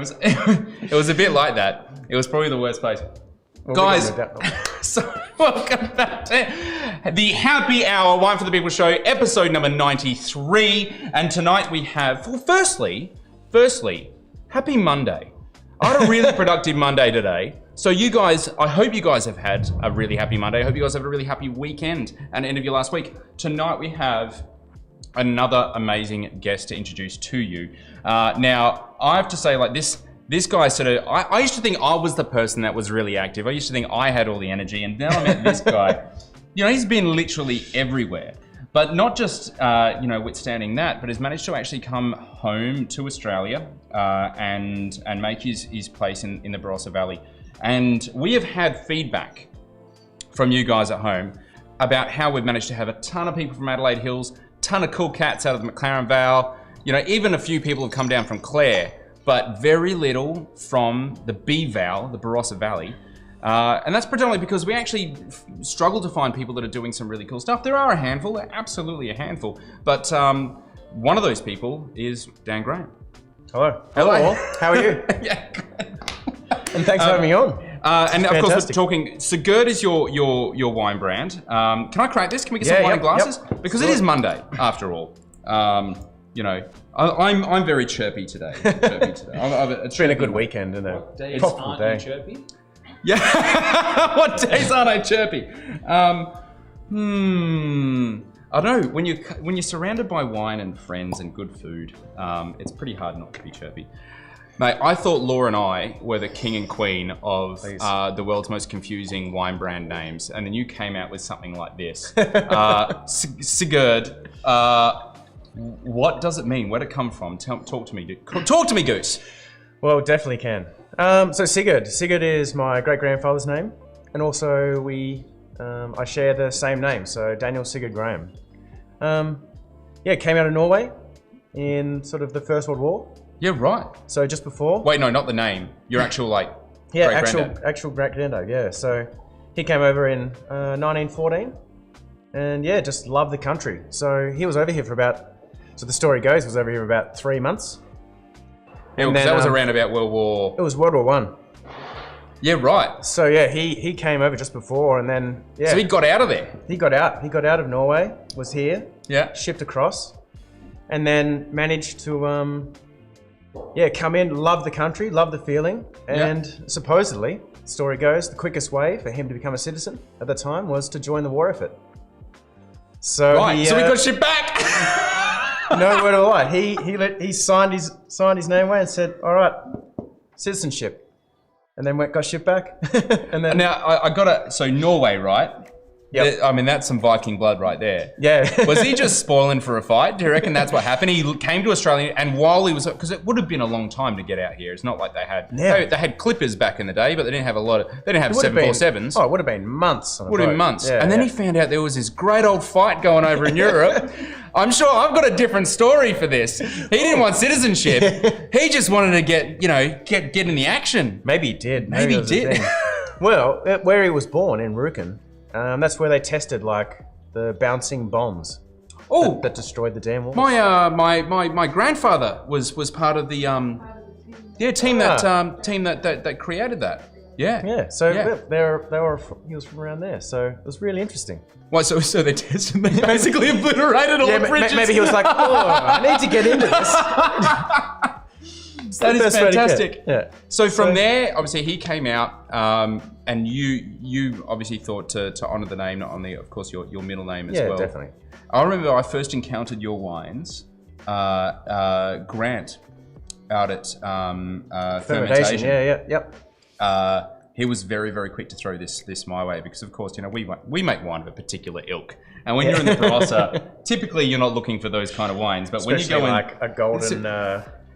It was a bit like that. It was probably the worst place. Well, guys, so welcome back to the Happy Hour Wine for the People show, episode number 93. And tonight we have, well, firstly, happy Monday. I had a really productive Monday today. So you guys, I hope you guys have had a really happy Monday. I hope you guys have a really happy weekend and end of your last week. Tonight we have another amazing guest to introduce to you. Now, I have to say, like, this guy sort of, I used to think I was the person that was really active. I used to think I had all the energy, and then I met this guy. You know, he's been literally everywhere. But not just, withstanding that, but has managed to actually come home to Australia and make his place in the Barossa Valley. And we have had feedback from you guys at home about how we've managed to have a ton of people from Adelaide Hills, ton of cool cats out of the McLaren Vale. You know, even a few people have come down from Clare, but very little from the B Vale, the Barossa Valley. And that's predominantly because we actually struggle to find people that are doing some really cool stuff. There are a handful, they're absolutely a handful. But one of those people is Dan Graham. Hello. Hello all. How are you? Yeah. And thanks for having me on. And of course, we're talking, Sigurd is your wine brand. Can I crack this? Can we get some wine in glasses? Yep. Because it is Monday, after all. You know, I'm very chirpy today. It's been a good weekend, isn't it? What days aren't you chirpy? Yeah. What days aren't I chirpy? I don't know. When you're surrounded by wine and friends and good food, it's pretty hard not to be chirpy. Mate, I thought Laura and I were the king and queen of the world's most confusing wine brand names, and then you came out with something like this. Sigurd, what does it mean? Where'd it come from? Talk to me. Talk to me, Goose. Well, definitely can. So Sigurd is my great-grandfather's name, and also I share the same name, so Daniel Sigurd Graham. Came out of Norway in sort of the First World War. Yeah, right. So just before. Wait, no, not the name. Your actual actual great-granddad. Yeah. So he came over in 1914, and yeah, just loved the country. So he was over here for about. So the story goes, was over here for about 3 months. Yeah, because that was around about World War. It was World War One. Yeah, right. So yeah, he came over just before, and then yeah. So he got out of there. He got out of Norway. Was here. Yeah. Shipped across, and then managed to come in, love the country, love the feeling, and supposedly, story goes, the quickest way for him to become a citizen at the time was to join the war effort. So right, so we got shipped back. No word of a lie. He signed his name away and said, "All right, citizenship," and then got shipped back. And then now I got so Norway, right? Yeah. I mean, that's some Viking blood right there. Yeah. Was he just spoiling for a fight? Do you reckon that's what happened? He came to Australia, and while he was, because it would have been a long time to get out here. It's not like they had, they had clippers back in the day, but they didn't have they didn't have 747s. Oh, it would have been months. Would have been months. Yeah, and then he found out there was this great old fight going over in Europe. I'm sure I've got a different story for this. He didn't want citizenship. He just wanted to get in the action. Maybe he did. Maybe he did. Well, where he was born in Rjukan. That's where they tested like the bouncing bombs that destroyed the damn walls. My grandfather was part of the team that created that. Yeah. Yeah. So he was from around there. So it was really interesting. Why? So they tested. They basically obliterated all the bridges. Maybe he was like, I need to get into this. That is fantastic. Yeah. So from there, obviously, he came out, and you obviously thought to honour the name, not only, of course, your middle name as well. Yeah, definitely. I remember I first encountered your wines, Grant, out at Fermentation. Yep. He was very, very quick to throw this my way because, of course, we make wine of a particular ilk, and when you're in the Barossa, typically you're not looking for those kind of wines. But especially when you go like a golden.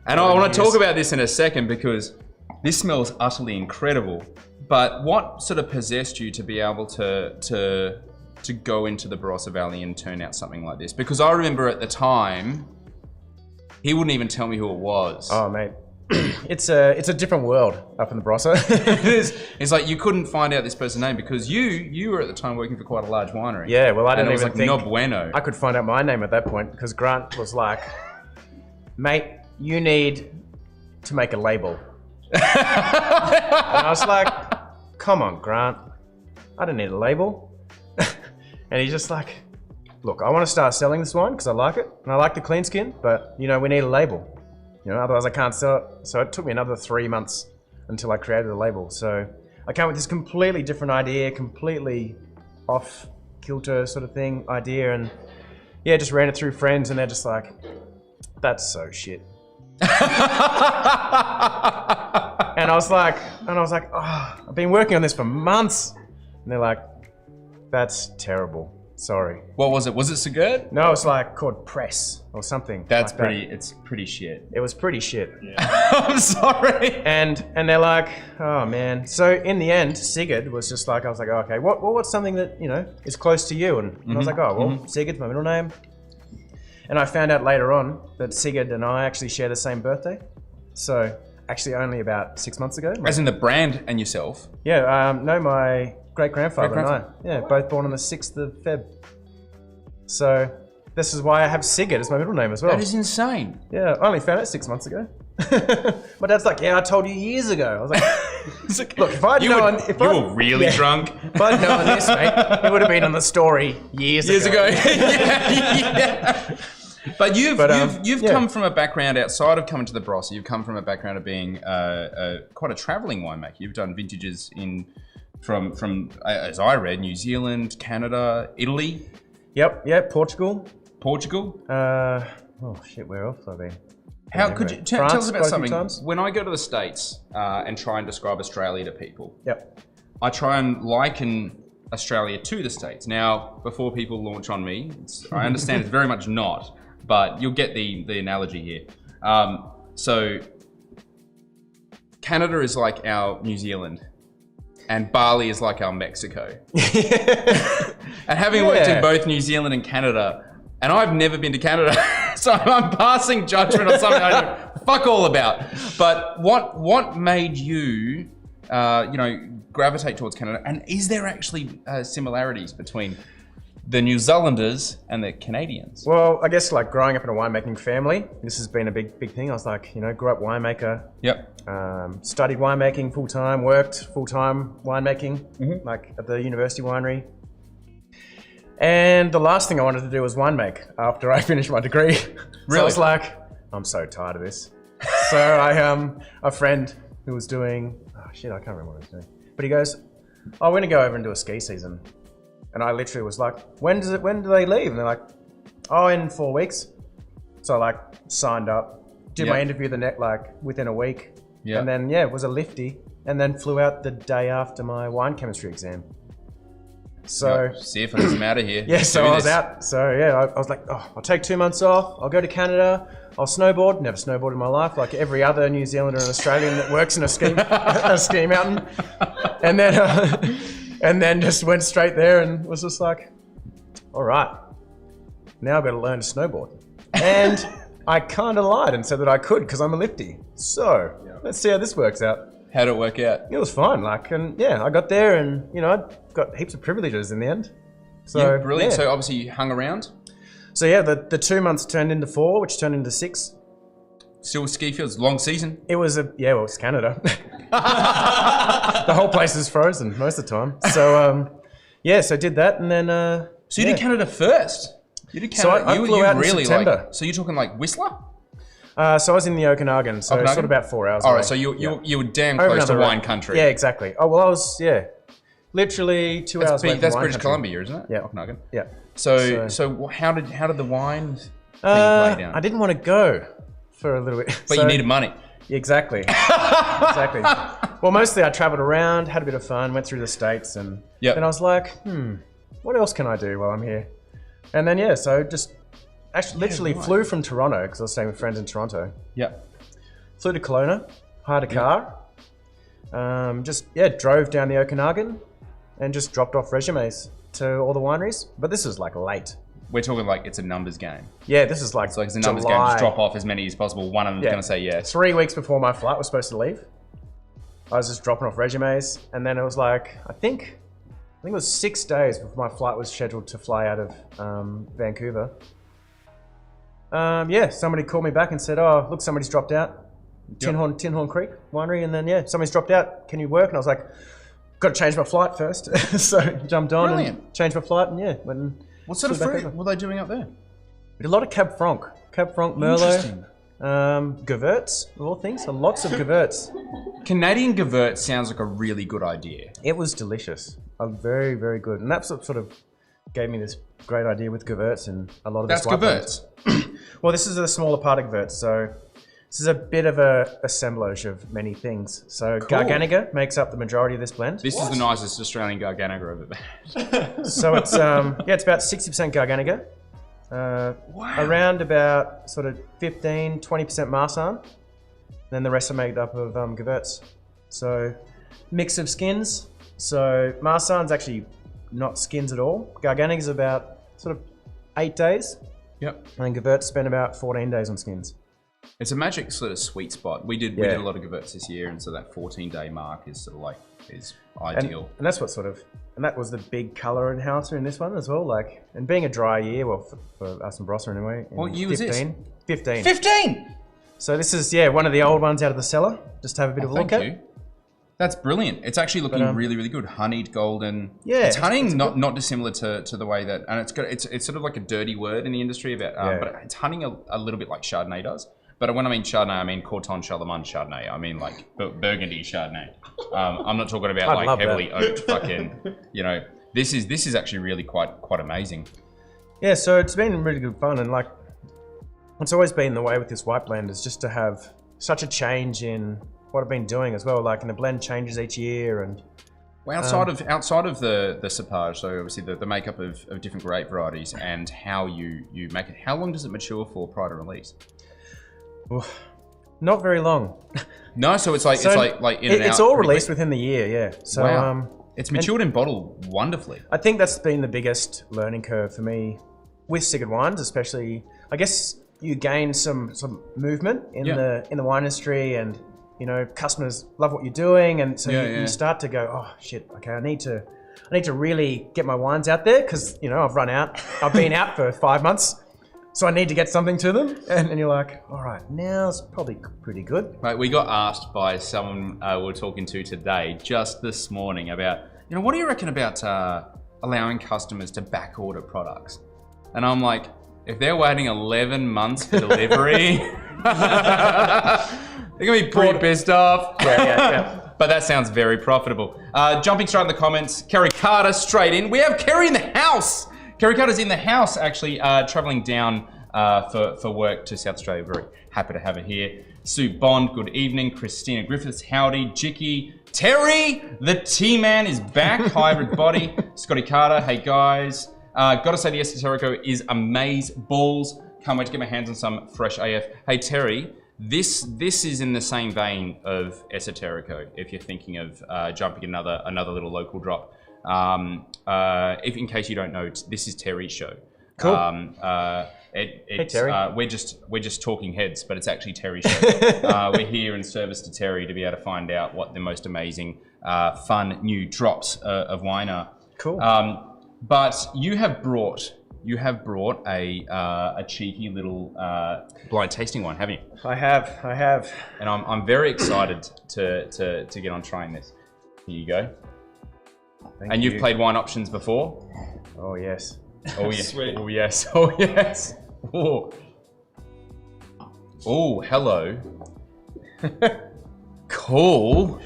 And I want to talk about this in a second because this smells utterly incredible. But what sort of possessed you to be able to go into the Barossa Valley and turn out something like this? Because I remember at the time, he wouldn't even tell me who it was. Oh, mate. It's a different world up in the Barossa. It's like you couldn't find out this person's name because you were at the time working for quite a large winery. Yeah, well, I didn't even think no bueno. I could find out my name at that point because Grant was like, "Mate, you need to make a label And I was like, come on, Grant. I don't need a label. And he's just like, look, I want to start selling this wine because I like it. And I like the clean skin, but, you know, we need a label. You know, otherwise I can't sell it. So it took me another 3 months until I created a label. So I came with this completely different idea, completely off kilter sort of thing, idea. And yeah, just ran it through friends and they're just like, that's so shit. And I was like, oh, I've been working on this for months. And they're like, that's terrible. Sorry. What was it? Was it Sigurd? No, it's like called Press or something. That's like pretty. that. It's pretty shit. It was pretty shit. Yeah. I'm sorry. And they're like, oh man. So in the end, Sigurd was just like, I was like, oh, okay, what's something that, you know, is close to you? And I was like, oh well, Sigurd's my middle name. And I found out later on that Sigurd and I actually share the same birthday. So actually only about 6 months ago. As in the brand and yourself? Yeah, no, my great-grandfather and I. Yeah, both born on the 6th of Feb. So this is why I have Sigurd as my middle name as well. That is insane. Yeah, I only found out 6 months ago. My dad's like, yeah, I told you years ago. I was like, look, if I'd known... You were really drunk. If I'd known this, mate, it would have been on the story years ago. Yeah. But you've come from a background outside of coming to the Barossa. You've come from a background of being quite a travelling winemaker. You've done vintages from as I read, New Zealand, Canada, Italy. Yep, Portugal. Oh shit, where else have I been? How could you tell us about something? When I go to the States and try and describe Australia to people, I try and liken Australia to the States. Now, before people launch on me, I understand it's very much not, but you'll get the analogy here. So Canada is like our New Zealand. And Bali is like our Mexico. And having worked in both New Zealand and Canada, and I've never been to Canada, so I'm passing judgment on something I know fuck all about. But what made you, gravitate towards Canada? And is there actually similarities between the New Zealanders and the Canadians? Well, I guess like growing up in a winemaking family, this has been a big thing. I was like, grew up winemaker. Yep. Studied winemaking full time, worked full time winemaking, like at the university winery. And the last thing I wanted to do was wine make after I finished my degree. So Really? I was like, I'm so tired of this. So a friend who was doing, I can't remember what he was doing. But he goes, oh, we're gonna go over and do a ski season. And I literally was like, when do they leave? And they're like, oh, in 4 weeks. So I signed up, did my interview within a week. Yeah. And then, it was a lifty. And then flew out the day after my wine chemistry exam. So see if I'm out of here. Yeah, so I was out. So I was like, oh, I'll take 2 months off. I'll go to Canada. I'll snowboard. Never snowboarded in my life, like every other New Zealander and Australian that works in a ski mountain. And then just went straight there and was just like, all right, now I've got to learn to snowboard. And I kind of lied and said that I could because I'm a lifty. So let's see how this works out. How'd it work out? It was fun. I got there and, I got heaps of privileges in the end. So, yeah, brilliant. Yeah. So obviously you hung around? So the 2 months turned into 4, which turned into 6. Still ski fields, long season? It was it's Canada. The whole place is frozen most of the time. So, so did that and then... So you did Canada first? You did Canada, so I flew out in September. So you're talking like Whistler? So I was in the Okanagan, so sort of about 4 hours away. All right, so you were damn close to wine country. Yeah, exactly. Oh, well, I was, literally 2 hours away from That's wine British country. Columbia, isn't it? Yeah. Okanagan. Yeah. So how did the wine thing play down? I didn't want to go for a little bit. But you needed money. Exactly. Exactly. Well, mostly I travelled around, had a bit of fun, went through the States, and then I was like, what else can I do while I'm here? And then, so just... Actually, flew from Toronto because I was staying with friends in Toronto. Yeah. Flew to Kelowna, hired a car, drove down the Okanagan and just dropped off resumes to all the wineries. But this is late. We're talking it's a numbers game. Yeah, this is it's a numbers game. Just drop off as many as possible. One of them's going to say yes. 3 weeks before my flight was supposed to leave, I was just dropping off resumes, and then it was I think it was 6 days before my flight was scheduled to fly out of Vancouver. Somebody called me back and said, oh, look, somebody's dropped out. Tin Horn Creek Winery, and then yeah, somebody's dropped out. Can you work? And I was like, got to change my flight first. So jumped on and changed my flight, and yeah. What sort of fruit were they doing up there? We did a lot of Cab Franc, Merlot, Gewurz, of all things. So lots of Gewurz. Canadian Gewurz sounds like a really good idea. It was delicious. Very, very good. And that's what sort of gave me this great idea with Gewurz and a lot of this white Gewurz? Well, this is a smaller part of Gewurz, so this is a bit of a assemblage of many things. So Garganega makes up the majority of this blend. This is the nicest Australian Garganega I've ever had. So it's it's about 60% Garganega. Around about sort of 15-20% Marsanne. Then the rest are made up of Gewurz. So mix of skins. So Marsanne's actually not skins at all. Garganega is about sort of 8 days. Yep. And Gewurz spend about 14 days on skins. It's a magic sort of sweet spot. We did a lot of Gewurz this year, and so that 14-day mark is sort of like ideal. And that's what sort of, and that was the big color enhancer in this one as well. Like, and being a dry year, well, for us and Brosser anyway. What year was this? 15. 15. So this is one of the old ones out of the cellar. Just to have a bit of a look at. That's brilliant. It's actually looking really, really good. Honeyed, golden. Yeah, it's honeying, not dissimilar to the way that, and it's sort of like a dirty word in the industry about, but it's honeying a little bit like Chardonnay does. But when I mean Chardonnay, I mean Corton Charlemagne Chardonnay. I mean like Burgundy Chardonnay. I'm not talking about like heavily oaked fucking. This is actually really quite amazing. Yeah, so it's been really good fun, and like it's always been the way with this white blend is just to have such a change in what I've been doing as well. Like, and the blend changes each year, and well, outside of the cepage, so obviously the makeup of different grape varieties and how you make it. How long does it mature for prior to release? Not very long. No, so it's like in and out. It's all released within the year, yeah. So wow. It's matured in bottle wonderfully. I think that's been the biggest learning curve for me with Sigurd wines, especially. I guess you gain some movement in the wine industry, and customers love what you're doing, and so you start to go, oh shit, okay, I need to really get my wines out there because I've run out. I've been out for 5 months. So I need to get something to them, and you're like, all right, now it's probably pretty good. Right, we got asked by someone we were talking to today, just this morning, about, what do you reckon about allowing customers to back order products? And I'm like, if they're waiting 11 months for delivery, they're gonna be pretty pissed off. Yeah. But that sounds very profitable. Jumping straight in the comments, Kerry Carter straight in. We have Kerry in the house. Kerry Carter's in the house, actually, traveling down for work to South Australia. Very happy to have her here. Sue Bond, good evening. Christina Griffiths, howdy. Jicky. Terry, the T-Man, is back. Hi, everybody. Scotty Carter, hey, guys. Gotta say, the Esoterico is amaze balls. Can't wait to get my hands on some fresh AF. Hey, Terry, this is in the same vein of Esoterico, if you're thinking of jumping another little local drop. If in case you don't know, this is Terry's show. Cool. Hey, Terry. We're just talking heads, but it's actually Terry's show. We're here in service to Terry to be able to find out what the most amazing, fun new drops of wine are. Cool. But you have brought a cheeky little blind tasting wine, haven't you? I have. And I'm very excited to get on trying this. Here you go. Thank and you. You've played wine options before? Oh yes. Oh yes. Oh yes. Oh yes. Oh. Oh, hello. Cool.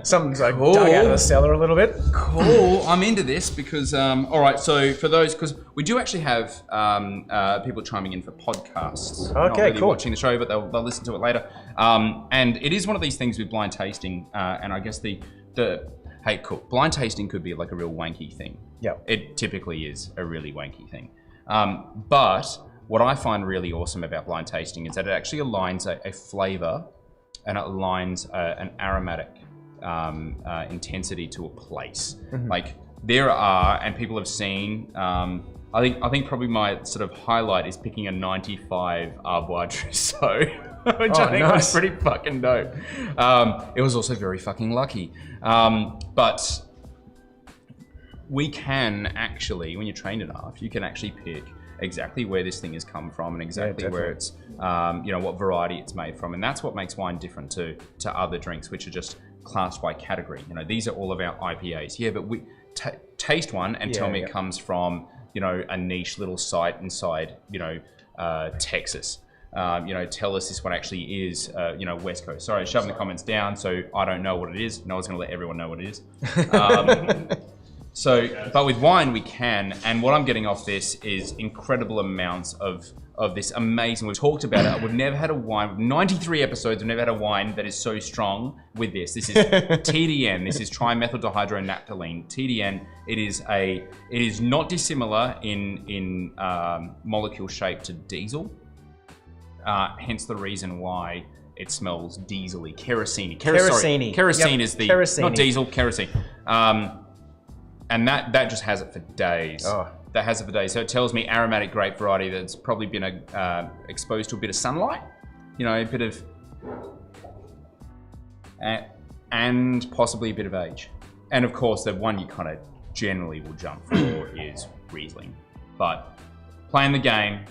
Something's like dug out of the cellar a little bit. Cool. I'm into this because, all right, so for those, because we do actually have people chiming in for podcasts. Okay, not really cool. watching the show, but they'll listen to it later. And it is one of these things with blind tasting, and I guess hey, cool. Blind tasting could be like a real wanky thing. Yeah. It typically is a really wanky thing. But what I find really awesome about blind tasting is that it actually aligns a flavor and it aligns an aromatic intensity to a place. Mm-hmm. Like there are, and people have seen, I think probably my sort of highlight is picking a 95 Arbois Trousseau. Which I think was pretty fucking dope. It was also very fucking lucky. But we can actually, when you're trained enough, you can actually pick exactly where this thing has come from and exactly where it's, you know, what variety it's made from. And that's what makes wine different to other drinks, which are just classed by category. You know, these are all of our IPAs. Yeah, but we taste one and tell me it comes from, you know, a niche little site inside, you know, Texas. You know, tell us this one actually is, you know, West Coast. Sorry, shoving the comments down, so I don't know what it is. No one's going to let everyone know what it is. But with wine we can, and what I'm getting off this is incredible amounts of this amazing. We've talked about it. We've never had a wine. 93 episodes. We've never had a wine that is so strong with this. This is TDN. This is trimethyldihydronaphthalene. TDN. It is not dissimilar in molecule shape to diesel. Hence the reason why it smells diesely, kerosene. Kerosene is the not diesel, kerosene. And that just has it for days. Oh. That has it for days. So it tells me aromatic grape variety that's probably been exposed to a bit of sunlight, you know, a bit of, and possibly a bit of age. And of course, the one you kind of generally will jump for is Riesling. But playing the game,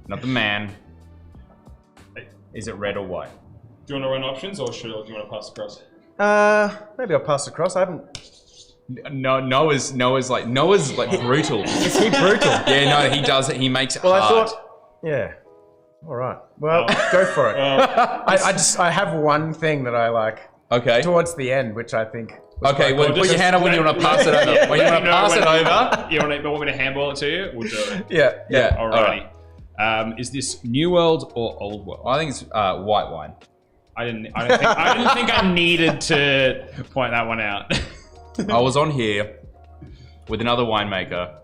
not the man. Is it red or white? Do you want to run options, or do you want to pass across? Maybe I'll pass across. I haven't. Noah's like brutal. Is he brutal? Yeah, no, he does it. He makes it hard. I thought, yeah. All right. Well, go for it. I have one thing that I like. Okay. Towards the end, which I think. Okay, well, put your hand up when you want to pass it over. When you want to pass it over. You want me to handball it to you? We'll do it. Yeah. Alrighty. Is this New World or Old World? I think it's white wine. I didn't think I needed to point that one out. I was on here with another winemaker,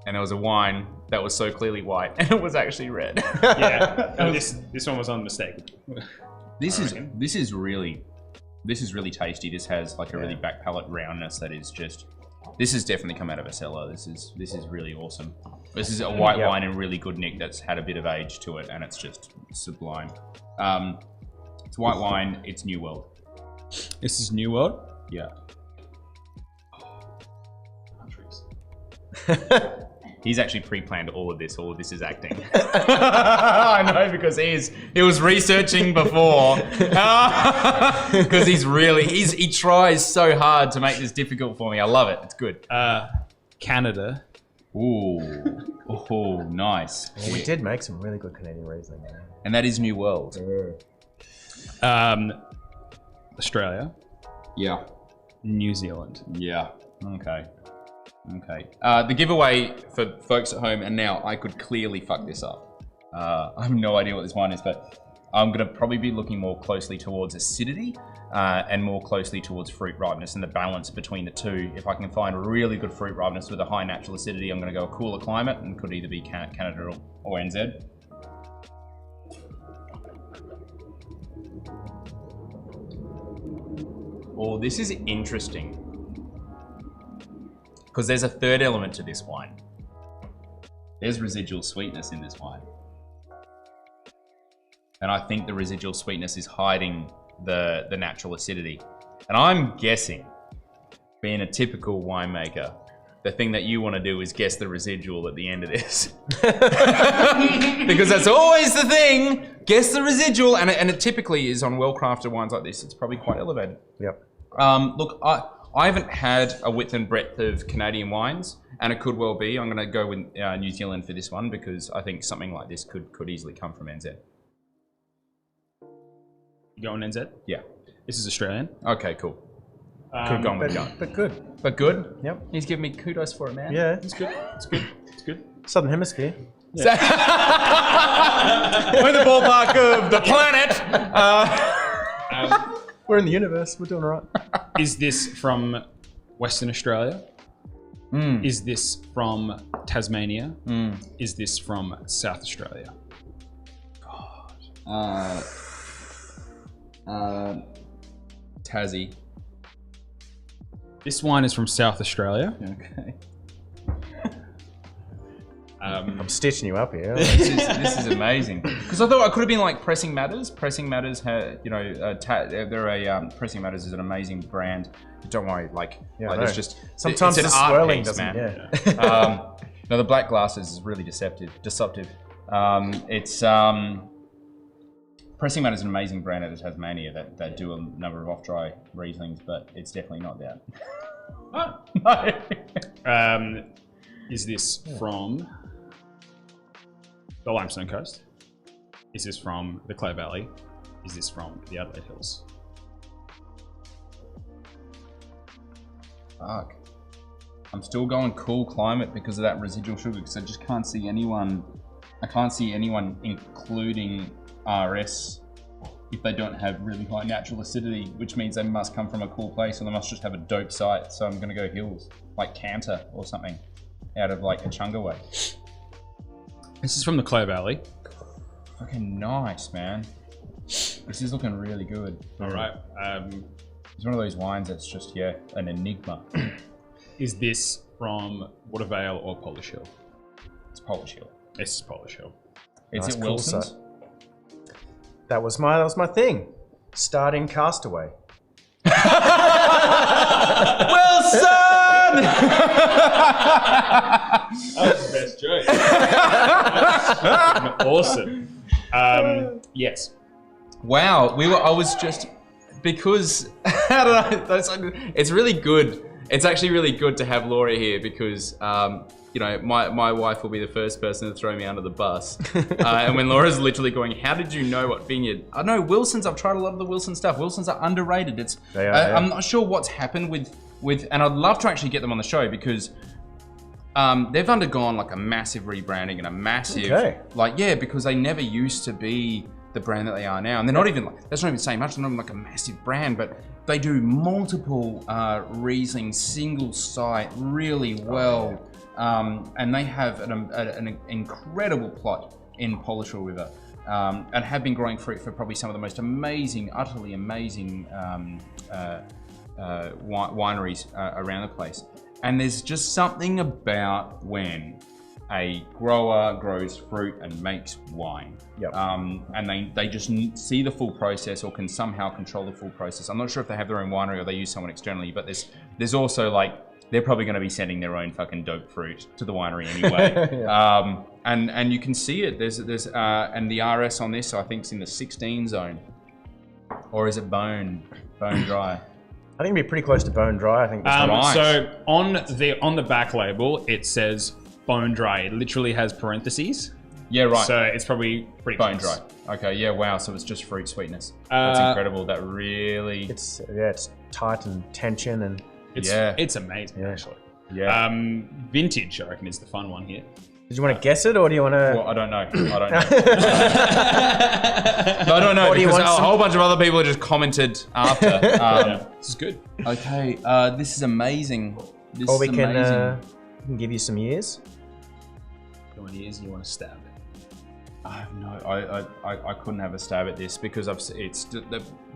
and there was a wine that was so clearly white, and it was actually red. Yeah, no, this one was unmistakable. This is really tasty. This has like a really back palate roundness that is just. This has definitely come out of a cellar. This is really awesome. This is a white wine in really good nick that's had a bit of age to it, and it's just sublime. It's white wine. It's New World. This is New World? Yeah. Countries. He's actually pre-planned all of this. All of this is acting. I know, because he was researching before. Because he tries so hard to make this difficult for me. I love it. It's good. Canada. Ooh. Oh, nice. Yeah, we did make some really good Canadian Riesling. And that is New World. Australia. Yeah. New Zealand. Yeah. Okay. The giveaway for folks at home, and now I could clearly fuck this up. I have no idea what this wine is, but I'm going to probably be looking more closely towards acidity and more closely towards fruit ripeness and the balance between the two. If I can find really good fruit ripeness with a high natural acidity, I'm going to go a cooler climate, and could either be Canada or NZ. Oh, this is interesting. Because there's a third element to this wine. There's residual sweetness in this wine. And I think the residual sweetness is hiding the natural acidity. And I'm guessing, being a typical winemaker, the thing that you want to do is guess the residual at the end of this. Because that's always the thing. Guess the residual. And it typically is on well-crafted wines like this. It's probably quite elevated. Yep. Look, I haven't had a width and breadth of Canadian wines, and it could well be. I'm going to go with New Zealand for this one, because I think something like this could easily come from NZ. You going NZ? Yeah. This is Australian. Okay, cool. Could go on with that. But good. But good? Yep. He's giving me kudos for it, man. Yeah. It's good. It's good. It's good. Southern Hemisphere. Yeah. We're in the ballpark of the planet. We're in the universe. We're doing all right. Is this from Western Australia? Is this from Tasmania? Is this from South Australia? God. Tassie. This wine is from South Australia. Okay. I'm stitching you up here. This is amazing. Because I thought I could have been like Pressing Matters. Pressing Matters, Pressing Matters is an amazing brand. Don't worry, there's just sometimes it's the an art swirling piece, doesn't. man. Yeah. No, the black glasses is really deceptive. Pressing Man is an amazing brand out of Tasmania that do a number of off-dry Rieslings, but it's definitely not that. No. Is this from the Limestone Coast? Is this from the Clare Valley? Is this from the Adelaide Hills? Fuck. I'm still going cool climate because of that residual sugar, because I just can't see anyone. I can't see anyone including RS if they don't have really high natural acidity, which means they must come from a cool place or they must just have a dope site. So I'm gonna go hills, like Cantor or something, out of like Echunga way. This is from the Clare Valley. Fucking nice, man. This is looking really good. All right. It's one of those wines that's just, yeah, an enigma. Is this from Watervale or Polish Hill? It's Polish Hill. This is Polish Hill. It's Nice, at cool Wilson's. site. That was my thing. Starting Castaway. Wilson! That was the best joke. Awesome. Yes. Wow, I was just, because, I don't know, it's really good. It's actually really good to have Laura here because, you know, my wife will be the first person to throw me under the bus. And when Laura's literally going, how did you know what vineyard? I know Wilson's, I've tried a lot of the Wilson stuff. Wilson's are underrated. I'm not sure what's happened with, and I'd love to actually get them on the show because they've undergone like a massive rebranding and a massive, because they never used to be the brand that they are now. And they're not even like, that's not even saying much, they're not even like a massive brand, but they do multiple Riesling single site really well. And they have an incredible plot in Polishville River and have been growing fruit for probably some of the most amazing, utterly amazing wineries around the place. And there's just something about when a grower grows fruit and makes wine. Yep. And they just see the full process or can somehow control the full process. I'm not sure if they have their own winery or they use someone externally, but there's also like, they're probably going to be sending their own fucking dope fruit to the winery anyway. And you can see it. There's and the RS on this I think is in the 16 zone, or is it bone dry? I think it'd be pretty close to bone dry. I think. Nice. So on the back label it says bone dry. It literally has parentheses. Yeah, right. So it's probably pretty bone close. dry. Okay, yeah, wow. So it's just fruit sweetness. That's incredible. That really. It's tight and tension and. It's amazing actually. Yeah. Vintage, I reckon, is the fun one here. Did you want to guess it, or do you want to? Well, I don't know. No, I don't know. Or do you Because want a whole bunch of other people just commented after. This is good. Okay, this is amazing. Or we can give you some years. How many years you want to stab? I couldn't have a stab at this because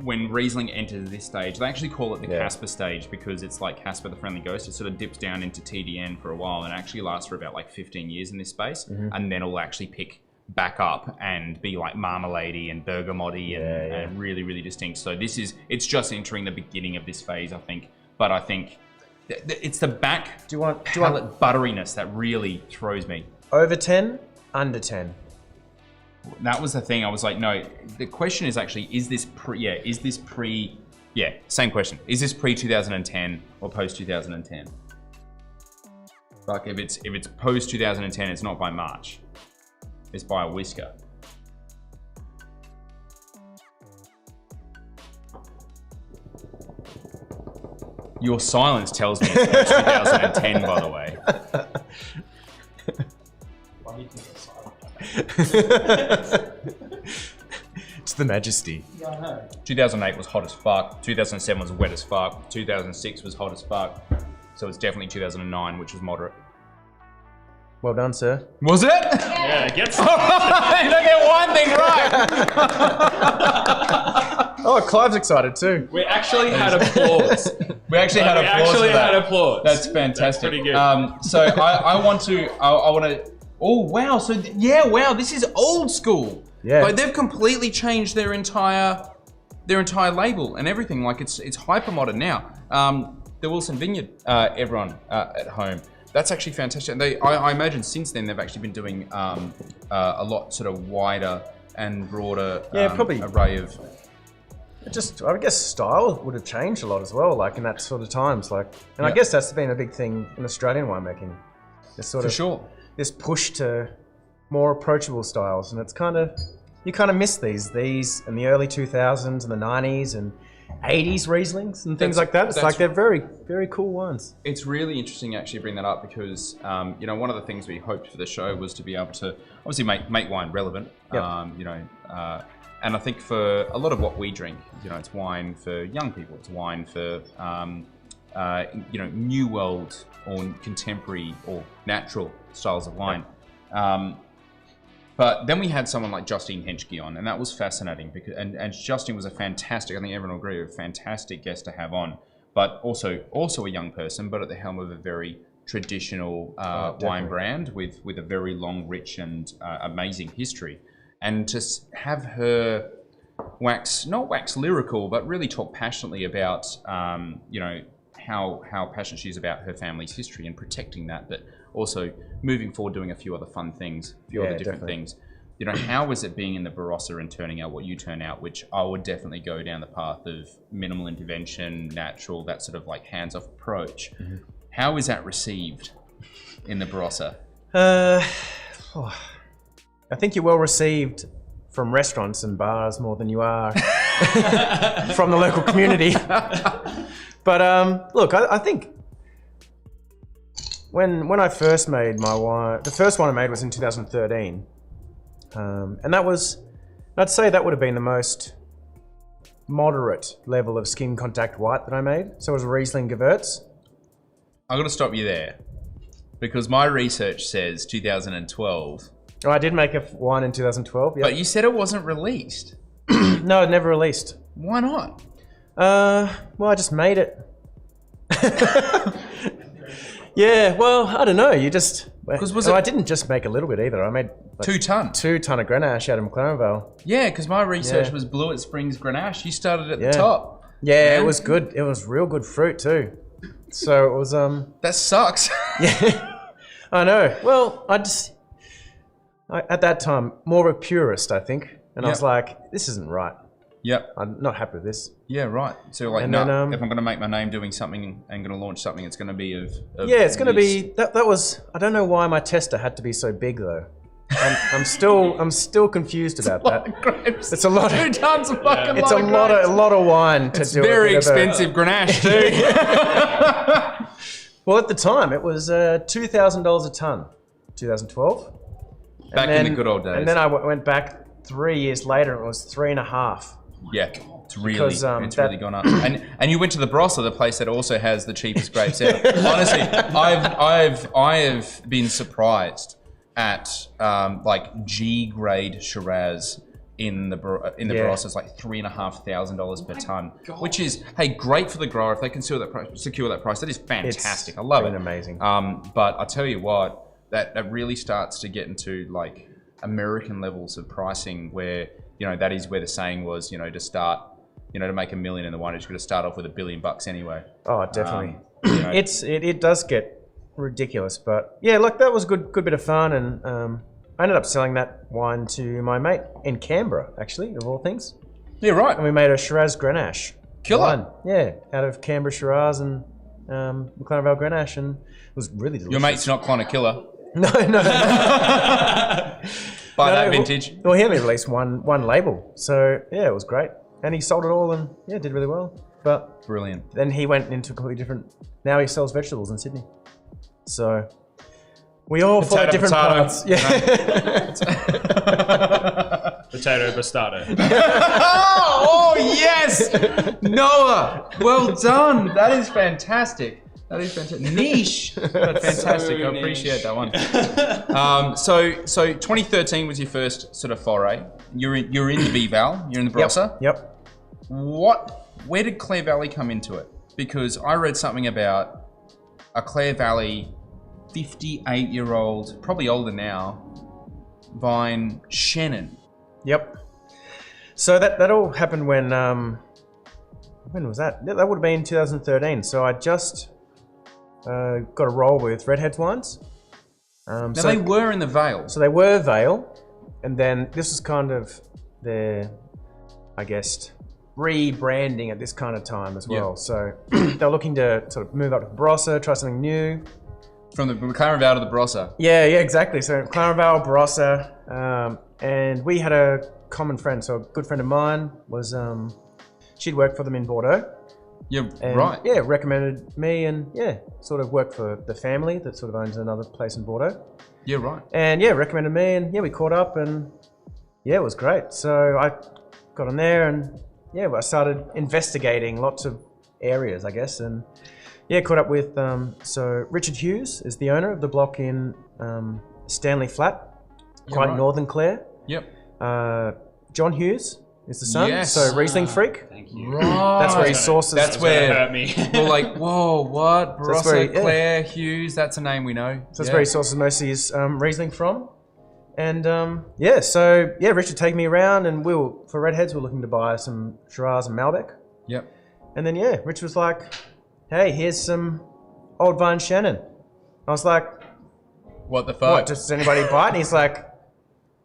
when Riesling enters this stage, they actually call it the Casper stage because it's like Casper the Friendly Ghost. It sort of dips down into TDN for a while and actually lasts for about like 15 years in this space, and then it'll actually pick back up and be like marmalade-y and bergamoty and really, really distinct. So it's just entering the beginning of this phase, I think. But I think it's the back palate butteriness that really throws me. Over 10, under 10. That was the thing. I was like, no. The question is actually, is this same question. Is this pre 2010 or post 2010? Like if it's post 2010, it's not by March. It's by a whisker. Your silence tells me it's post 2010, by the way. Why do you think it's silent? It's the majesty. Yeah, I know. 2008 was hot as fuck. 2007 was wet as fuck. 2006 was hot as fuck. So it's definitely 2009, which was moderate. Well done, sir. Was it? Yeah, it gets. You don't get one thing right. Oh, Clive's excited too. We actually had applause. We actually had applause. That's fantastic. That's pretty good. So I want to. Oh wow! So wow! This is old school. Yeah. Like they've completely changed their entire label and everything. Like it's hyper modern now. The Wilson Vineyard, everyone at home. That's actually fantastic. I imagine since then they've actually been doing a lot sort of wider and broader probably array of. I guess style would have changed a lot as well, like in that sort of times, like, and I guess that's been a big thing in Australian winemaking. This sort of this push to more approachable styles, and it's you kind of miss these in the early 2000s and the 90s and 80s Rieslings and things like that. It's like they're very, very cool wines. It's really interesting you actually bring that up because one of the things we hoped for the show was to be able to obviously make wine relevant. And I think for a lot of what we drink, it's wine for young people. It's wine for new world or contemporary or natural styles of wine. But then we had someone like Justine Henschke on, and that was fascinating because and Justine was a fantastic, I think everyone will agree, a fantastic guest to have on, but also a young person, but at the helm of a very traditional wine brand with a very long, rich and amazing history. And to have her not wax lyrical, but really talk passionately about, how passionate she is about her family's history and protecting that, but also moving forward, doing a few other fun things, a few other different things. How was it being in the Barossa and turning out what you turn out, which I would definitely go down the path of minimal intervention, natural, that sort of like hands-off approach. Mm-hmm. How is that received in the Barossa? I think you're well received from restaurants and bars more than you are from the local community. But look, I think when I first made my wine, the first one I made was in 2013. And I'd say that would have been the most moderate level of skin contact white that I made. So it was a Riesling Gewürz. I'm going to stop you there because my research says 2012. Oh, I did make a wine in 2012. Yep. But you said it wasn't released. No, it never released. Why not? Well, I just made it. Yeah, well, I don't know. I didn't just make a little bit either. I made 2 ton. 2 ton of Grenache out of McLaren Vale. Yeah, because my research was Blewett Springs Grenache. You started at the top. Yeah, man. It was good. It was real good fruit too. So it was That sucks. Yeah, I know. Well, at that time, more of a purist, I think. And I was like, this isn't right. Yep. I'm not happy with this. Yeah, right. So if I'm going to make my name doing something and going to launch something, it's going to be it's going to be, that was, I don't know why my tester had to be so big though. I'm still confused about that. It's a lot of 2 tons of fucking. It's a lot of wine to do. It's very expensive Grenache too. Well, at the time, it was $2,000 a ton, 2012. Back in the good old days. And then I went back 3 years later, and it was 3.5. Yeah, it's really gone up. And you went to the Barossa, the place that also has the cheapest grapes ever. Honestly, I have been surprised at like G grade Shiraz in the Barossa is like $3,500 per ton, which is great for the grower if they can secure that price. That is fantastic. I love it. Amazing. But I tell you what, that really starts to get into like American levels of pricing where that is where the saying was to start to make $1 million in the wine, you're going to start off with $1 billion anyway. Oh, definitely. It does get ridiculous, but yeah, look, that was a good bit of fun, and I ended up selling that wine to my mate in Canberra, actually, of all things. Yeah, right. And we made a Shiraz Grenache. Killer. Wine. Yeah, out of Canberra Shiraz and McLaren Vale Grenache, and it was really delicious. Your mate's not Connor Killer. No. By that vintage. Well, he only released one label, so yeah, it was great, and he sold it all, and did really well. But brilliant. Then he went into a completely different. Now he sells vegetables in Sydney. So we all follow different paths. Yeah. Potato bastardo. Oh yes, Noah. Well done. That is fantastic. Niche, but fantastic. I appreciate that one. So 2013 was your first sort of foray. You're in the B-Val. You're in the Barossa. Yep. Where did Clare Valley come into it? Because I read something about a Clare Valley 58-year-old, probably older now, vine Shannon. Yep. So that all happened when was that? That would have been 2013. So I just got a role with Redhead's Wines. Now they were in the Vale. So they were Vale, and then this was kind of their, I guess, rebranding at this kind of time as well. So they're looking to sort of move up to Barossa, try something new. From the McLaren Vale to the Barossa. Yeah, exactly. So McLaren Vale, Barossa, and we had a common friend. So a good friend of mine was, she'd worked for them in Bordeaux. Yeah, And, right. Yeah, recommended me, and sort of worked for the family that sort of owns another place in Bordeaux. Yeah, right. And recommended me, and we caught up, and it was great. So I got on there, and I started investigating lots of areas, I guess, and caught up with so Richard Hughes is the owner of the block in Stanley Flat, quite northern Clare. Yep. John Hughes is the son, Yes. so Riesling freak. Thank you. Right. That's where he sources. That's where hurt me. we're like, whoa, what? So that's Barossa, where he- Claire, Hughes, that's a name we know. So that's where he sources most of his Riesling from. And Richard take me around, and for Redheads, we're looking to buy some Shiraz and Malbec. Yep. And then Rich was like, "Hey, here's some Old Vine Shannon." I was like, What the fuck? "What? Does anybody buy it?" And he's like,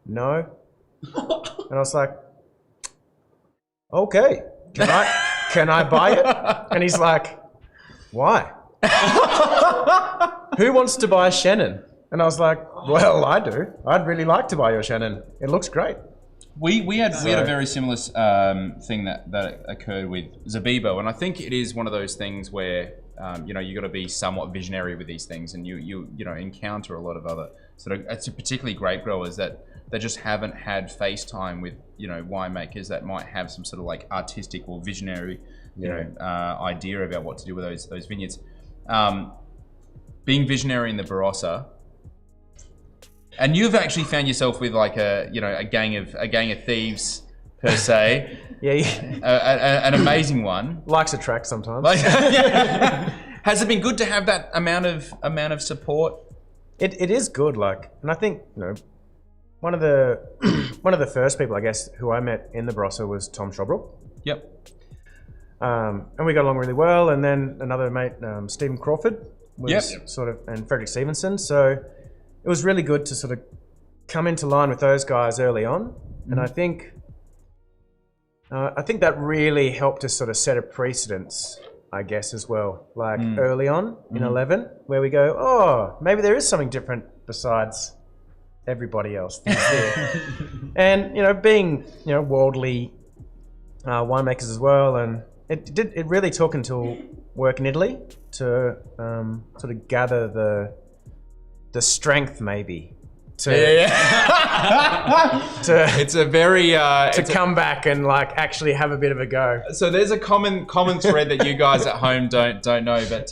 "No." And I was like, "Okay, can I buy it?" And he's like, "Why? Who wants to buy Shannon?" And I was like, "Well, I do. I'd really like to buy your Shannon. It looks great." We had a very similar thing that occurred with Zabibo, and I think it is one of those things where you got to be somewhat visionary with these things, and you encounter a lot of other sort of, it's particularly grape growers that they just haven't had face time with winemakers that might have some sort of like artistic or visionary idea about what to do with those vineyards. Being visionary in the Barossa. And you've actually found yourself with like a gang of thieves per se. An amazing one. Likes a track sometimes. Has it been good to have that amount of support? It is good, and I think one of the first people, I guess, who I met in the Barossa was Tom Shobrook. Yep. And we got along really well. And then another mate, Stephen Crawford, was and Frederick Stevenson. So it was really good to sort of come into line with those guys early on. And I think that really helped us sort of set a precedence, I guess, as well. Early on in 11, where we go, oh, maybe there is something different besides everybody else. And being worldly winemakers as well, and it really took until work in Italy to sort of gather the strength maybe to it's a very to come back and actually have a bit of a go. So there's a common thread that you guys at home don't know, but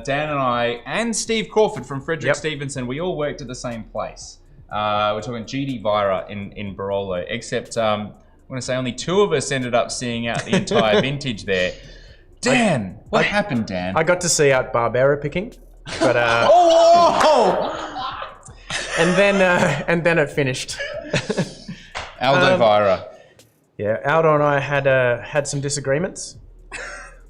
Dan and I and Steve Crawford from Frederick Stevenson, we all worked at the same place. We're talking GD Vira in Barolo, except I'm going to say only two of us ended up seeing out the entire vintage there. Dan, what happened, Dan? I got to see out Barbera picking, but and then it finished. Aldo Vira. Yeah, Aldo and I had some disagreements,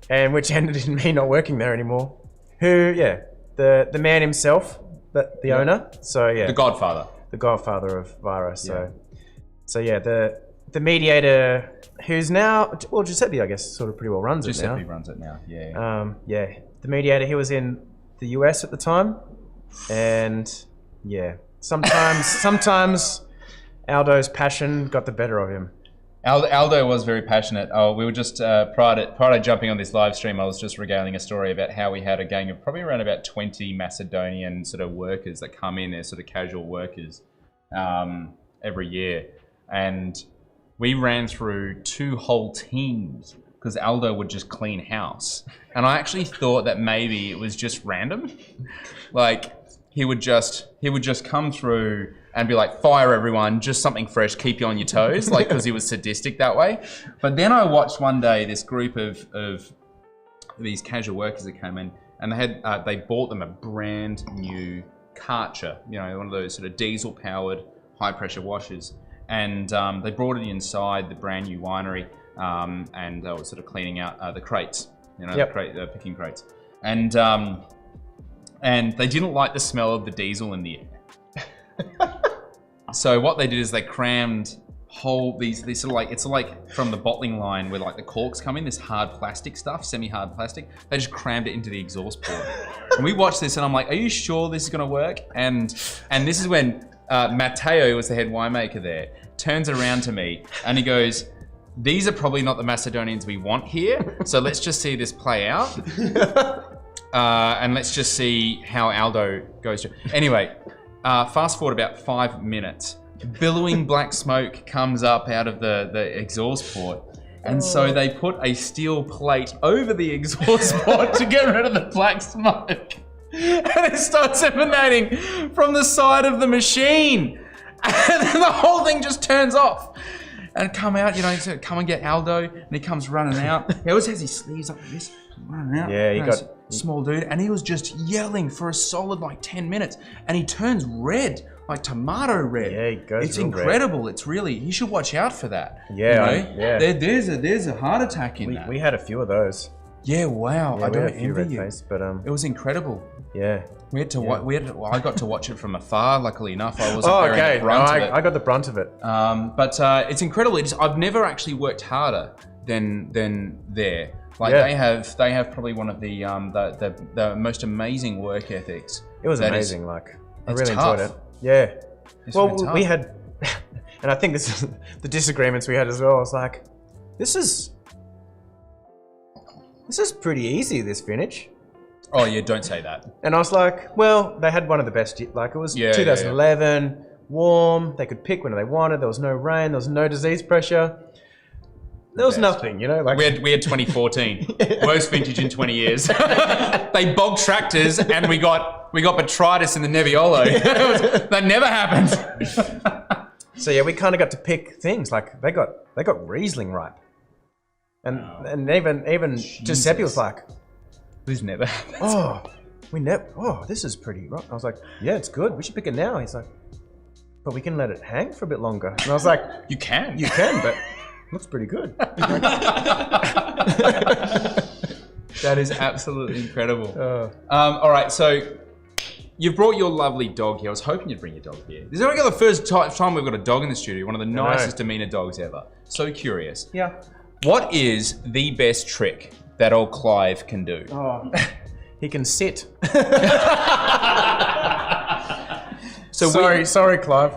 and which ended in me not working there anymore. The man himself, the owner. So the godfather of Vira. So the mediator, who's now, well, Giuseppe, I guess, sort of pretty well runs it now. Giuseppe runs it now, yeah. The mediator, he was in the US at the time, and sometimes Aldo's passion got the better of him. Aldo was very passionate. We were just, prior to jumping on this live stream, I was just regaling a story about how we had a gang of probably around about 20 Macedonian sort of workers that come in as sort of casual workers every year. And we ran through 2 whole teams because Aldo would just clean house. And I actually thought that maybe it was just random. He would just come through and be like, fire everyone, just something fresh, keep you on your toes, because he was sadistic that way. But then I watched one day this group of these casual workers that came in, and they bought them a brand new Karcher, one of those sort of diesel-powered high-pressure washers. And they brought it inside the brand new winery, and they were sort of cleaning out the crates, the picking crates. And and they didn't like the smell of the diesel in the air. So what they did is they crammed these sort of like, it's like from the bottling line where like the corks come in, this hard plastic stuff, semi-hard plastic. They just crammed it into the exhaust port. And we watched this and I'm like, are you sure this is gonna work? And this is when Matteo, who was the head winemaker there, turns around to me and he goes, these are probably not the Macedonians we want here. So let's just see this play out. And let's just see how Aldo goes. Anyway, fast forward about 5 minutes. Billowing black smoke comes up out of the exhaust port. And so they put a steel plate over the exhaust port to get rid of the black smoke. And it starts emanating from the side of the machine. And then the whole thing just turns off. And come out, so come and get Aldo. And he comes running out. He always has his sleeves up like this. Running out. Yeah, he got... Small dude. And he was just yelling for a solid like 10 minutes. And he turns red. Like tomato red. Yeah, he goes It's real incredible. red. It's really, you should watch out for that. Yeah, yeah. There's a heart attack in that. We had a few of those. Yeah, wow. Yeah, I don't a few envy you. red face, but It was incredible. yeah. We had to I got to watch it from afar. Luckily enough, I wasn't Oh, bearing okay. the brunt of it. I got the brunt of it. But it's incredible. I've never actually worked harder than there. Like Yeah. they have probably one of the most amazing work ethics. It was That amazing. I it's really tough. enjoyed it. Yeah. It's Well, really tough. we had, and I think this is the disagreements we had as well. I was like, this is pretty easy, this finish. Oh yeah, don't say that. And I was like, well, they had one of the best, like it was 2011, warm, they could pick when they wanted, there was no rain, there was no disease pressure. There was nothing, like... We had 2014, worst vintage in 20 years. They bogged tractors and we got botrytis in the Nebbiolo. That never happened. So yeah, we kind of got to pick things, like they got Riesling ripe. And even Giuseppe was like, This never happens. this is pretty rough. I was like, yeah, it's good. We should pick it now. He's like, but we can let it hang for a bit longer. And I was like, You can, but looks pretty good. That is absolutely incredible. All right, so you've brought your lovely dog here. I was hoping you'd bring your dog here. This is only the first time we've got a dog in the studio. One of the nicest demeanor dogs ever. So curious. Yeah. What is the best trick that old Clive can do? Oh, he can sit. So sorry, Clive.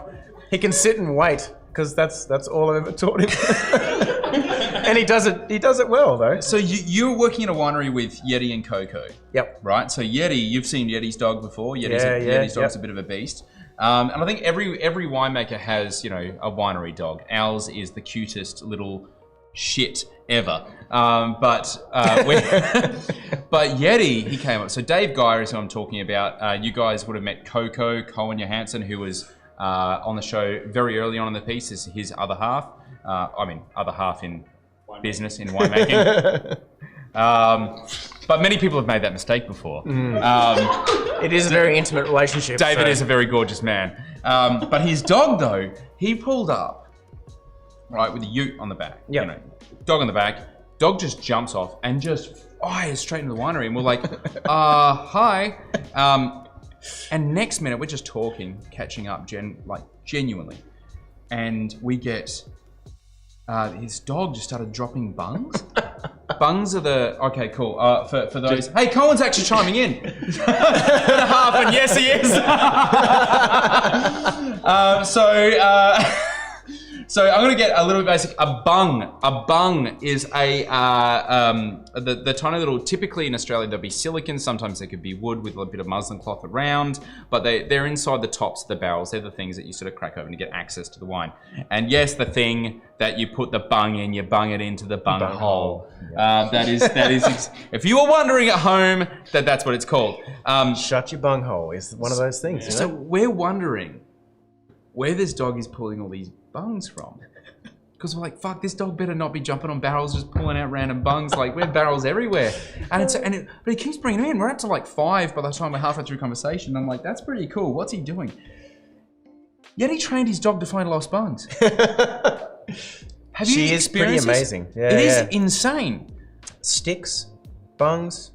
He can sit and wait, because that's all I've ever taught him. And he does it well though. So you're working in a winery with Yeti and Coco. Yep. Right. So Yeti, you've seen Yeti's dog before. Yeti's dog's a bit of a beast. And I think every winemaker has a winery dog. Ours is the cutest little shit ever. But Yeti, he came up. So Dave Geyer is who I'm talking about. You guys would have met Coco, Cohen Johansson, who was on the show very early on in the piece. Is his other half. Other half in business, in winemaking. But many people have made that mistake before. It is a very intimate relationship. David is a very gorgeous man. But his dog, though, he pulled up, right, with a ute on the back. Yeah. Dog on the back. Dog just jumps off and just fires straight into the winery. And we're like, hi. And next minute, we're just talking, catching up, genuinely. And we get... his dog just started dropping bungs. Bungs are the... Okay, cool. For those... Hey, Colin's actually chiming in. Half, and yes, he is. So I'm going to get a little bit basic. A bung is the tiny little... Typically in Australia, there'll be silicon. Sometimes they could be wood with a bit of muslin cloth around. But they're inside the tops of the barrels. They're the things that you sort of crack open to get access to the wine. And yes, the thing that you put the bung in, you bung it into the bung hole. Yeah. That is. If you were wondering at home, that's what it's called. Shut your bung hole is one of those things. So we're wondering where this dog is pulling all these bungs from. Because we're like, fuck, this dog better not be jumping on barrels, just pulling out random bungs. Like, we have barrels everywhere. But he keeps bringing them in. We're up to like 5 by the time we're halfway through conversation. I'm like, that's pretty cool. What's he doing? Yet he trained his dog to find lost bungs. Have you experienced pretty amazing. Yeah, it is insane. Sticks, bungs,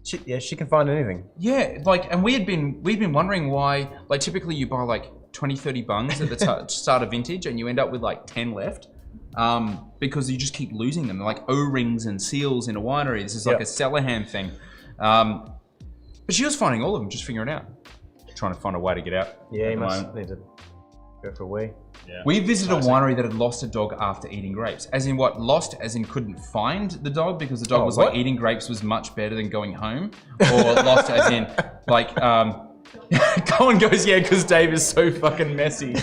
She can find anything. Yeah, like, and we'd been wondering why, like, typically you buy like 20, 30 bungs at the start of vintage and you end up with like 10 left. Because you just keep losing them. They're like O-rings and seals in a winery. This is like a Cellahan thing. But she was finding all of them, just figuring it out. Trying to find a way to get out. Yeah, you must need to go for a wee. Yeah. We visited a winery that had lost a dog after eating grapes. As in what? Lost as in couldn't find the dog because the dog was like eating grapes was much better than going home? Or lost as in like... Colin goes, yeah, because Dave is so fucking messy.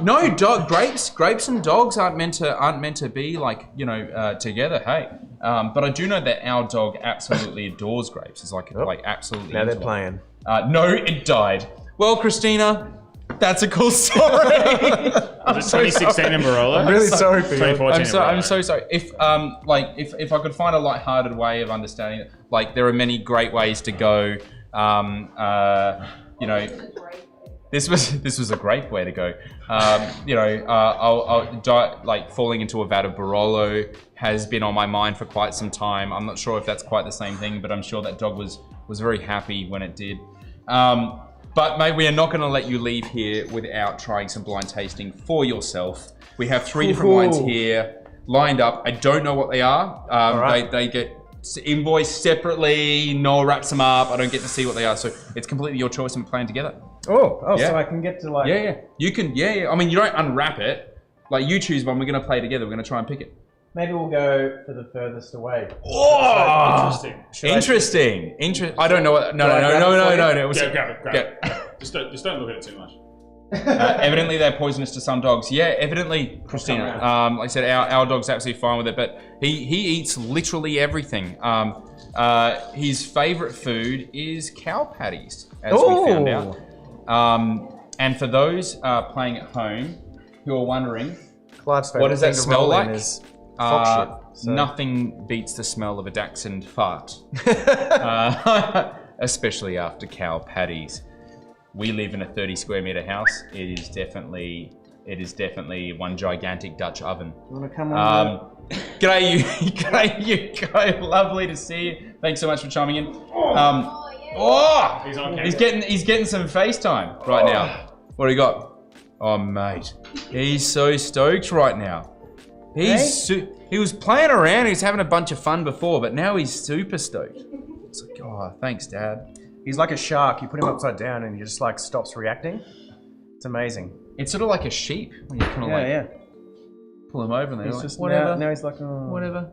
No, grapes and dogs aren't meant to be like, you know, together. Hey, but I do know that our dog absolutely adores grapes. It's like absolutely. Now they're playing. No, it died. Well, Christina, that's a cool story. Was it 2016 in Barolo? I'm really sorry for you. 2014 I'm so sorry. If I could find a light-hearted way of understanding it, like there are many great ways to go. You know, this was a great way to go. You know, I'll die, like falling into a vat of Barolo has been on my mind for quite some time. I'm not sure if that's quite the same thing, but I'm sure that dog was very happy when it did. But mate, we are not going to let you leave here without trying some blind tasting for yourself. We have 3 different wines here lined up. I don't know what they are. Right. They get invoiced separately. Noah wraps them up. I don't get to see what they are. So it's completely your choice and we're playing together. Oh, yeah. So I can get to like... Yeah. You can, yeah. I mean, you don't unwrap it. Like you choose one, we're going to play together. We're going to try and pick it. Maybe we'll go for the furthest away. Oh, interesting. I don't know what. No. Grab it. Just don't look at it too much. Evidently, they're poisonous to some dogs. Yeah, evidently, Christina. Like I said, our dog's absolutely fine with it, but he eats literally everything. His favorite food is cow patties, as we found out. And for those playing at home who are wondering, what does that smell like? Nothing beats the smell of a Dachshund fart, especially after cow patties. We live in a 30 square meter house. It is definitely one gigantic Dutch oven. You want to come on? G'day you guys. Lovely to see you. Thanks so much for chiming in. He's getting some FaceTime right now. What do you got? Oh mate, he's so stoked right now. He was playing around, he was having a bunch of fun before, but now he's super stoked. It's like, oh, thanks, Dad. He's like a shark. You put him upside down and he just like stops reacting. It's amazing. It's sort of like a sheep when you kind of pull him over and they're like, just, whatever. Now he's like, oh. Whatever.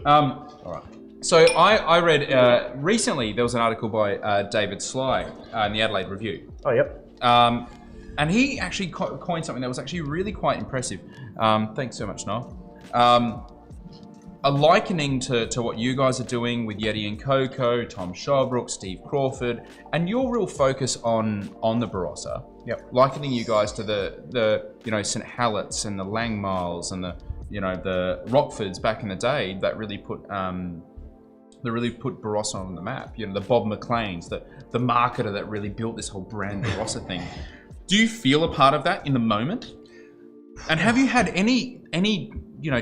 All right. So I read recently there was an article by David Sly in the Adelaide Review. Oh, yep. And he actually coined something that was actually really quite impressive. Thanks so much, Noel. A likening to what you guys are doing with Yeti and Coco, Tom Shawbrook, Steve Crawford, and your real focus on the Barossa. Yep. Likening you guys to the St. Hallett's and the Langmiles and the Rockfords back in the day that really put Barossa on the map. You know, the Bob McLeans, the marketer that really built this whole brand Barossa thing. Do you feel a part of that in the moment? And have you had any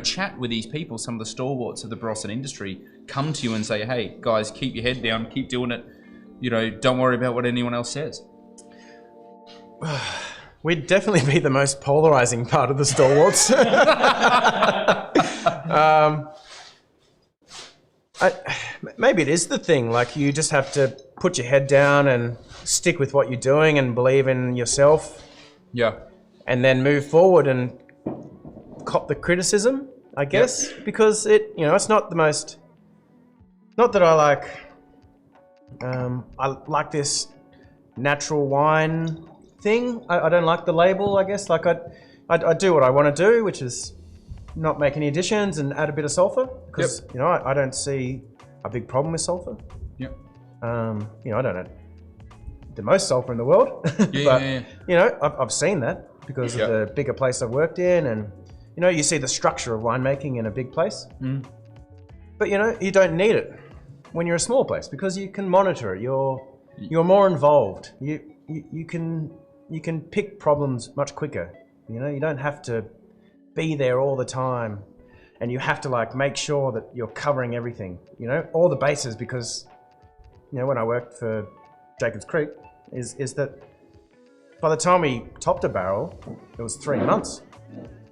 chat with these people, some of the stalwarts of the Barossa industry, come to you and say, hey, guys, keep your head down, keep doing it, don't worry about what anyone else says? We'd definitely be the most polarizing part of the stalwarts. Maybe it is the thing, like you just have to put your head down and stick with what you're doing and believe in yourself. Yeah. And then move forward and cop the criticism, I guess, because it's not the most, not that I like this natural wine thing. I don't like the label, I guess. Like I do what I want to do, which is not make any additions and add a bit of sulfur because, I don't see a big problem with sulfur. Yep. I don't know the most sulfur in the world, I've seen that because of the bigger place I've worked in, and you see the structure of winemaking in a big place. Mm. But you don't need it when you're a small place because you can monitor it. You're more involved. You can pick problems much quicker. You don't have to be there all the time. and you have to like make sure that you're covering everything, all the bases, because when I worked for Jacobs Creek, is that by the time we topped a barrel, it was 3 months,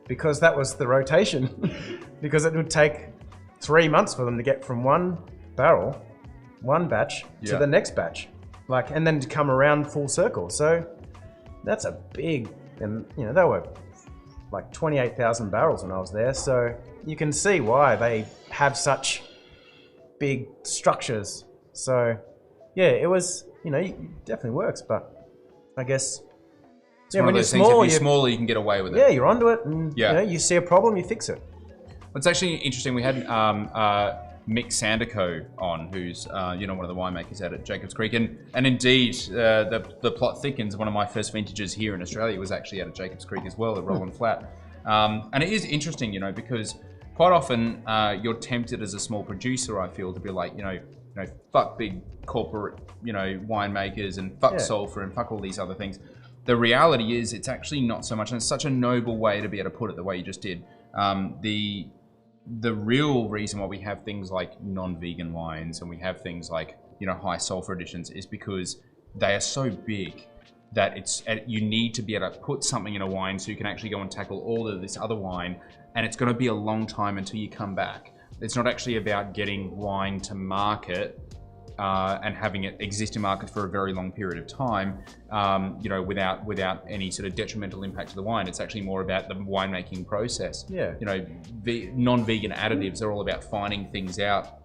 because that was the rotation. Because it would take 3 months for them to get from one barrel, one batch, to the next batch, and then to come around full circle. So that's a big, and they were like 28,000 barrels when I was there. So you can see why they have such big structures. So yeah, it was, it definitely works, but I guess it's one of those things, if you're smaller, you can get away with it. Yeah, you're onto it, and you see a problem, you fix it. It's actually interesting. We had Mick Sandico on, who's one of the winemakers out at Jacobs Creek, and indeed the plot thickens. One of my first vintages here in Australia was actually out at Jacobs Creek as well, at Roland Flat, and it is interesting, because quite often you're tempted as a small producer, I feel, to be like, fuck big corporate, winemakers, and fuck sulfur, and fuck all these other things. The reality is, it's actually not so much, and it's such a noble way to be able to put it the way you just did. The real reason why we have things like non-vegan wines and we have things like, high sulfur additions is because they are so big that you need to be able to put something in a wine so you can actually go and tackle all of this other wine, and it's going to be a long time until you come back. It's not actually about getting wine to market and having it exist in market for a very long period of time, without any sort of detrimental impact to the wine. It's actually more about the winemaking process. Yeah. Non-vegan additives are all about finding things out,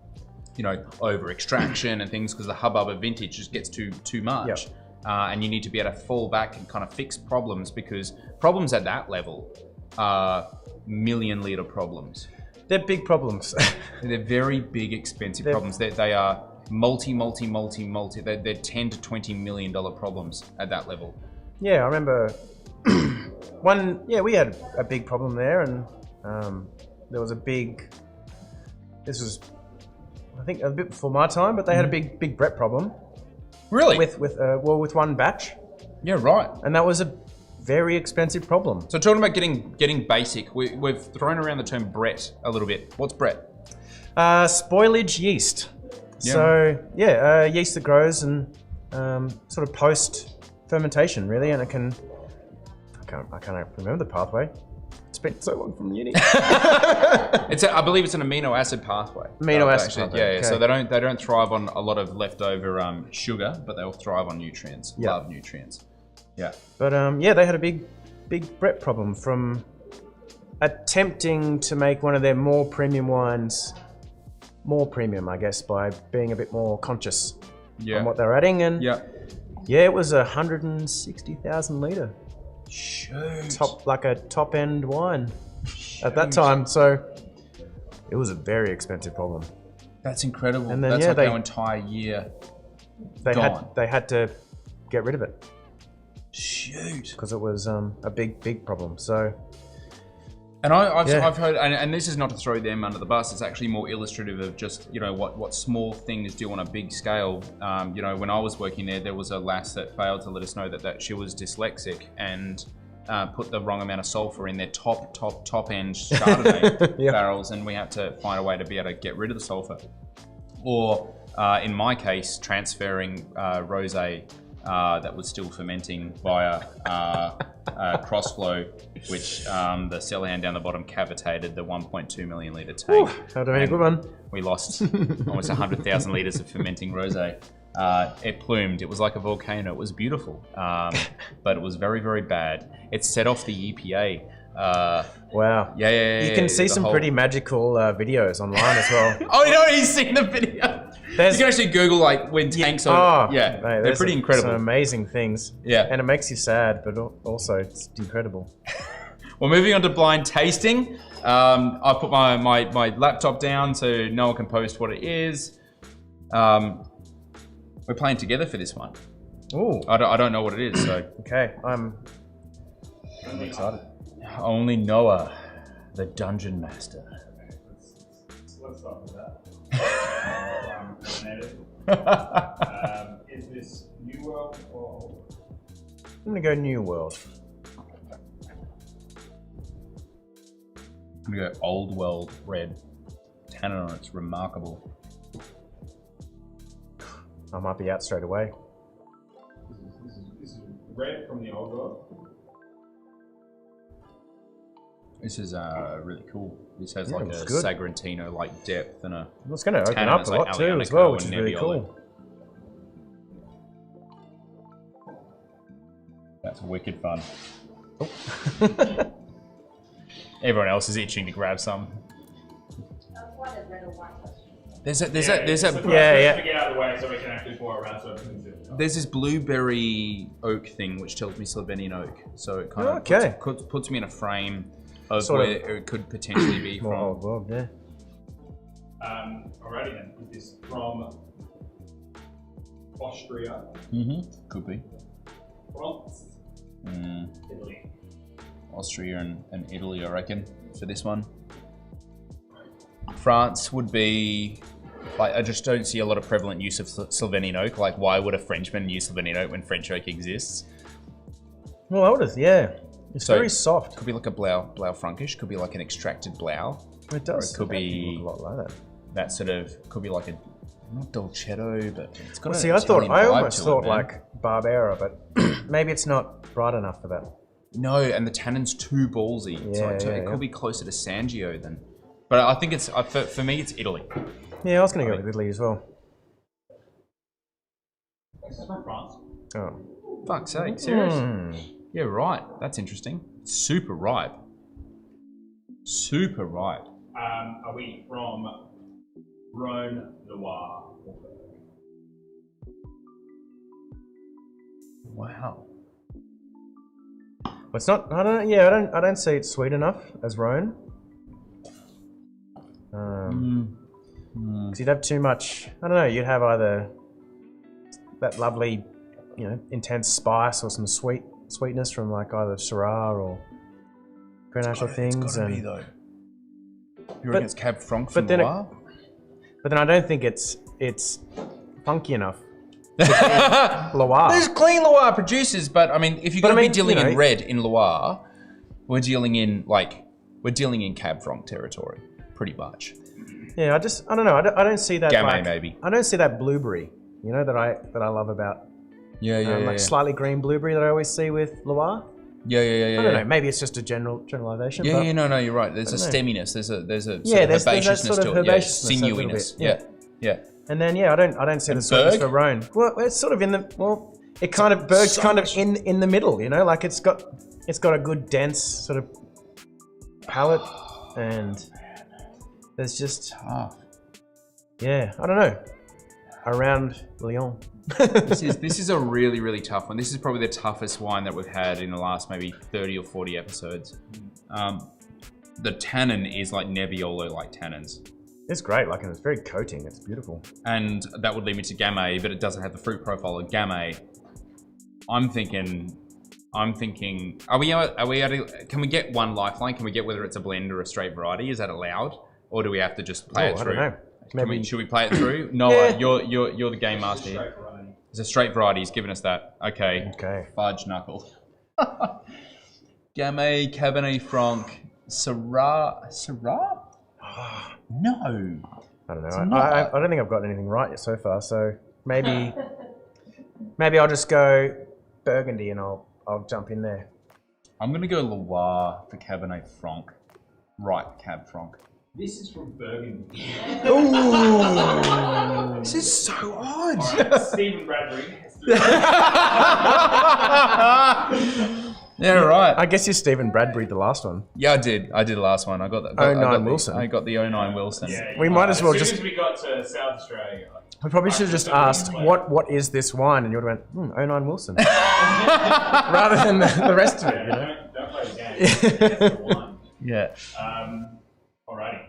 over extraction and things, because the hubbub of vintage just gets too much. Yep. And you need to be able to fall back and kind of fix problems, because problems at that level are million-litre problems. They're big problems. They're very big, expensive problems. They are multi. They're 10 to $20 million problems at that level. Yeah, I remember we had a big problem there, and there was this was, I think, a bit before my time, but they had a big Brett problem. Really? With one batch. Yeah, right. And that was a very expensive problem. So talking about getting basic, we've thrown around the term Brett a little bit. What's Brett? Spoilage yeast. Yeah. So yeast that grows and sort of post fermentation, really, and I can't remember the pathway. It's been so long from uni. I believe it's an amino acid pathway. Amino acid pathway. Yeah. Okay. So they don't thrive on a lot of leftover sugar, but they'll thrive on nutrients. Yeah. Love nutrients. Yeah. But they had a big Brett problem from attempting to make one of their more premium wines more premium, I guess, by being a bit more conscious on what they're adding. And it was 160,000 litre. Shoot. Top end wine at that time. So it was a very expensive problem. That's incredible. And then, that's like our entire year gone. They had to get rid of it. Shoot. Because it was a big problem. So. And I've heard, and this is not to throw them under the bus, it's actually more illustrative of just, what small things do on a big scale. When I was working there was a lass that failed to let us know that she was dyslexic and put the wrong amount of sulfur in their top end Chardonnay barrels, and we had to find a way to be able to get rid of the sulfur. Or, in my case, transferring rosé that was still fermenting via crossflow, which the cellar hand down the bottom cavitated the 1.2 million litre tank. That would have been a good one. We lost almost 100,000 litres of fermenting rosé. It plumed. It was like a volcano. It was beautiful, but it was very, very bad. It set off the EPA. Wow. Yeah. You can see some pretty magical videos online as well. Oh, he's seen the video. You can actually Google when tanks are. Mate, they're pretty incredible. Some amazing things. Yeah. And it makes you sad, but also it's incredible. Well, moving on to blind tasting. I've put my laptop down so no one can post what it is. We're playing together for this one. Ooh. I don't know what it is, so. Okay, I'm excited. Only Noah, the Dungeon Master. Let's start with that. Is this New World or Old? I'm gonna go New World. I'm gonna go Old World red. Tannin on it's remarkable. I might be out straight away. This is red from the old world. This is really cool. This has Yeah, like a it's good. Sagrantino like depth and a. Well, it's going to open Tannin, up it's a like lot too as Alianico well, which is and really Nebbiolo. cool. That's wicked fun. Everyone else is itching to grab some. There's a Yeah, To get out of the way so we can actually pour around so there's this blueberry oak thing which tells me Slovenian oak, so it kind of puts me in a frame of Sort where of it could potentially be more from. old world, yeah. Alrighty then. Is this from Austria? Could be. France? Italy? Austria and Italy, I reckon, for this one. France would be, like, I just don't see a lot of prevalent use of Slovenian oak. Like, why would a Frenchman use Slovenian oak when French oak exists? Well, I would have, yeah. It's So, very soft. Could be like a Blaufränkisch, could be like an extracted Blau. It does. Or it could be look a lot like that. that sort of, could be like a, not Dolcetto, but it's got Well, an see, I Italian almost vibe to thought it, man. like Barbera, but maybe it's not bright enough for that. No, and the tannin's too ballsy. So it could be closer to Sangio than. But I think it's, for me, it's Italy. Yeah, I was going to go with Italy as well. This is from France. Oh. Fuck's sake, serious? Yeah, right. That's interesting. Super ripe. Super ripe. Are we from Rhone Noir? Wow. Well, it's not. I don't see it sweet enough as Rhone. Because you'd have too much. I don't know. You'd have either that lovely, intense spice or some sweetness from like either Syrah or Grenache or things. It's gotta be though. You reckon it's Cab Franc from Loire? But then I don't think it's funky enough. Loire. There's clean Loire producers, but I mean, if you're going to be dealing in red in Loire, we're dealing in Cab Franc territory, pretty much. Yeah, I don't know. I don't see that. Gamay, maybe. I don't see that blueberry. That I love about. Yeah, slightly green blueberry that I always see with Loire. Yeah. I don't know. Maybe it's just a generalization. Yeah, no, you're right. There's a stemminess. There's a there's herbaceousness that sort of to it. herbaceousness, Sinewyiness. Yeah. And then I don't see the sweetness for Rhone. Well, it's sort of in the Berg's kind of in the middle. Like it's got a good dense sort of palate, and there's just I don't know, around Lyon. This is a really, really tough one. This is probably the toughest wine that we've had in the last maybe 30 or 40 episodes. The tannin is like Nebbiolo like tannins. It's great, and it's very coating. It's beautiful. And that would lead me to Gamay, but it doesn't have the fruit profile of Gamay. I'm thinking, are we can we get one lifeline? Can we get whether it's a blend or a straight variety? Is that allowed? Or do we have to just play it through? I don't know. Maybe. Should we play it through? Noah, you're the game master here. It's a straight variety. He's given us that. Okay. Fudge knuckle. Gamay, Cabernet Franc, Syrah? No. I don't know. I don't think I've got anything right yet so far. So maybe I'll just go Burgundy and I'll jump in there. I'm gonna go Loire for Cabernet Franc. Right, Cab Franc. This is from Burgundy. Ooh. This is so odd. Alright, Stephen Bradbury. Yeah, right. I guess you're Stephen Bradbury, the last one. Yeah, I did the last one. I got that. 09 Wilson. I got the 09 Wilson. Yeah, We might as well as just. soon as we got to South Australia. We probably should have just asked, what is this wine? And you would have went, 09 Wilson. Rather than the rest of it, Don't play the game. That's the one. Yeah. Alrighty.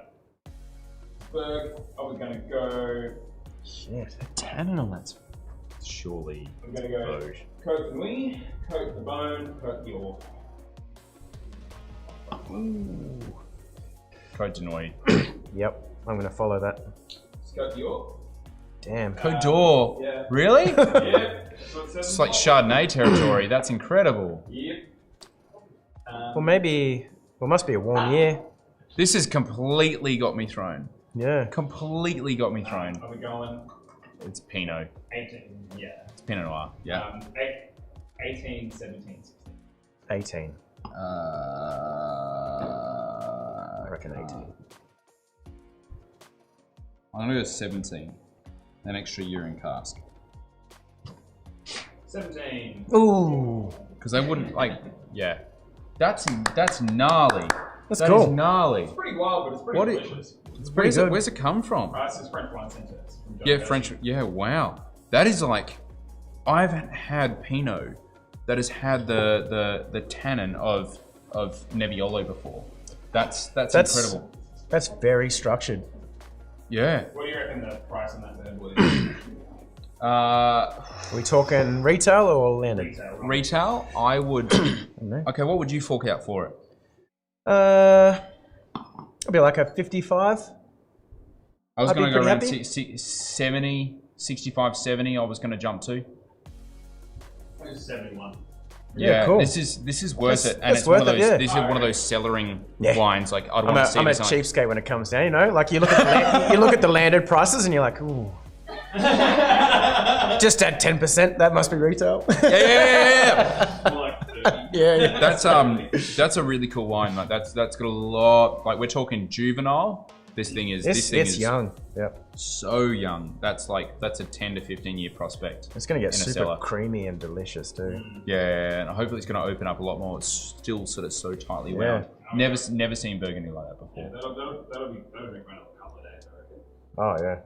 Berg, are we going to go... Shit. Tannin on that's surely. I'm going to go Cote de Nuit, Cote de Bone, Cote d'Or. Cote de Nuit. Yep, I'm going to follow that. It's Cote d'Or. Damn. Cote d'Or. Yeah. Really? Yeah. It's like Chardonnay territory. That's incredible. Yep. Well, maybe... Well, it must be a warm year. This has completely got me thrown. Yeah. Completely got me thrown. Are we going It's Pinot. 18? Yeah. It's Pinot Noir. Yeah. 18, 17, 16. 18. I I reckon 18. I'm gonna go 17. An extra year in cask. 17. Ooh. Because they wouldn't like. Yeah. That's gnarly. That's That cool. is gnarly. It's pretty wild, but it's pretty What it- delicious. It's pretty good. Where's it come from? This is French wine centre. It's from John Yeah, Gershon. French. Yeah, wow. That is like, I've had Pinot that has had the tannin of Nebbiolo before. That's incredible. That's very structured. Yeah. What do you reckon the price on that bad boy is? Are we talking retail or landed? Retail, right? Retail, I would. know. Okay, what would you fork out for it? It'll be like a 55. I was I'd be going to go pretty around happy. 70, 65, 70. I was going to jump to. It was 71. Yeah, cool. This is worth That's- it, and that's it's one of worth it, those. yeah. This is one of those cellaring Yeah. wines. Like I'd I'm want to see a this. Like, cheapskate when it comes down, you know? Like you look at you look at the landed prices and you're like, ooh. Just at 10%, that must be retail. yeah. More like 30. yeah. That's a really cool wine. Like that's got a lot. Like we're talking juvenile. This thing is It's young. Yeah. so young. That's a 10 to 15 year prospect. It's going to get in a super cellar. creamy and delicious too. Yeah, and hopefully it's going to open up a lot more. It's still sort of so tightly wound. Never seen Burgundy like that before. Yeah, that'll be around a couple of days, I reckon. Oh, yeah.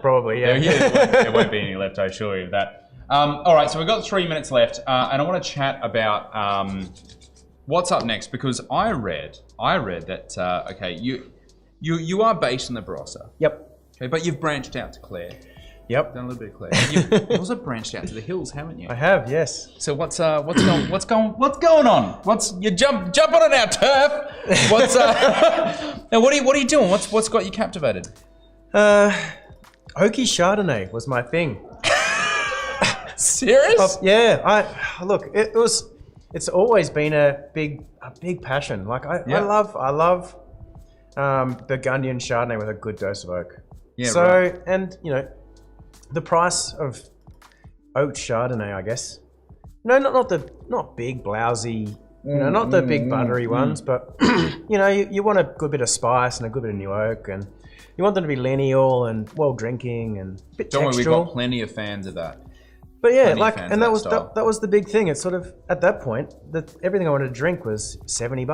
Probably, yeah. There won't be any left, I assure you of that. All right, so we've got 3 minutes left, and I want to chat about what's up next, because I read that okay, you are based in the Barossa, Yep. okay, but you've branched out to Clare, Yep. done a little bit of Clare. You've also branched out to the hills, haven't you? I have, yes. So what's going on? You jump on our turf? What's now? What are you doing? What's got you captivated? Oaky Chardonnay was my thing. Serious? Yeah, look, it's always been a big passion. Like I love Burgundian Chardonnay with a good dose of oak. Yeah, so, right. and you know, the price of oak Chardonnay, I guess. No, not big blousy, not the big buttery ones, but you want a good bit of spice and a good bit of new oak, and you want them to be lineal and well drinking and a bit Don't worry, we've textural. got plenty of fans of that. But yeah, Plenty of like, fans and of that was style. that was the big thing. It's sort of at that point that everything I wanted to drink was $70.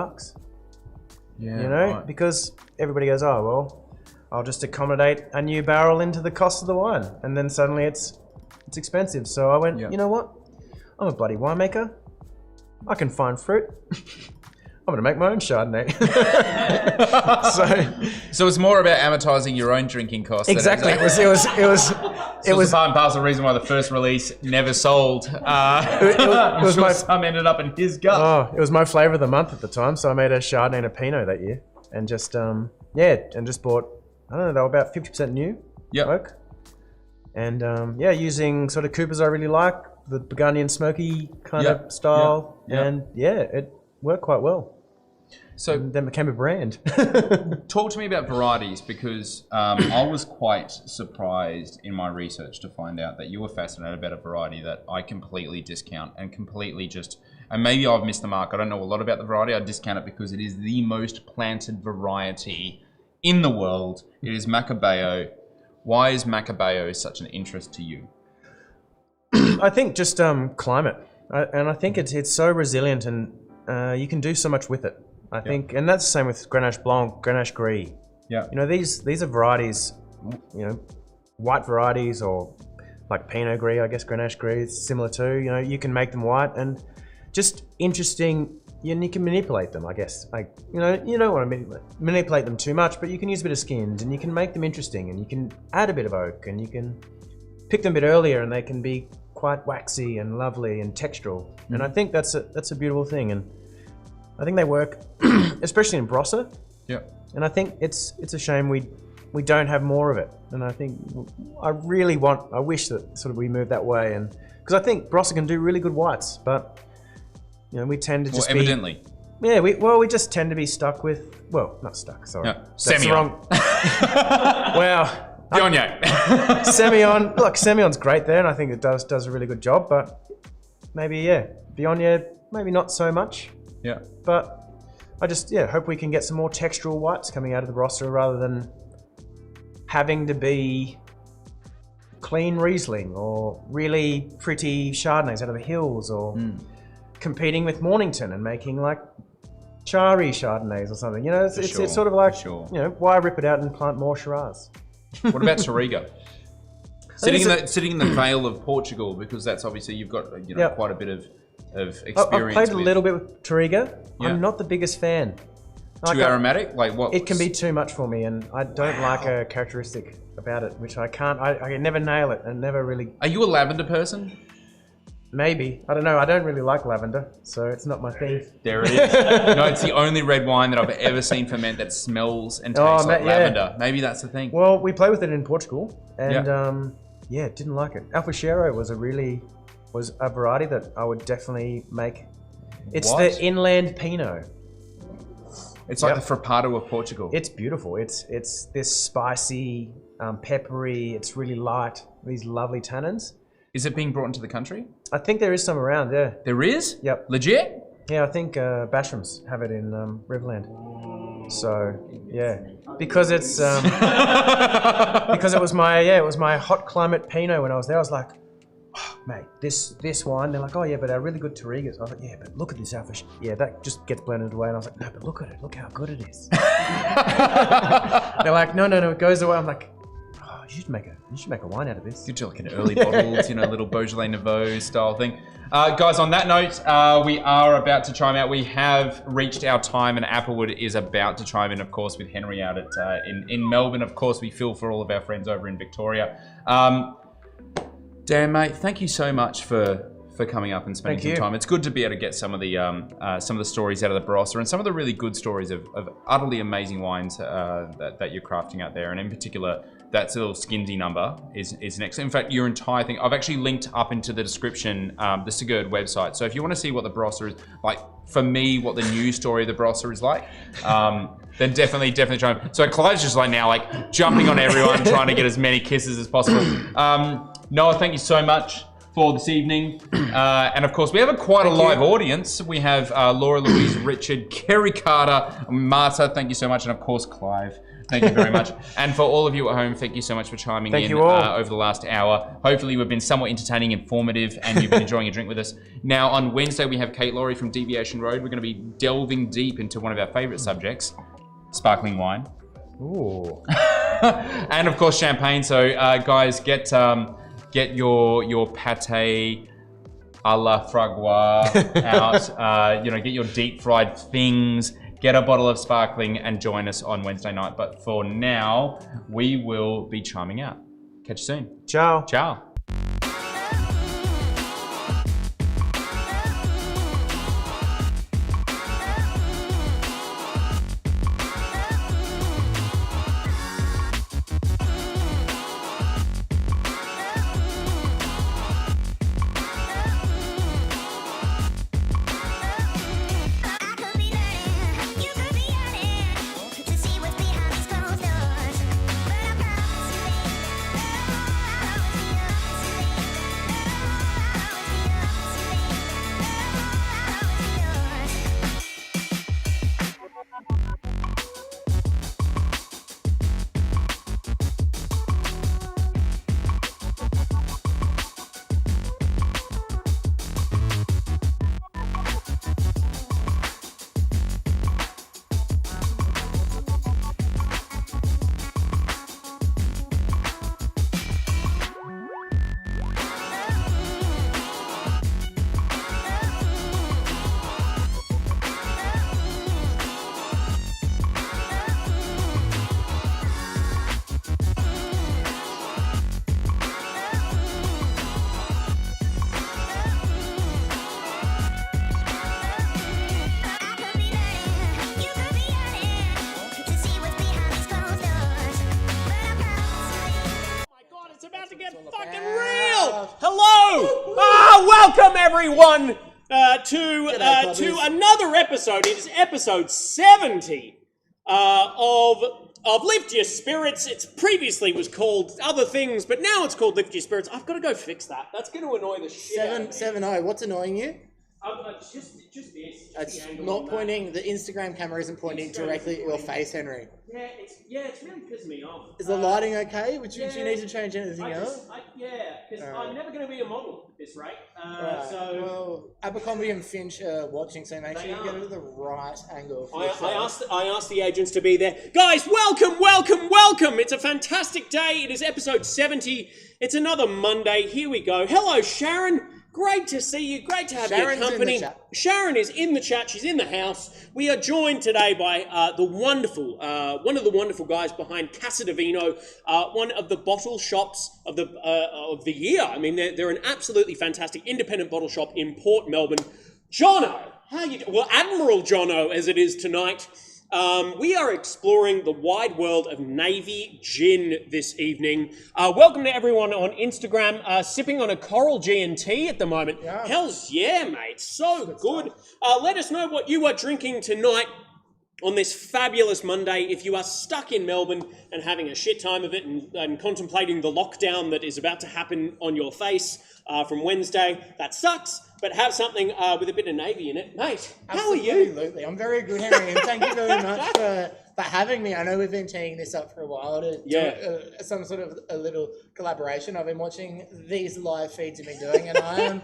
Yeah, You know, right. because everybody goes, oh well, I'll just accommodate a new barrel into the cost of the wine, and then suddenly it's expensive. So I went, Yeah. you know what? I'm a bloody winemaker. I can find fruit. I'm gonna make my own Chardonnay. So it's more about amortizing your own drinking costs. Exactly. It was It was part and parcel reason why the first release never sold. it was my some ended up in his gut. it was my flavor of the month at the time. So I made a Chardonnay and a Pinot that year, and just just bought. I don't know. They were about 50% new oak, and using sort of Coopers I really like, the Burgundian smoky kind of style, and it worked quite well. So And then became a brand. talk to me about varieties, because I was quite surprised in my research to find out that you were fascinated about a variety that I completely discount and completely and maybe I've missed the mark. I don't know a lot about the variety. I discount it because it is the most planted variety in the world. It is Macabeo. Why is Macabeo such an interest to you? I think just climate, and I think it's so resilient, and you can do so much with it. I think, and that's the same with Grenache Blanc, Grenache Gris. Yeah. You know, these are varieties, white varieties, or like Pinot Gris, I guess Grenache Gris is similar too. You know, you can make them white and just interesting, and you can manipulate them, I guess. Like, you don't want to manipulate them too much, but you can use a bit of skins, and you can make them interesting, and you can add a bit of oak, and you can pick them a bit earlier, and they can be quite waxy and lovely and textural. And I think that's a beautiful thing, and I think they work, especially in Barossa. Yeah. And I think it's a shame we don't have more of it. And I think I wish that sort of we move that way, and because I think Barossa can do really good whites, but we tend to just evidently. Yeah, we just tend to be stuck with, well, not stuck, sorry. No, That's the Semyon. wrong. Well, Bionye. Semyon, look, Semyon's great there, and I think it does a really good job, but maybe, Bionye, maybe not so much. Yeah. But I just, hope we can get some more textural whites coming out of the roster rather than having to be clean Riesling or really pretty Chardonnays out of the hills or competing with Mornington and making like Chari Chardonnays or something. You know, it's sort of like, you know, why rip it out and plant more Shiraz? What about Touriga? Sitting in the Vale of Portugal, because that's obviously you've got quite a bit of experience. I've played a little bit with Touriga. Yeah. I'm not the biggest fan. Too aromatic? Like what? It can be too much for me, and I don't like a characteristic about it, which I can't. I can never nail it, and never really. Are you a lavender person? Maybe. I don't know. I don't really like lavender, so it's not my thing. There it is. No, it's the only red wine that I've ever seen ferment that smells and tastes like lavender. Maybe that's the thing. Well, we play with it in Portugal, and didn't like it. Alfachero was a variety that I would definitely make. It's the inland Pinot. It's like the Frappato of Portugal. It's beautiful. It's this spicy, peppery. It's really light. These lovely tannins. Is it being brought into the country? I think there is some around. Yeah. There is? Yep. Legit? Yeah, I think Basham's have it in Riverland. So yeah, because it's because it was my hot climate Pinot when I was there. I was like, oh, mate, this wine. They're like, oh yeah, but they're really good Tourigas. I was like, yeah, but look at this Alpha. Yeah, that just gets blended away. And I was like, no, but look at it. Look how good it is. They're like, no, it goes away. I'm like, oh, you should make a wine out of this. You do like an early bottles, little Beaujolais Nouveau style thing. Guys, on that note, we are about to chime out. We have reached our time, and Applewood is about to chime in, of course, with Henry out at in Melbourne. Of course, we feel for all of our friends over in Victoria. Dan, mate, thank you so much for coming up and spending some time. It's good to be able to get some of the stories out of the Barossa and some of the really good stories of utterly amazing wines that you're crafting out there, and in particular, that little Skinsy number is next. In fact, your entire thing, I've actually linked up into the description the Sigurd website. So if you want to see what the Barossa is like, for me, what the news story of the Barossa is like, then definitely try. So Clive's just like jumping on everyone, trying to get as many kisses as possible. Noah, thank you so much for this evening. And of course, we have quite a live audience. We have Laura, Louise, Richard, Kerry Carter, Marta, thank you so much. And of course, Clive. Thank you very much. And for all of you at home, thank you so much for chiming in over the last hour. Hopefully we've been somewhat entertaining, informative, and you've been enjoying a drink with us. Now, on Wednesday, we have Kate Laurie from Deviation Road. We're going to be delving deep into one of our favorite subjects, sparkling wine. Ooh. And of course, champagne. So guys, get your pate a la Fragois out. Get your deep fried things. Get a bottle of sparkling and join us on Wednesday night. But for now, we will be chiming out. Catch you soon. Ciao. Ciao. Welcome everyone to another episode. It is episode 70 of Lift Your Spirits. It previously was called other things, but now it's called Lift Your Spirits. I've got to go fix that. That's going to annoy the shit out of me. 7-0. What's annoying you? Just this. It's not pointing. The Instagram camera isn't pointing directly at your face, Henry. It's really pissing me off. Is the lighting okay? Would you need to change anything else? Because I'm never going to be a model at this rate. Well, Abercrombie and Finch are watching, so make sure you get it at the right angle. I asked the agents to be there. Guys, welcome! It's a fantastic day. It is episode 70. It's another Monday. Here we go. Hello, Sharon. Great to see you. Great to have your company. Sharon is in the chat. She's in the house. We are joined today by one of the wonderful guys behind Casa Divino, one of the bottle shops of the year. I mean, they're an absolutely fantastic independent bottle shop in Port Melbourne. Jono, how you doing? Well, Admiral Jono, as it is tonight. We are exploring the wide world of Navy gin this evening. Welcome to everyone on Instagram, sipping on a Coral G&T at the moment. Yeah. Hell's yeah, mate. So good. Let us know what you are drinking tonight on this fabulous Monday. If you are stuck in Melbourne and having a shit time of it and contemplating the lockdown that is about to happen on your face from Wednesday, that sucks. But have something with a bit of Navy in it. Mate, how are you? Absolutely. I'm very good, Henry, and thank you very much for having me. I know we've been teeing this up for a while to do some sort of a little collaboration. I've been watching these live feeds you've been doing, and I am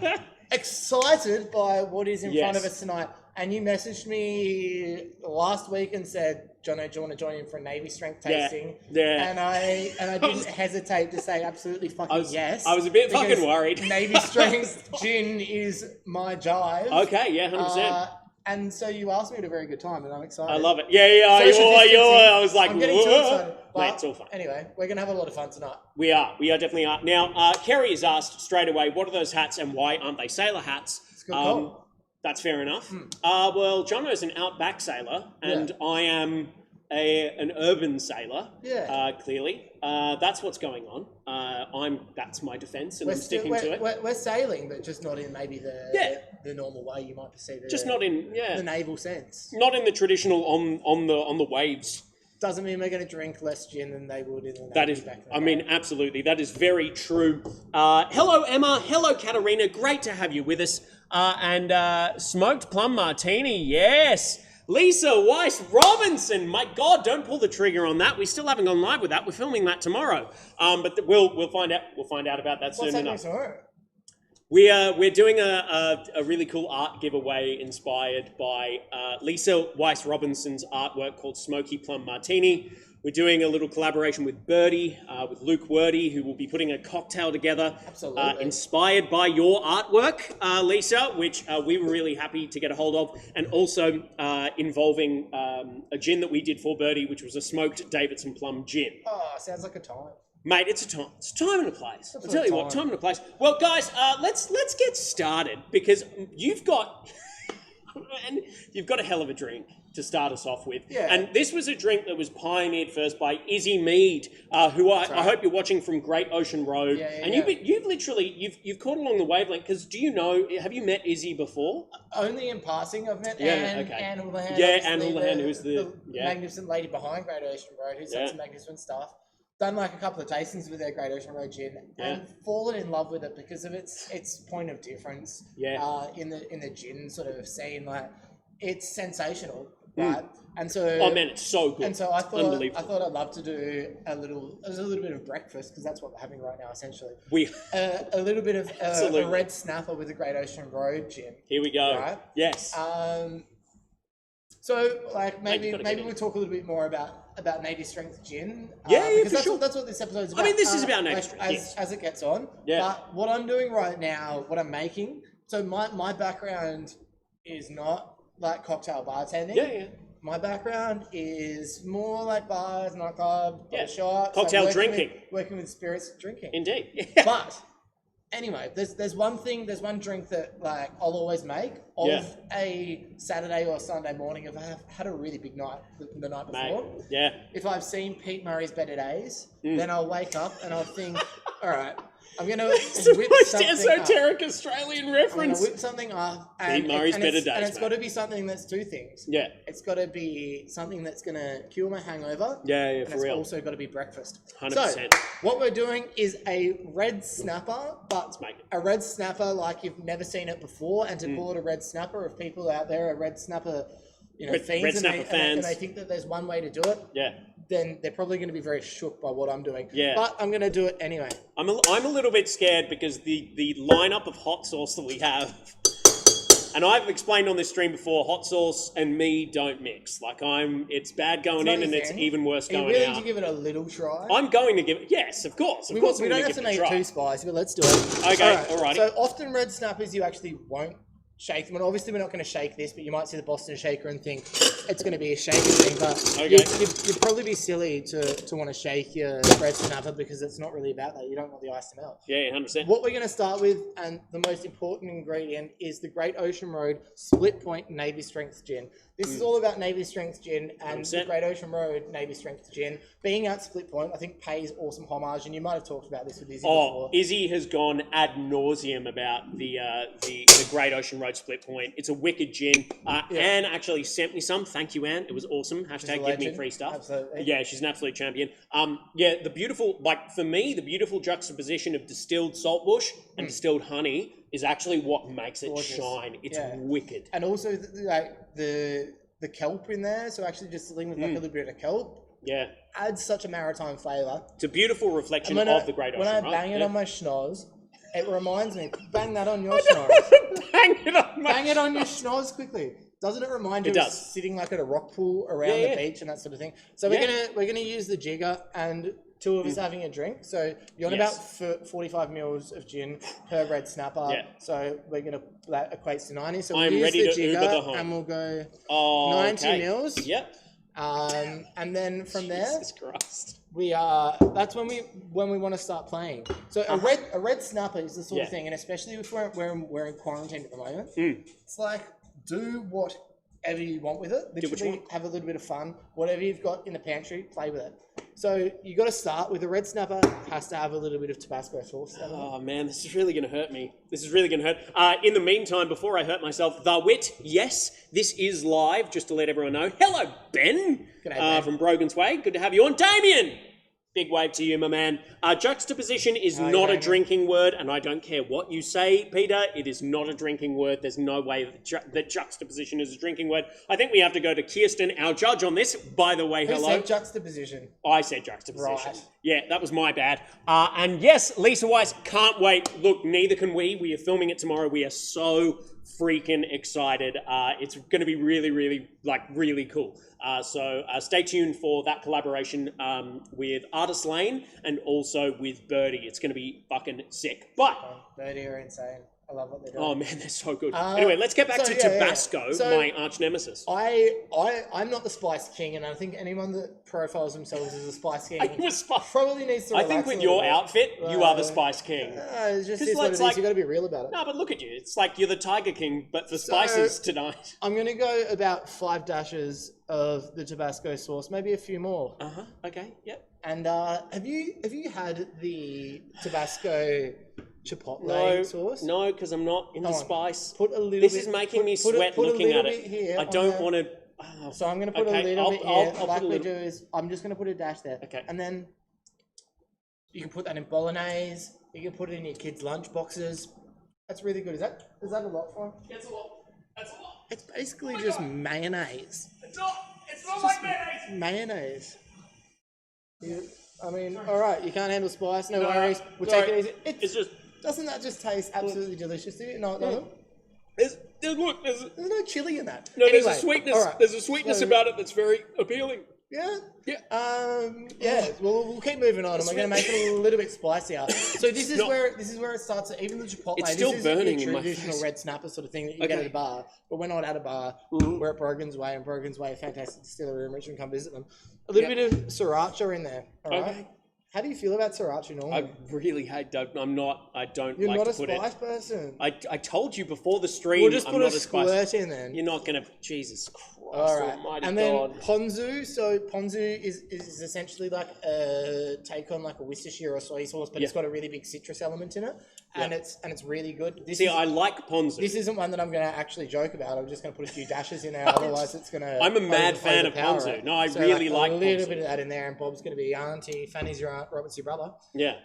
excited by what is in front of us tonight. And you messaged me last week and said, Jono, do you want to join in for a Navy strength tasting? Yeah. And I didn't hesitate to say absolutely fucking yes. I was a bit fucking worried. Navy strength gin is my jive. Okay, yeah, 100%. And so you asked me at a very good time, and I'm excited. I love it. I was like, I'm getting too excited. Mate, it's all fun. Anyway, we're going to have a lot of fun tonight. We definitely are. Now, Kerry has asked straight away, what are those hats and why aren't they sailor hats? It's a good call. That's fair enough. Well, Jono's an outback sailor, and I am an urban sailor. Yeah. Clearly, that's what's going on. That's my defence, and I'm sticking to it. We're sailing, but just not in maybe the normal way you might perceive it. Just not in the naval sense. Not in the traditional on the waves. Doesn't mean we're going to drink less gin than they would in the Navy. That is, I mean, absolutely. That is very true. Hello, Emma. Hello, Katarina. Great to have you with us. And smoked plum martini, yes. Lisa Weiss Robinson, my God, don't pull the trigger on that. We still haven't gone live with that. We're filming that tomorrow. But we'll find out. We'll find out about that soon enough. Tomorrow? We're doing a really cool art giveaway inspired by Lisa Weiss Robinson's artwork called Smoky Plum Martini. We're doing a little collaboration with Birdie, with Luke Wordy, who will be putting a cocktail together. Absolutely. Inspired by your artwork, Lisa, which we were really happy to get a hold of, and also involving a gin that we did for Birdie, which was a smoked Davidson Plum gin. Oh, sounds like a time. Mate, it's a time and a place. I'll tell you what, time and a place. Well, guys, let's get started, because you've got a hell of a drink to start us off with. Yeah. And this was a drink that was pioneered first by Izzy Mead, who I hope you're watching from Great Ocean Road. You've literally caught along the wavelength, because have you met Izzy before? Only in passing. I've met Anne Houlihan. Yeah, Anne Houlihan, who's the magnificent lady behind Great Ocean Road, who's done some magnificent stuff. Done like a couple of tastings with their Great Ocean Road gin, and fallen in love with it because of its point of difference. Yeah. In the gin sort of scene, like it's sensational, right? And so, it's so good. And so I thought I'd love to do a little bit of breakfast, because that's what we're having right now, essentially. A little bit of a red snapper with the Great Ocean Road gin. Here we go. Right? Yes. So like maybe we'll talk a little bit more about Navy strength gin. Because that's what this episode's about. I mean, this is about Navy strength. As it gets on. Yeah. But what I'm doing right now, what I'm making, so my background is not like cocktail bartending. Yeah. My background is more like bars, nightclub, shops. Cocktail drinking. Working with spirits, drinking. Indeed. But anyway, there's one drink that like I'll always make of a Saturday or Sunday morning if I've had a really big night the night before. Mate, If I've seen Pete Murray's Better Days, then I'll wake up and I'll think, all right, I'm gonna It's the whip most something up. esoteric Australian I'm gonna reference. whip something up, and, Murray's better days, and it's mate. got to be something that's two things. Yeah. It's got to be something that's gonna cure my hangover. Yeah, and for it's real. also got to be breakfast. 100%. So what we're doing is a red snapper, but make it. a red snapper like you've never seen it before. And to call it a red snapper, if people out there are red snapper, fiends, Red Snapper and fans. they think that there's one way to do it, Yeah. then they're probably going to be very shook by what I'm doing. Yeah. But I'm going to do it anyway. I'm a little bit scared because the lineup of hot sauce that we have, and I've explained on this stream before, hot sauce and me don't mix. Like it's bad going It's in not and your it's thing. even worse Are you going willing out. to give it a little try? I'm going to give it, yes, of course. Of course We I'm don't going have to to give it make a it too try. spicy, but let's do it. Okay, alrighty. So often red snappers, you actually won't shake them. And obviously, we're not going to shake this, but you might see the Boston shaker and think it's going to be a shaker thing. But you'd probably be silly to want to shake your red snapper because it's not really about that. You don't want the ice to melt. Yeah, 100%. What we're going to start with, and the most important ingredient, is the Great Ocean Road Split Point Navy Strength Gin. This is all about Navy Strength Gin, and 100%. the Great Ocean Road Navy Strength Gin being at Split Point, I think pays awesome homage. And you might have talked about this with Izzy before. Izzy has gone ad nauseum about the Great Ocean Road Split Point. It's a wicked gin. Anne actually sent me some. Thank you, Anne. It was awesome. Hashtag give me free stuff. Absolutely. Yeah, she's an absolute champion. The beautiful, for me, the beautiful juxtaposition of distilled saltbush and distilled honey is actually what makes it Gorgeous. shine. It's Yeah. wicked. And also the kelp in there, so actually just distilling with like a little bit of kelp Yeah. adds such a maritime flavour. It's a beautiful reflection And of the Great Ocean. when I right? bang it Yeah. on my schnoz, it reminds me, bang that on your schnoz. Bang it on my Bang it on your schnoz quickly. Doesn't it remind you It of does. sitting like at a rock pool around Yeah. the beach and that sort of thing? So we're gonna use the jigger and two of us having a drink. So you're on Yes. about 45 mils of gin per red snapper. Yeah. So that equates to 90. So we'll I'm use ready the to jigger Uber the home. and we'll go Oh, 90 okay. mils. Yep. And then from there, Jesus Christ. that's when we want to start playing. So a red snapper is the sort of Yeah. thing, and especially if we're in quarantine at the moment, Mm. it's like do whatever you want with it. what you Literally want. have a little bit of fun. Whatever you've got in the pantry, play with it. So you got to start with a red snapper. Has to have a little bit of Tabasco sauce. Oh man, this is really going to hurt me. This is really going to hurt. In the meantime, before I hurt myself, The Wit, yes, this is live, just to let everyone know. Hello, Ben, G'day, Ben. from Brogan's Way. Good to have you on. Damien, big wave to you, my man. Juxtaposition is Hi, not a Damien. drinking word, and I don't care what you say, Peter. It is not a drinking word. There's no way that juxtaposition is a drinking word. I think we have to go to Kirsten, our judge on this. By the way, Who hello. said juxtaposition? I said juxtaposition. Right. Yeah, that was my bad. And yes, Lisa Weiss, can't wait. Look, neither can we. We are filming it tomorrow. We are so freaking excited. It's going to be really, really, really cool. So stay tuned for that collaboration with Artist Lane and also with Birdie. It's going to be fucking sick. But, Birdie are insane. I love what they're doing. oh man, they're so good. Anyway, let's get back so to yeah, yeah. Tabasco, So- my arch nemesis. I'm not the Spice King, and I think anyone that profiles themselves as a Spice King You a Spice- probably needs to I think relax with a your little bit. outfit, you are the Spice King. It's just 'Cause is what it it's is. like- You got to be real about it. No, but look at you. It's like you're the Tiger King, but for spices tonight. I'm gonna go about 5 dashes of the Tabasco sauce, maybe a few more. Okay, yep. And have you had the Tabasco chipotle No, sauce? no, because I'm not in the Come on. spice. Put a little This bit. is making me put a- sweat put a looking little at bit it. here I on don't the- want to. So I'm gonna put Okay, a little bit I'll here. put Like a we little- do is, I'm just gonna put a dash there. Okay. And then you can put that in bolognese. You can put it in your kids' lunch boxes. That's really good. Is that a lot for 'em? That's a lot. That's a lot. It's basically just mayonnaise. It's not like mayonnaise. Mayonnaise. I mean, all right. You can't handle spice. No No, worries. We'll sorry. take it easy. It's just Doesn't that just taste absolutely delicious to you? No, it doesn't. there's There's no chili in that. no Anyway, there's a sweetness. all right. There's a sweetness So- about it that's very appealing. Yeah. Yeah. Yeah. Well, we'll keep moving on, and we're going to make it a little bit spicier. So this is not- where it starts. Even the chipotle. It's still this is burning your in my traditional face. red snapper sort of thing that you get Okay. at a bar, but we're not at a bar. We're at Brogan's Way, and Brogan's Way, a fantastic distillery in Richmond. Come visit them. A little Yep. bit of sriracha in there. All right. Okay. How do you feel about sriracha normally? I really hate that. I'm not. I don't You're like not to a put spice it. person. I told you before the stream. We'll just I'm put not a a spice. squirt in then. You're not gonna. Jesus Christ. Christ almighty And then God. ponzu. So ponzu is essentially like a take on like a Worcestershire or soy sauce, but it's got a really big citrus element in it, and it's really good. I like ponzu. This isn't one that I'm going to actually joke about. I'm just going to put a few dashes in there, otherwise it's going to. I'm a mad fan of overpower ponzu. it. No, I So, really like a little ponzu. bit of that in there, and Bob's going to be auntie, Fanny's your aunt, Robert's your brother. Yeah.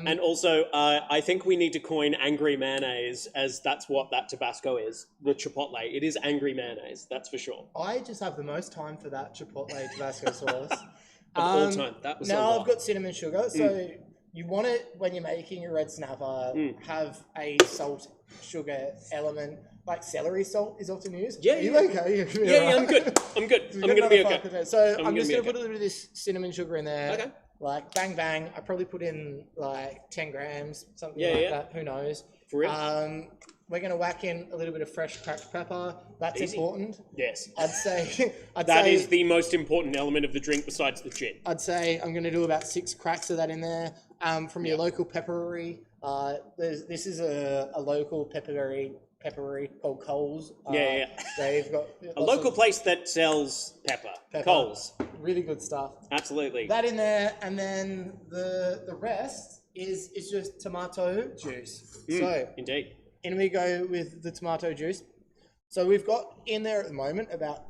And also, I think we need to coin angry mayonnaise, as that's what that Tabasco is. The Chipotle. It is angry mayonnaise, that's for sure. I just have the most time for that Chipotle Tabasco sauce. Of all time. That was Now so I've got cinnamon sugar, so you want it when you're making your red snapper, have a salt sugar element, like celery salt is often used. Yeah, Are you yeah. okay? Yeah, I'm good. I'm good. I'm going to be okay. So I'm gonna just be going to okay. put a little bit of this cinnamon sugar in there. Okay. Like bang bang. I probably put in like 10 grams, something Yeah, like yeah. that. Who knows? For real? We're going to whack in a little bit of fresh cracked pepper. That's Easy. important. Yes. I'd say. That is the most important element of the drink besides the gin. I'd say I'm going to do about 6 cracks of that in there. From your local peppery. This is a local peppery called Coles. Yeah. They've got A local place that sells pepper. Coles. really good stuff. Absolutely. That in there, and then the rest is just tomato juice. So Indeed. in we go with the tomato juice. So we've got in there at the moment about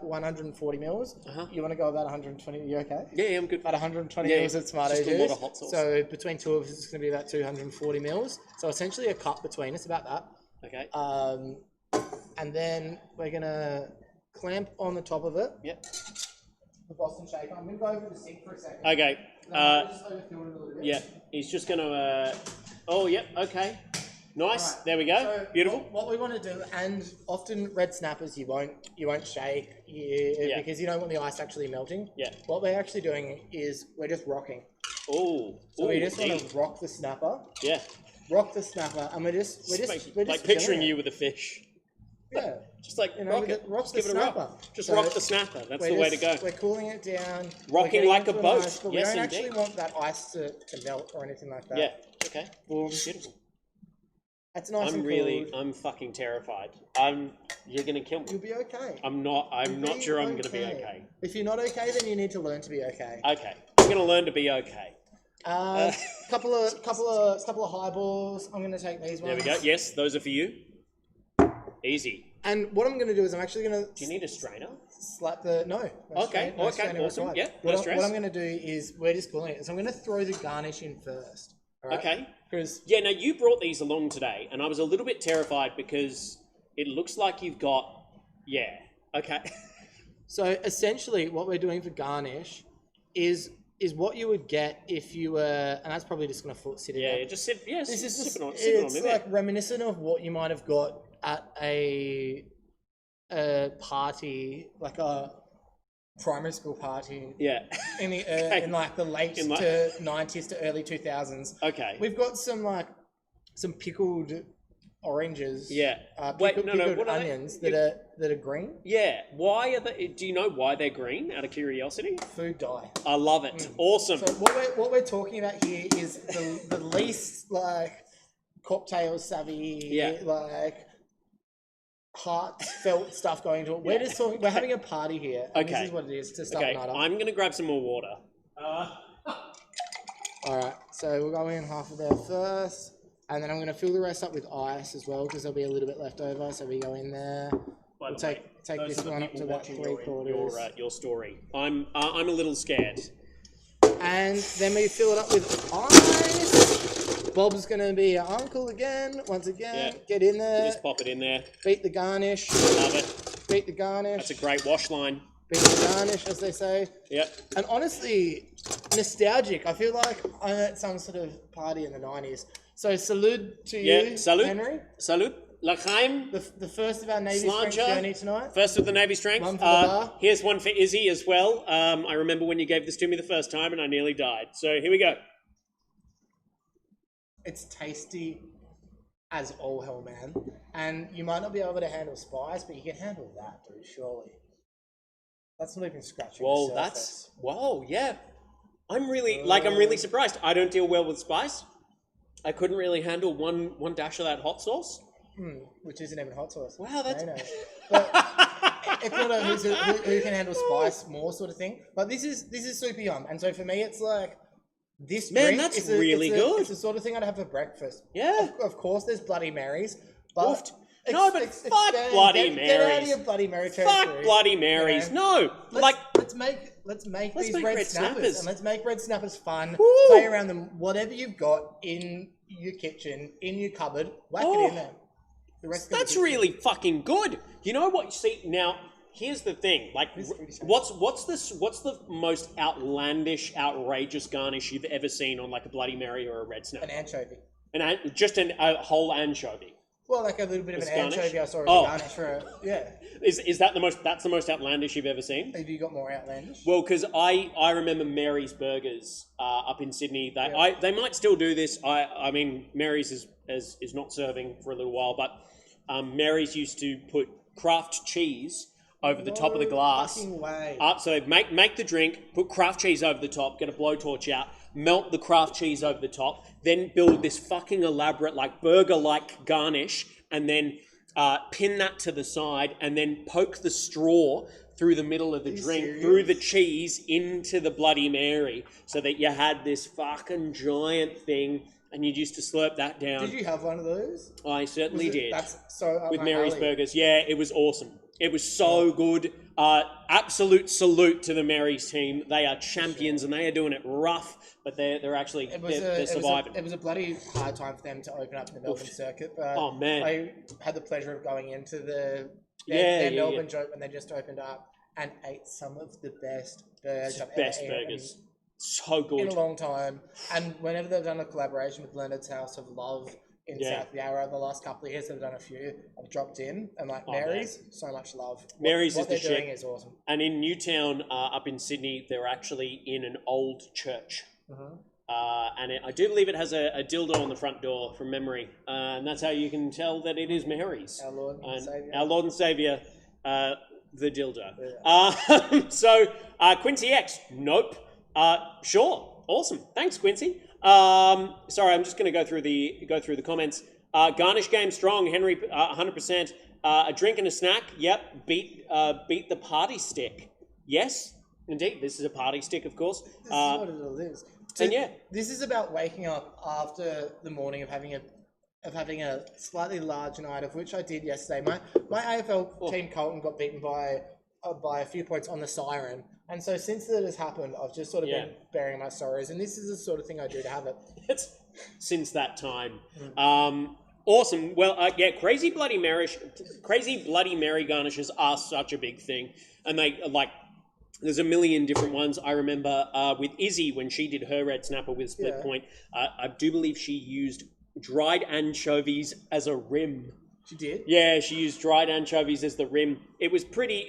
140 mils. You want to go about 120? You okay? Yeah, I'm good. About 120 Yeah, mils of tomato just a juice. lot of hot sauce. So between two of us, it's going to be about 240 mils. So essentially a cup between us, about that. Okay. And then we're going to clamp on the top of it. Yep. The Boston shaker. I'm going to go over the sink for a second. Okay. Just overfill it a little bit. Yeah. He's just going to... Oh, yep. Okay. Nice. Right. There we go. So Beautiful. What we want to do, and often red snappers you won't shake because you don't want the ice actually melting. Yeah. What we're actually doing is we're just rocking. Oh. So we just want to rock the snapper. Yeah. Rock the snapper, and we're just like picturing filling you it. with a fish. Yeah. Just like You know, rock it. rock Just the give it a rock. snapper. Just So rock the snapper. That's the we're way to go. We're cooling it down. Rocking we're getting like a into boat. ice, but Yes, we don't indeed. actually want that ice to melt or anything like that. Yeah. Okay. Boom. Beautiful. That's nice and cooled. I'm fucking terrified. You're gonna kill me. You'll be okay. I'm not sure I'm gonna be okay. If you're not okay, then you need to learn to be okay. Okay. I'm gonna learn to be okay. Couple of highballs. I'm gonna take these There ones. we go. Yes, those are for you. Easy. And what I'm gonna do is I'm actually gonna Do you need a strainer? slap the no. Okay, okay, awesome. Yeah, no stress. What I'm gonna do is we're just cooling it. So I'm gonna throw the garnish in first. All right? Okay. Because Yeah, now you brought these along today, and I was a little bit terrified because it looks like you've got... Yeah. Okay. so essentially what we're doing for garnish is what you would get if you were, and that's probably just gonna sit in Yeah, there. yeah, just sit... Yeah, This is just, sipping on it's me. like reminiscent of what you might have got at a party, like a primary school party Yeah. in the in like the late In like- to 90s to early 2000s. Okay. We've got some pickled oranges. Yeah. Pickled, Wait, no, pickled what are they? onions that are green. Yeah. Why are they... Do you know why they're green, out of curiosity? Food dye. I love it. Awesome. So what we're talking about here is the least like cocktail savvy, like heartfelt stuff going into it. We're just talking. We're having a party here. And Okay. This is what it is to start Okay, the night off. I'm going to grab some more water. All right. So we'll go in half of there first, and then I'm going to fill the rest up with ice as well because there'll be a little bit left over. So we go in there. By We'll the way, take those this are the one up people to about watching 3/4. your story. I'm a little scared. And then we fill it up with ice. Bob's going to be your uncle again. Once again, Yeah. get in there. Just pop it in there. Beat the garnish. Love it. Beat the garnish. That's a great wash line. Beat the garnish, as they say. Yep. And honestly, nostalgic. I feel like I'm at some sort of party in the 90s. So salute to you, Yeah. Salut. Henry. Salut. L'chaim. The first of our Navy Strength Sláinte. journey tonight. First of the Navy Strength. One for the bar. Here's one for Izzy as well. I remember when you gave this to me the first time and I nearly died. So here we go. It's tasty as all hell, man. And you might not be able to handle spice, but you can handle that, dude, surely. That's not even scratching Whoa, the that's... surface. Whoa, yeah. I'm really surprised. I don't deal well with spice. I couldn't really handle one dash of that hot sauce. Which isn't even hot sauce. Wow, that's... Mayonnaise. But it's not a who can handle spice more sort of thing. But this is super yum, and so for me, it's like this. Man, drink that's is really good. It's the sort of thing I'd have for breakfast. Yeah. Of course, there's Bloody Marys, but No, but fuck Bloody Get out of Marys. your Bloody Mary territory. Fuck Bloody Marys. You know? No, Let's make these make red red snappers. snappers. And let's make red snappers fun. Woo. Play around them. Whatever you've got in your kitchen, in your cupboard, whack it in there. The rest that's really fucking good. You know what? See, now here's the thing. Like, what's the most outlandish, outrageous garnish you've ever seen on like a Bloody Mary or a red snap? An anchovy. Just a whole anchovy. Well, like a little bit of an garnish? anchovy I saw as Oh. a garnish for a, yeah. Is that that's the most outlandish you've ever seen? Have you got more outlandish? Well, because I remember Mary's Burgers up in Sydney. They might still do this. I mean Mary's is not serving for a little while, but Mary's used to put Kraft cheese over the top of the glass. Fucking way. So they make the drink, put Kraft cheese over the top, get a blowtorch out, melt the Kraft cheese over the top, then build this fucking elaborate like burger-like garnish, and then pin that to the side, and then poke the straw through the middle of the drink, serious? through the cheese into the Bloody Mary, so that you had this fucking giant thing, and you used to slurp that down. Did you have one of those? I certainly did. That's so up With my Mary's alley. Burgers. Yeah, it was awesome. It was so good. Absolute salute to the Mary's team. They are champions and they are doing it rough, but they're actually they're surviving. It was a bloody hard time for them to open up the Melbourne circuit. But Oh, man. I had the pleasure of going into their Yeah, Melbourne joint when they just opened up and ate some of the best burgers I've Best ever eaten burgers. So in good. a long time. And whenever they've done a collaboration with Leonard's House of Love in Yeah. South Yarra the last couple of years, they've done a few. I've dropped in and like Mary's, so much love. Mary's what is the they're doing shit. is awesome. And in Newtown, up in Sydney, they're actually in an old church. And I do believe it has a dildo on the front door from memory. And that's how you can tell that it is Mary's. Our Lord and Saviour. Our Lord and Saviour, the dildo. So, Quincy X, nope. Sure. Awesome. Thanks, Quincy. Sorry, I'm just going to go through the comments. Garnish game strong, Henry. 100%. A drink and a snack. Yep. Beat the party stick. Yes, indeed. This is a party stick, of course. This is what it all is. And yeah, This is about waking up after the morning of having a slightly large night, of which I did yesterday. My AFL team Colton got beaten by a few points on the siren, and so since that has happened, I've just sort of been bearing my sorrows, and this is the sort of thing I do to have it. it's since that time. Awesome. Well, yeah, crazy Bloody Mary garnishes are such a big thing, and they like. There's a million different ones. I remember with Izzy when she did her red snapper with Split Point. I do believe she used dried anchovies as a rim. She did. Yeah, she used dried anchovies as the rim. It was pretty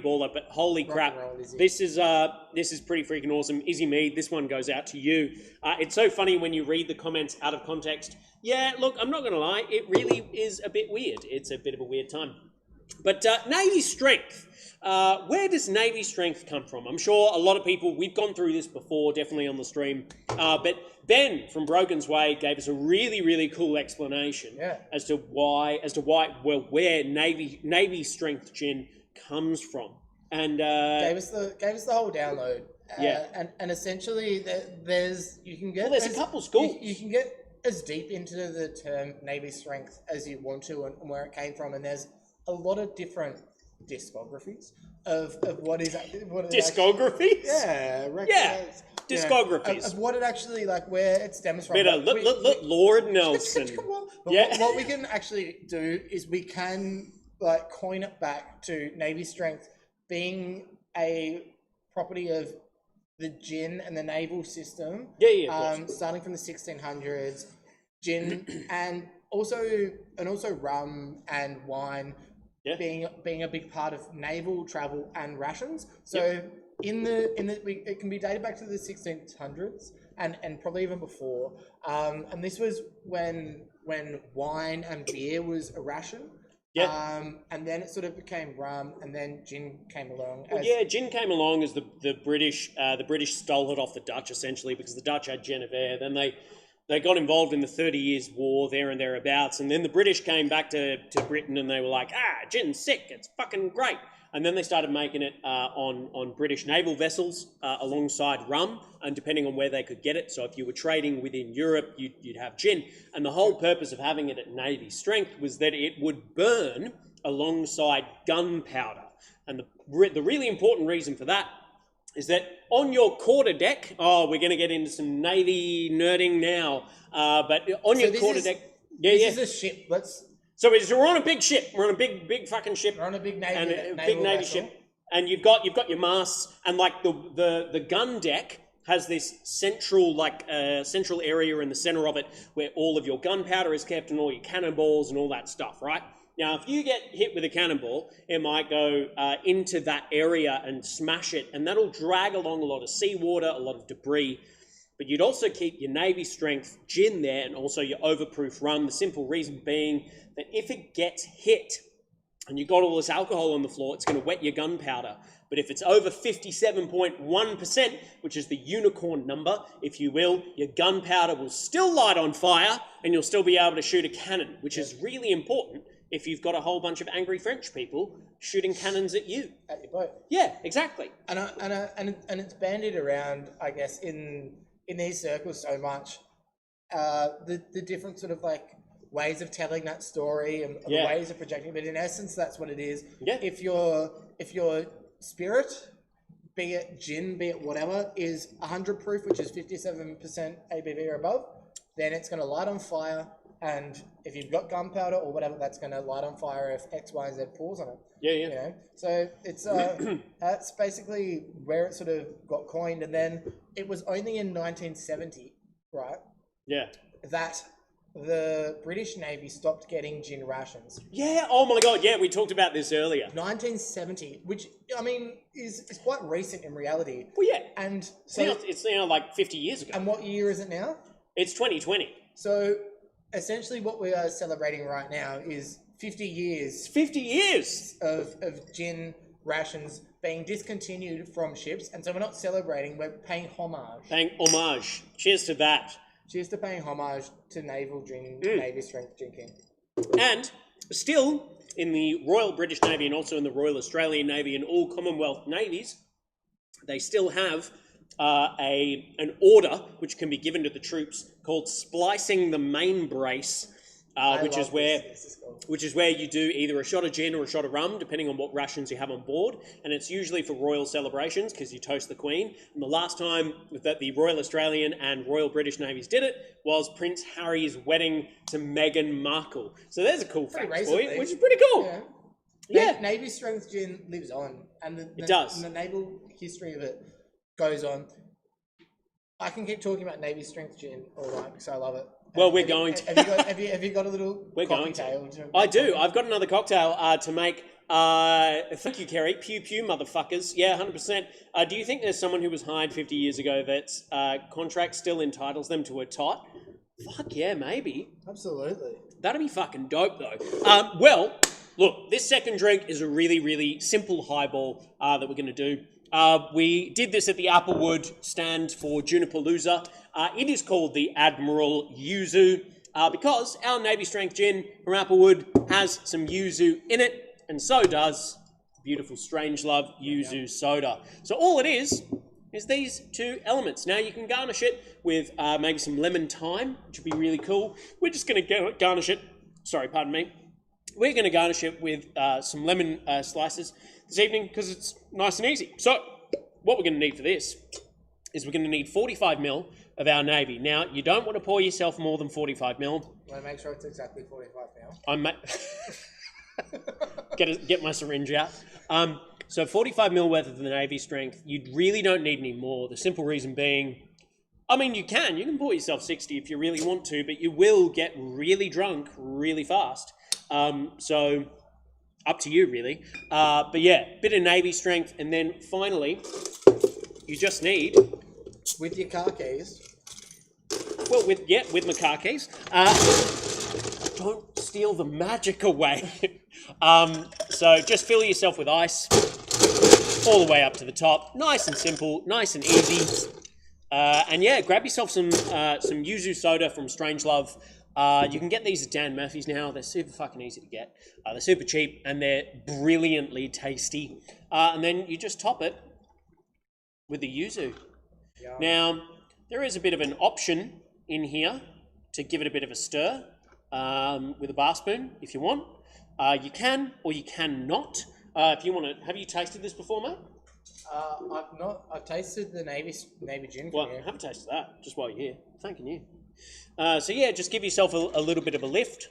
baller, but holy crap. roll, Izzy. This is pretty freaking awesome. Izzy Mead, this one goes out to you. It's so funny when you read the comments out of context. Yeah, look, I'm not going to lie. It really is a bit weird. It's a bit of a weird time. But Navy strength. Where does Navy strength come from? I'm sure a lot of people, we've gone through this before, definitely on the stream. But Ben from Broken's Way gave us a really, really cool explanation as to why, where Navy strength gin comes from. And Gave us the whole download. And essentially you can get there's a couple schools. You can get as deep into the term Navy strength as you want to and where it came from, and there's a lot of different discographies of what is discographies? Discographies. Of what it actually, like, where it stems from. Lord Nelson. Come on. But what we can actually do is we can like coin it back to Navy strength being a property of the gin and the naval system. Starting from the 1600s, gin and also rum and wine being a big part of naval travel and rations. So it can be dated back to the 1600s and probably even before. And this was when wine and beer was a ration. And then it sort of became rum, and then gin came along. Gin came along as the British stole it off the Dutch essentially, because the Dutch had Genevieve. Then they got involved in the 30 Years' War there and thereabouts, and then the British came back to Britain and they were like, gin's sick, it's fucking great. And then they started making it on British naval vessels alongside rum, and depending on where they could get it. So if you were trading within Europe, you'd have gin. And the whole purpose of having it at Navy strength was that it would burn alongside gunpowder. And the really important reason for that is that on your quarterdeck, we're going to get into some Navy nerding now, but on your quarterdeck, this is a ship. So we're on a big ship. We're on a big fucking ship. We're on a big Navy, and a big Navy ship, and you've got your masts, and like the gun deck has this central central area in the center of it where all of your gunpowder is kept and all your cannonballs and all that stuff, right? Now, if you get hit with a cannonball, it might go into that area and smash it, and that'll drag along a lot of seawater, a lot of debris. But you'd also keep your Navy strength gin there and also your overproof rum. The simple reason being that if it gets hit and you've got all this alcohol on the floor, it's going to wet your gunpowder. But if it's over 57.1%, which is the unicorn number, if you will, your gunpowder will still light on fire and you'll still be able to shoot a cannon, which is really important if you've got a whole bunch of angry French people shooting cannons at you. At your boat. Yeah, exactly. And it's bandied around, I guess, in these circles so much. The different sort of like ways of telling that story and the ways of projecting, but in essence, that's what it is. Yeah. If your spirit, be it gin, be it whatever, is 100 proof, which is 57% ABV or above, then it's going to light on fire. And if you've got gunpowder or whatever, that's going to light on fire if X, Y, and Z pours on it. Yeah. You know? So it's that's basically where it sort of got coined. And then it was only in 1970, right? Yeah. That the British Navy stopped getting gin rations. Yeah, oh my God, yeah, we talked about this earlier. 1970, which, I mean, is quite recent in reality. Well, yeah. And so... It's now like 50 years ago. And what year is it now? It's 2020. So... essentially what we are celebrating right now is 50 years. 50 years! Of gin rations being discontinued from ships. And so we're not celebrating, we're paying homage. Paying homage. Cheers to that. Cheers to paying homage to naval gin, Navy strength drinking. And still in the Royal British Navy and also in the Royal Australian Navy and all Commonwealth navies, they still have an order which can be given to the troops called splicing the main brace, which is where you do either a shot of gin or a shot of rum, depending on what rations you have on board, and it's usually for royal celebrations because you toast the Queen. And the last time that the Royal Australian and Royal British Navies did it was Prince Harry's wedding to Meghan Markle. So there's a cool fact for you, which is pretty cool. Yeah. Navy strength gin lives on, and it does. And the naval history of it goes on. I can keep talking about Navy strength gin all night because I love it. Well, we're going to. Have you got a little cocktail? I do. I've got another cocktail to make. Thank you, Kerry. Pew pew, motherfuckers. Yeah, 100%. Do you think there's someone who was hired 50 years ago that's contract still entitles them to a tot? Fuck yeah, maybe. Absolutely. That'd be fucking dope, though. Well, look, this second drink is a really, really simple highball that we're going to do. We did this at the Applewood stand for Junipalooza. It is called the Admiral Yuzu because our Navy Strength Gin from Applewood has some yuzu in it, and so does beautiful Strangelove Yuzu Soda. So all it is these two elements. Now you can garnish it with maybe some lemon thyme, which would be really cool. We're just going to garnish it. Sorry, pardon me. We're going to garnish it with some lemon slices this evening because it's nice and easy. So what we're going to need for this is we're going to need 45 ml of our Navy. Now, you don't want to pour yourself more than 45 ml. Want to make sure it's exactly 45 ml. Get my syringe out. So 45 ml worth of the Navy strength. You really don't need any more. The simple reason being, I mean, you can pour yourself 60 if you really want to, but you will get really drunk really fast. So up to you, really. But yeah, bit of Navy strength, and then finally, you just need... With your car keys. Well, with my car keys. Don't steal the magic away. So just fill yourself with ice all the way up to the top. Nice and simple, nice and easy. And yeah, grab yourself some yuzu soda from Strangelove. You can get these at Dan Murphy's now. They're super fucking easy to get. They're super cheap and they're brilliantly tasty. And then you just top it with the yuzu. Yeah. Now, there is a bit of an option in here to give it a bit of a stir with a bar spoon if you want. You can or you cannot. If you want to, have you tasted this before, mate? I've not. I've tasted the Navy gin. Well, have a taste of that just while you're here. Thanking you. So yeah, just give yourself a little bit of a lift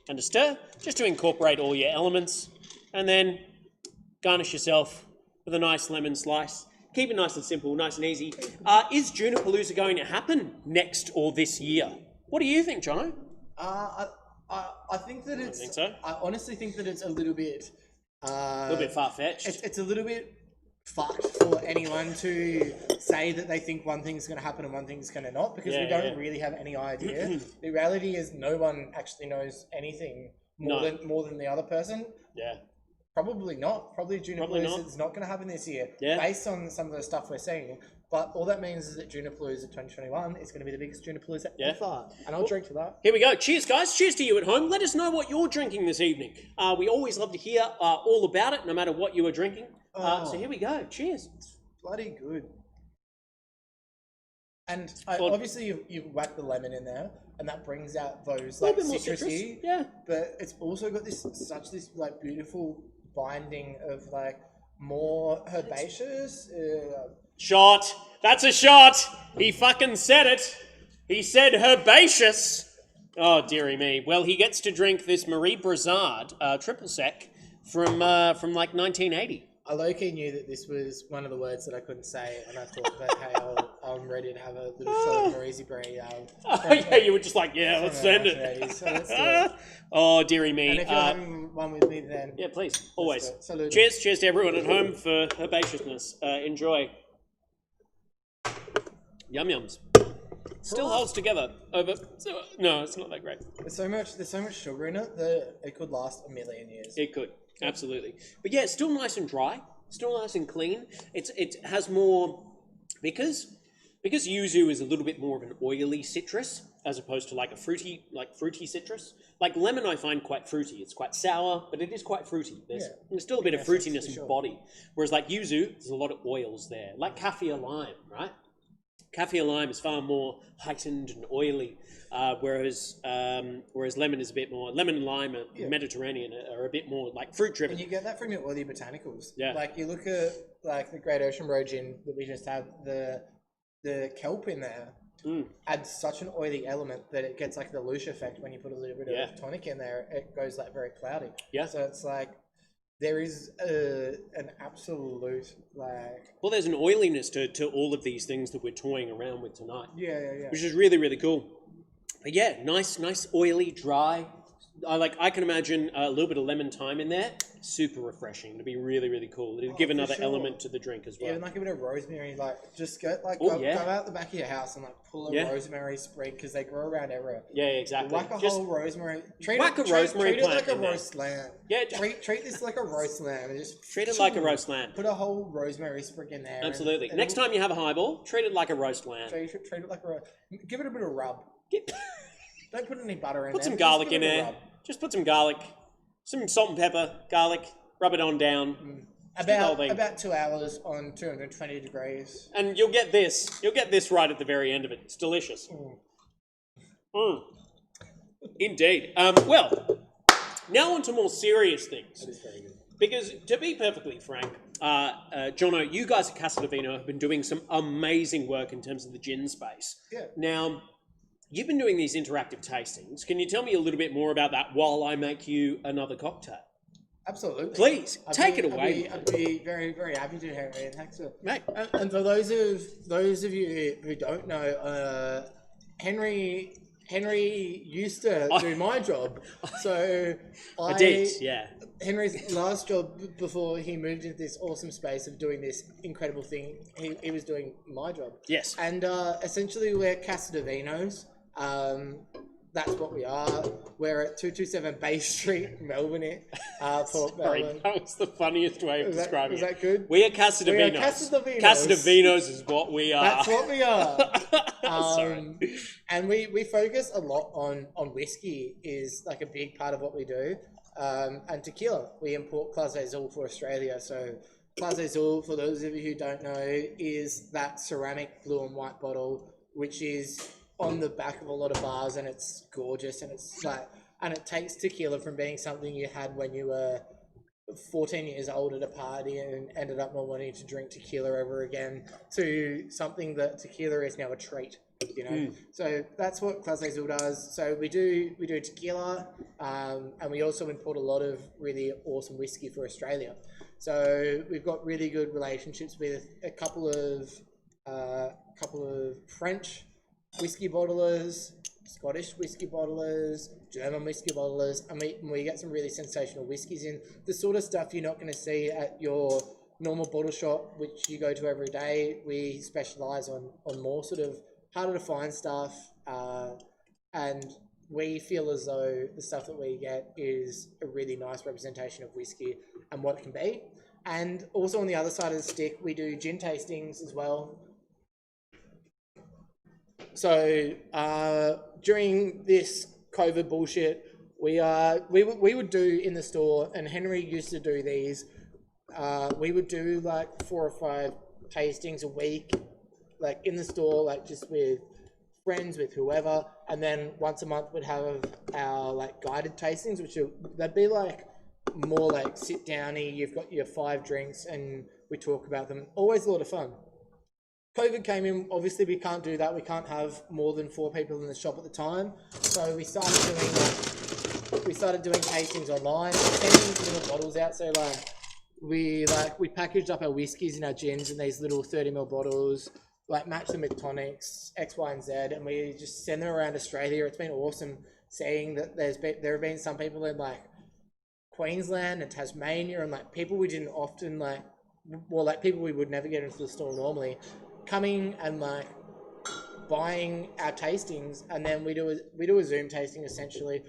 and a stir, just to incorporate all your elements, and then garnish yourself with a nice lemon slice. Keep it nice and simple, nice and easy. Is Junipalooza going to happen next or this year? What do you think, Jono? I think that it's. think so. I honestly think that it's a little bit. A little bit far-fetched. It's a little bit fucked for anyone to say that they think one thing's going to happen and one thing's going to not, because we don't really have any idea. The reality is no one actually knows anything more than the other person. Yeah. Probably not. Probably Junipalooza is not going to happen this year, based on some of the stuff we're seeing. But all that means is that Junipalooza 2021 is going to be the biggest Junipalooza ever. And I'll drink to that. Here we go. Cheers, guys. Cheers to you at home. Let us know what you're drinking this evening. We always love to hear all about it, no matter what you are drinking. So here we go. Cheers. It's bloody good. And obviously you've whacked the lemon in there, and that brings out those like citrusy. Yeah. But it's also got this like beautiful binding of like more herbaceous. Shot. That's a shot. He fucking said it. He said herbaceous. Oh, dearie me. Well, he gets to drink this Marie Brizard triple sec from like 1980. I low-key knew that this was one of the words that I couldn't say, and I thought that, hey, I'm ready to have a little shot of Marie's Brie. Yeah, you were just like, yeah, let's send it. So let's do it. Oh, dearie me. And if you're having one with me, then... Yeah, please. Always. Salute. Cheers to everyone at home for herbaceousness. Enjoy. Yum yums. Still holds together over... No, it's not that great. There's so much sugar in it that it could last a million years. It could. Absolutely. But yeah, it's still nice and dry, still nice and clean. It has more, because yuzu is a little bit more of an oily citrus as opposed to like a fruity citrus. Like lemon I find quite fruity. It's quite sour, but it is quite fruity. There's still a bit of fruitiness in body. Whereas like yuzu, there's a lot of oils there. Like kaffir lime, right? Kaffir lime is far more heightened and oily, whereas lemon is a bit more. Lemon and lime, Mediterranean, are a bit more like fruit driven. And you get that from your oily botanicals. Yeah. Like you look at like the Great Ocean Road gin that we just had, the kelp in there adds such an oily element that it gets like the louche effect when you put a little bit of tonic in there. It goes like very cloudy. Yeah. So it's like. There is an absolute like. Well, there's an oiliness to all of these things that we're toying around with tonight. Yeah. Which is really, really cool. But yeah, nice, oily, dry. I can imagine a little bit of lemon thyme in there. Super refreshing. It'd be really, really cool. It'd give another element to the drink as well. Even like a bit of rosemary. Like just go out the back of your house and like pull a rosemary sprig because they grow around everywhere. Yeah, exactly. Whack a whole rosemary. Treat it like a roast lamb. Yeah. Treat this like a roast lamb and just treat it like a roast lamb. Put a whole rosemary sprig in there. Absolutely. Next time you have a highball, treat it like a roast lamb. Treat it like a roast. Give it a bit of rub. Don't put any butter in there. Put some garlic in there. Just put some garlic, some salt and pepper, garlic, rub it on down. About 2 hours on 220 degrees. And you'll get this. You'll get this right at the very end of it. It's delicious. Indeed. Well, now on to more serious things. That is very good. Because to be perfectly frank, Jono, you guys at Casa Divino have been doing some amazing work in terms of the gin space. Yeah. Now, you've been doing these interactive tastings. Can you tell me a little bit more about that while I make you another cocktail? Absolutely. Please, take it away. I'd be very, very happy to, Henry. And thanks for... Mate. And for those of you who don't know, Henry used to do my job. So I did, yeah. Henry's last job before he moved into this awesome space of doing this incredible thing, he was doing my job. Yes. And essentially we're Casa Divinos. that's what we are. We're at 227 Bay Street, Melbourne. Port Sorry, Melbourne. that was the funniest way of describing Was it. that good? We are Casa de We are Vinos. Casa de Vinos. Casa de Vinos is what we are. That's what we are. Sorry. And we focus a lot on whiskey is like a big part of what we do. And tequila. We import Clase Azul for Australia. So Clase Azul, for those of you who don't know, is that ceramic blue and white bottle, which is on the back of a lot of bars, and it's gorgeous, and it's like, and it takes tequila from being something you had when you were 14 years old at a party and ended up not wanting to drink tequila ever again, to something that tequila is now a treat, you know. So that's what Clase Azul does. So we do tequila, and we also import a lot of really awesome whiskey for Australia. So we've got really good relationships with a couple of French whiskey bottlers, Scottish whiskey bottlers, German whiskey bottlers, and we get some really sensational whiskies in. The sort of stuff you're not going to see at your normal bottle shop, which you go to every day. We specialise on more sort of harder to find stuff, and we feel as though the stuff that we get is a really nice representation of whiskey and what it can be. And also on the other side of the stick, we do gin tastings as well. So during this COVID bullshit, we would do in the store, and Henry used to do these. We would do like 4 or 5 tastings a week, like in the store, like just with friends, with whoever, and then once a month we'd have our like guided tastings, they'd be like more like sit downy. You've got your 5 drinks, and we talk about them. Always a lot of fun. COVID came in, obviously we can't do that. We can't have more than 4 people in the shop at the time. So we started doing tastings online, sending little bottles out. So we packaged up our whiskies and our gins in these little 30ml bottles, like match them with tonics, X, Y, and Z, and we just send them around Australia. It's been awesome seeing that there have been some people in like Queensland and Tasmania, and like people we didn't often people we would never get into the store normally, coming and like buying our tastings, and then we do a Zoom tasting essentially,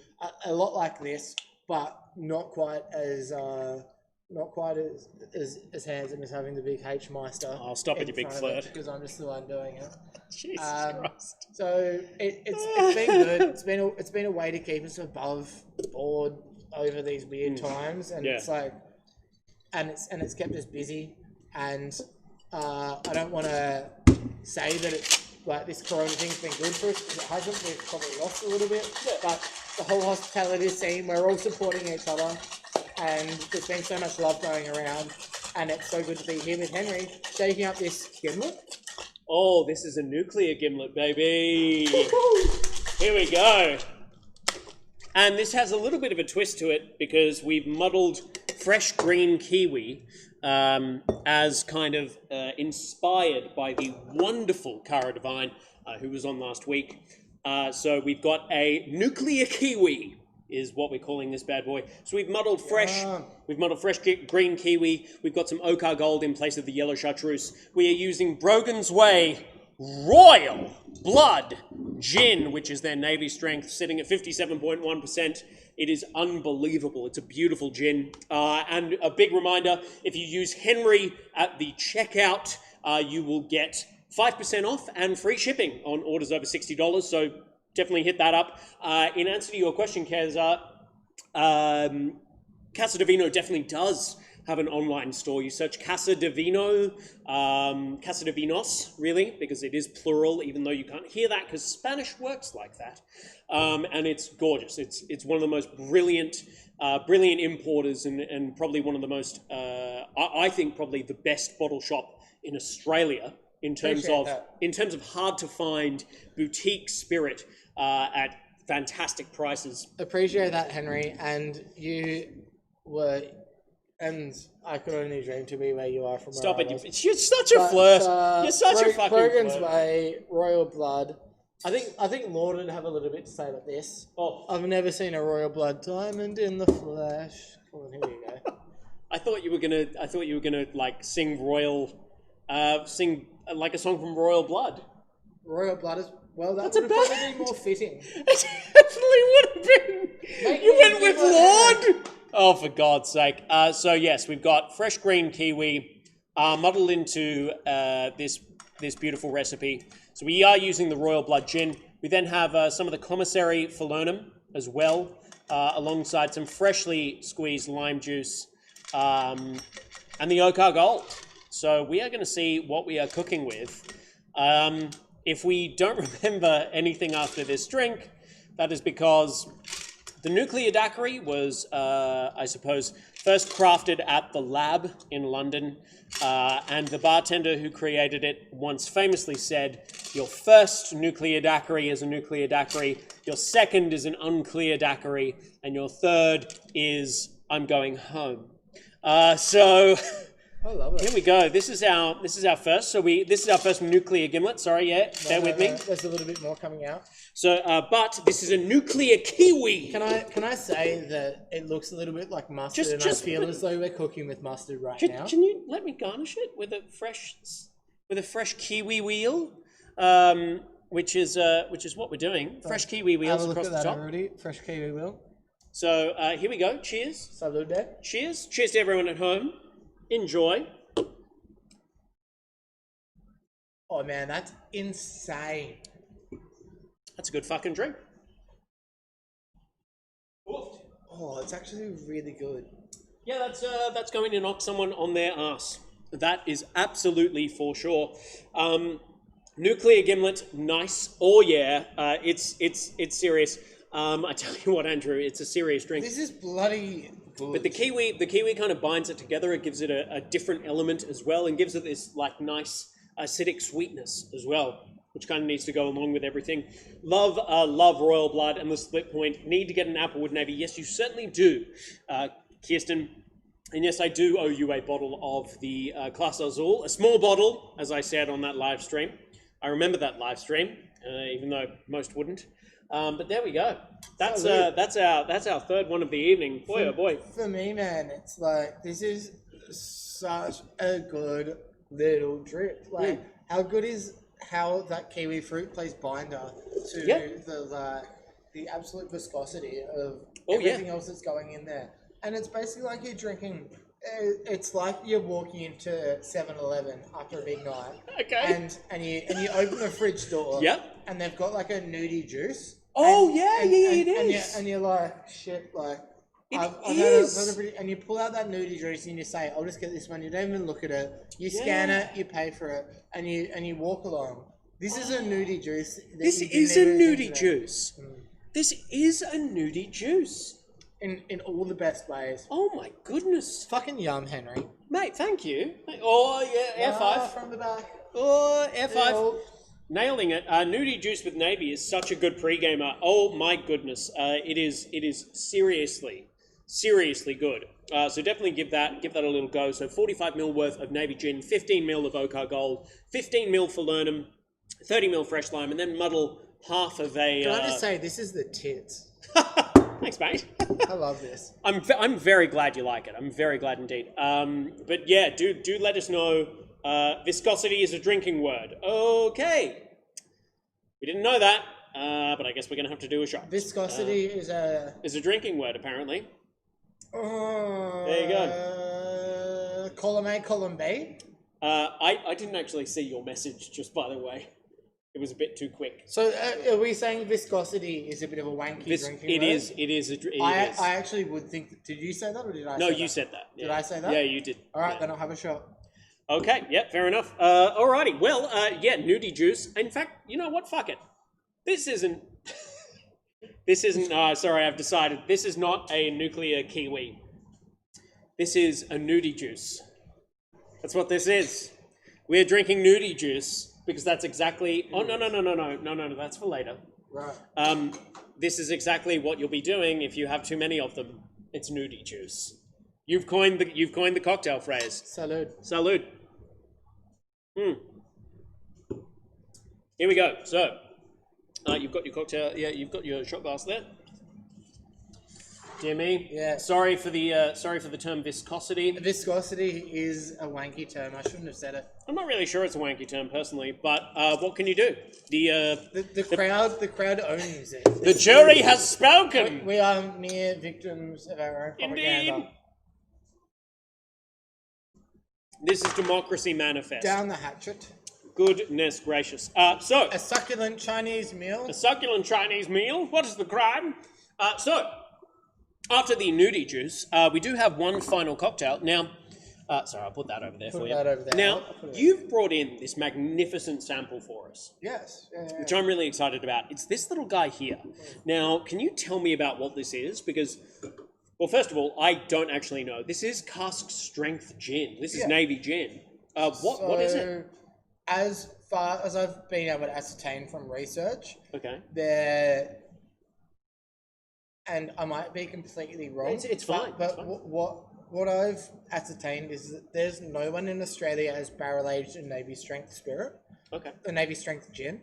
a lot like this, but not quite as handsome as having the big H Meister. I'll stop at your big flirt because I'm just the one doing it. Jesus Christ. So it's been good. It's been a way to keep us above board over these weird times, and it's like, and it's kept us busy. And I don't want to say that it's like this Corona thing's been good for us, because it hasn't. We've probably lost a little bit, but the whole hospitality scene, we're all supporting each other, and there's been so much love going around, and it's so good to be here with Henry, shaking up this gimlet. Oh, this is a nuclear gimlet, baby. Here we go. And this has a little bit of a twist to it, because we've muddled fresh green kiwi as kind of inspired by the wonderful Cara Devine, who was on last week. So we've got a nuclear kiwi, is what we're calling this bad boy. So we've muddled fresh green kiwi. We've got some Ochre Gold in place of the yellow chartreuse. We are using Brogan's Way Royal Blood Gin, which is their Navy strength, sitting at 57.1%. It is unbelievable. It's a beautiful gin. And a big reminder, if you use Henry at the checkout, you will get 5% off and free shipping on orders over $60. So definitely hit that up. In answer to your question, Keza, Casa de Vino definitely does have an online store. You search Casa de Vino, Casa de Vinos, really, because it is plural, even though you can't hear that, because Spanish works like that. And it's gorgeous. It's one of the most brilliant importers, and probably one of the most, I think probably the best bottle shop in Australia in terms of hard to find boutique spirit at fantastic prices. Appreciate that, Henry. And you were, and I could only dream to be where you are from. Stop it! You're such a flirt. You're such a fucking Brogan's flirt. Way Royal Blood. I think Lord would have a little bit to say about this. Oh, I've never seen a Royal Blood diamond in the flesh. Come on, here you go. I thought you were gonna like sing like a song from Royal Blood. Royal blood as well. That That's a would have bad- probably been more fitting. It definitely would have been. Make You me went with give it Lord. Oh, for God's sake! So yes, we've got fresh green kiwi muddled into this beautiful recipe. So we are using the royal blood gin. We then have some of the commissary falernum as well, alongside some freshly squeezed lime juice and the Ochar Gold. So we are going to see what we are cooking with. If we don't remember anything after this drink, that is because the nuclear daiquiri was, I suppose, first crafted at the lab in London, and the bartender who created it once famously said, your first nuclear daiquiri is a nuclear daiquiri, your second is an unclear daiquiri, and your third is I'm going home. So I love it. here we go. This is our first. So this is our first nuclear gimlet. Sorry, bear with me. There's a little bit more coming out. So, but this is a nuclear kiwi. Can I say that it looks a little bit like mustard, and I feel as though we're cooking with mustard right now. Can you let me garnish it with a fresh kiwi wheel, which is what we're doing. Fresh kiwi wheels Have a look across at the that top. already. Fresh kiwi wheel. So here we go. Cheers. Salud there. Cheers. Cheers to everyone at home. Enjoy. Oh man, that's insane. That's a good fucking drink. Oh, it's actually really good. Yeah, that's going to knock someone on their ass. That is absolutely for sure. Nuclear gimlet, nice. Oh yeah, it's serious. I tell you what, Andrew, it's a serious drink. This is bloody good. But the kiwi kind of binds it together. It gives it a different element as well, and gives it this like nice acidic sweetness as well, which kind of needs to go along with everything. Love Royal Blood and the Split Point. Need to get an Applewood Navy. Yes, you certainly do, Kirsten. And yes, I do owe you a bottle of the Class Azul, a small bottle, as I said on that live stream. I remember that live stream, even though most wouldn't. But there we go. That's our third one of the evening. Boy, oh boy. For me, man, it's like this is such a good little drip. Like, how good is how that kiwi fruit plays binder to the absolute viscosity of everything else that's going in there. And it's basically like you're drinking. It's like you're walking into 7-Eleven after a big night. Okay. And you open the fridge door. Yep. And they've got like a nudie juice. Oh it is. And you're like, shit, like. And you pull out that nudie juice and you say, I'll just get this one. You don't even look at it. You scan it, you pay for it, and you walk along. This is a nudie juice. This is a nudie juice. This is a nudie juice. In all the best ways. Oh my goodness. Fucking yum, Henry. Mate, thank you. Oh yeah, F5. From the back. Oh, F5. Ew. Nailing it. Nudie juice with Navy is such a good pre-gamer. Oh my goodness. It is seriously good. So definitely give that a little go. So 45ml worth of Navy gin, 15ml of Ochar Gold, 15ml falernum, 30ml fresh lime, and then muddle half of a. Can I just say, this is the tits. Thanks, mate. I love this. I'm very glad you like it. I'm very glad indeed. But yeah, do let us know. Viscosity is a drinking word. Okay. We didn't know that, but I guess we're going to have to do a shot. Viscosity is a drinking word, apparently. There you go. Column A, column B. I didn't actually see your message, just by the way. It was a bit too quick. So are we saying viscosity is a bit of a wanky drinking word? It is. I actually would think... Did you say that or did I say that? No, you said that. Yeah. Did I say that? Yeah, you did. All right, then I'll have a shot. Okay, yeah, fair enough. Alrighty, well, yeah, nudie juice. In fact, you know what? Fuck it. This isn't... sorry, I've decided. This is not a nuclear kiwi. This is a nudie juice. That's what this is. We're drinking nudie juice because that's exactly... Oh, no, that's for later. Right. This is exactly what you'll be doing if you have too many of them. It's nudie juice. You've coined the cocktail phrase. Salud. Salud. Here we go. So, you've got your cocktail. Yeah, you've got your shot glass there. Dear me. Yeah. Sorry for the term viscosity. Viscosity is a wanky term. I shouldn't have said it. I'm not really sure it's a wanky term personally, but what can you do? The crowd owns it. The jury has spoken. We are mere victims of our own propaganda. Indeed. This is democracy manifest. Down the hatchet. Goodness gracious. So A succulent Chinese meal. a succulent Chinese meal. What is the crime? So after the nudie juice, we do have one final cocktail. Now, sorry, I'll put that over there for you. that over there. Now, I'll put it you've brought in this magnificent sample for us, Yes. Yeah. which I'm really excited about. It's this little guy here. Now, can you tell me about what this is? Because, well, first of all, I don't actually know. This is cask strength gin. This is Yeah. Navy gin. What is it? As far as I've been able to ascertain from research, Okay. and I might be completely wrong. It's fine. But it's fine. what I've ascertained is that there's no one in Australia has barrel aged a Navy strength spirit, Okay. a Navy strength gin.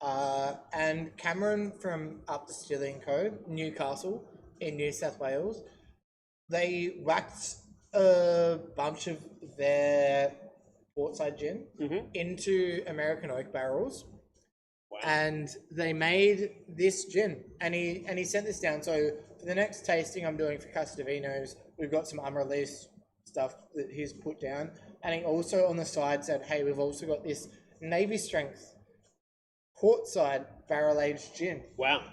And Cameron from Up Distilling Co., Newcastle in New South Wales, they whacked a bunch of their portside gin into American oak barrels. Wow. And they made this gin, and he sent this down. So for the next tasting I'm doing for Castavinos, we've got some unreleased stuff that he's put down, and he also on the side said, "Hey, we've also got this Navy strength portside barrel aged gin." Wow.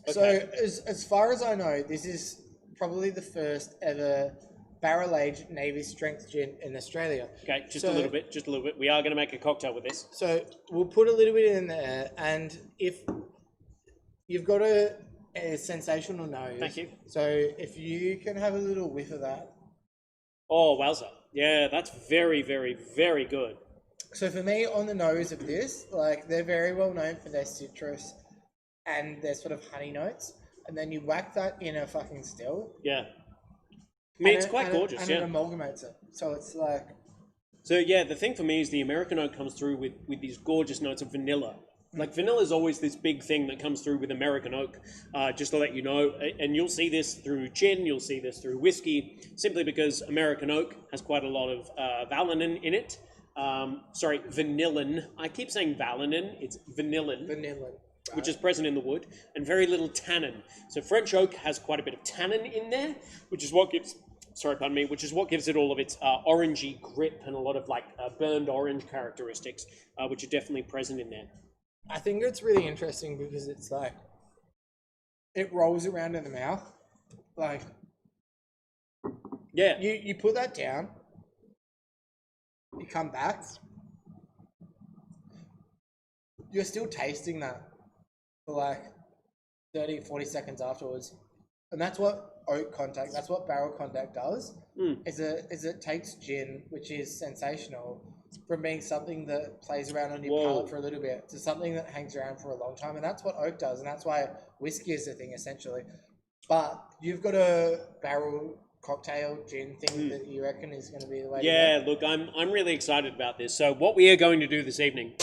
So Okay. as far as I know, this is probably the first ever barrel aged Navy strength gin in Australia. Okay, just So- a little bit. We are going to make a cocktail with this. So we'll put a little bit in there, and if you've got a sensational nose, Thank you. So if you can have a little whiff of that. Oh, wowza. Yeah, that's very, very, very good. So for me, on the nose of this, like they're very well known for their citrus and their sort of honey notes, and then you whack that in a fucking still. Yeah. I mean, it's and quite it gorgeous, yeah. it amalgamates it. So it's like, So yeah, the thing for me is the American oak comes through with these gorgeous notes of vanilla. Like vanilla is always this big thing that comes through with American oak, just to let you know. And you'll see this through gin, you'll see this through whiskey, simply because American oak has quite a lot of vanillin in it. Sorry, vanillin. I keep saying vanillin, it's vanillin. vanilla. Which is present in the wood, and very little tannin. So French oak has quite a bit of tannin in there, which is what gives, which is what gives it all of its orangey grip and a lot of like burned orange characteristics, which are definitely present in there. I think it's really interesting because it's like, it rolls around in the mouth. Like, Yeah, you put that down, you come back, you're still tasting that for like 30, 40 seconds afterwards. And that's what oak contact, that's what barrel contact does, is it takes gin, which is sensational, from being something that plays around on your Whoa. palate for a little bit to something that hangs around for a long time. And that's what oak does, and that's why whiskey is the thing, essentially. But you've got a barrel cocktail gin thing that you reckon is going to be the way to yeah. Look, I'm really excited about this. So what we are going to do this evening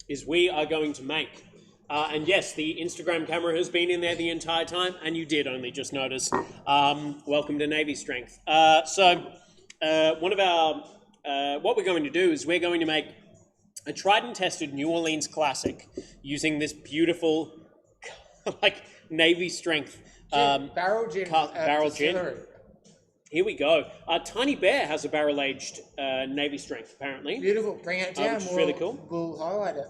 is we are going to make. And yes, the Instagram camera has been in there the entire time, and you did only just notice. Welcome to Navy Strength. So one of our, what we're going to do is we're going to make a tried and tested New Orleans classic using this beautiful, like Navy Strength barrel gin. barrel gin. distillery. Here we go. Tiny Bear has a barrel-aged Navy Strength, apparently. Beautiful. Bring it down. which is really cool. We'll highlight it.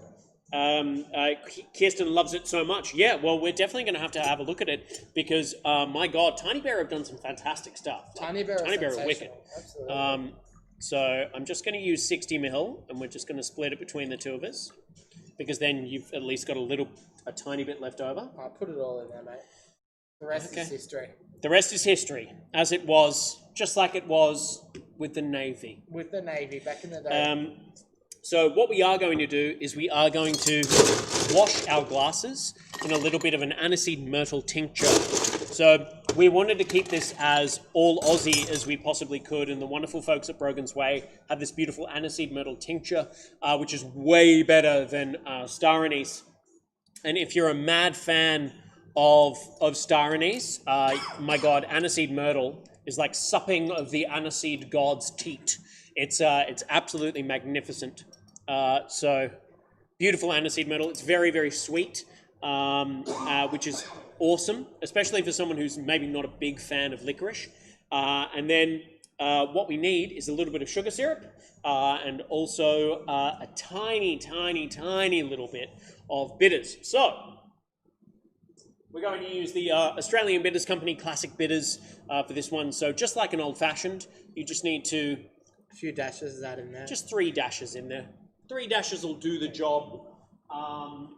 Kirsten loves it so much. Yeah, well, we're definitely going to have a look at it because, my God, Tiny Bear have done some fantastic stuff. Tiny Bear are wicked. Absolutely. So I'm just going to use 60 ml, and we're just going to split it between the two of us because then you've at least got a tiny bit left over. I'll put it all in there, mate. The rest is history. The rest is history, as it was, just like it was with the Navy. With the Navy back in the day. So what we are going to do is we are going to wash our glasses in a little bit of an aniseed myrtle tincture. So we wanted to keep this as all Aussie as we possibly could, and the wonderful folks at Brogan's Way have this beautiful aniseed myrtle tincture, which is way better than Star Anise. And if you're a mad fan of star anise. My God, aniseed myrtle is like supping of the aniseed god's teat. It's absolutely magnificent. So beautiful aniseed myrtle. It's very, very sweet, which is awesome, especially for someone who's maybe not a big fan of licorice. And then what we need is a little bit of sugar syrup and also a tiny, tiny, tiny little bit of bitters. So we're going to use the Australian Bitters Company Classic Bitters for this one. So just like an old-fashioned, you just need to... A few dashes of that in there. Just 3 dashes in there. 3 dashes will do the job. And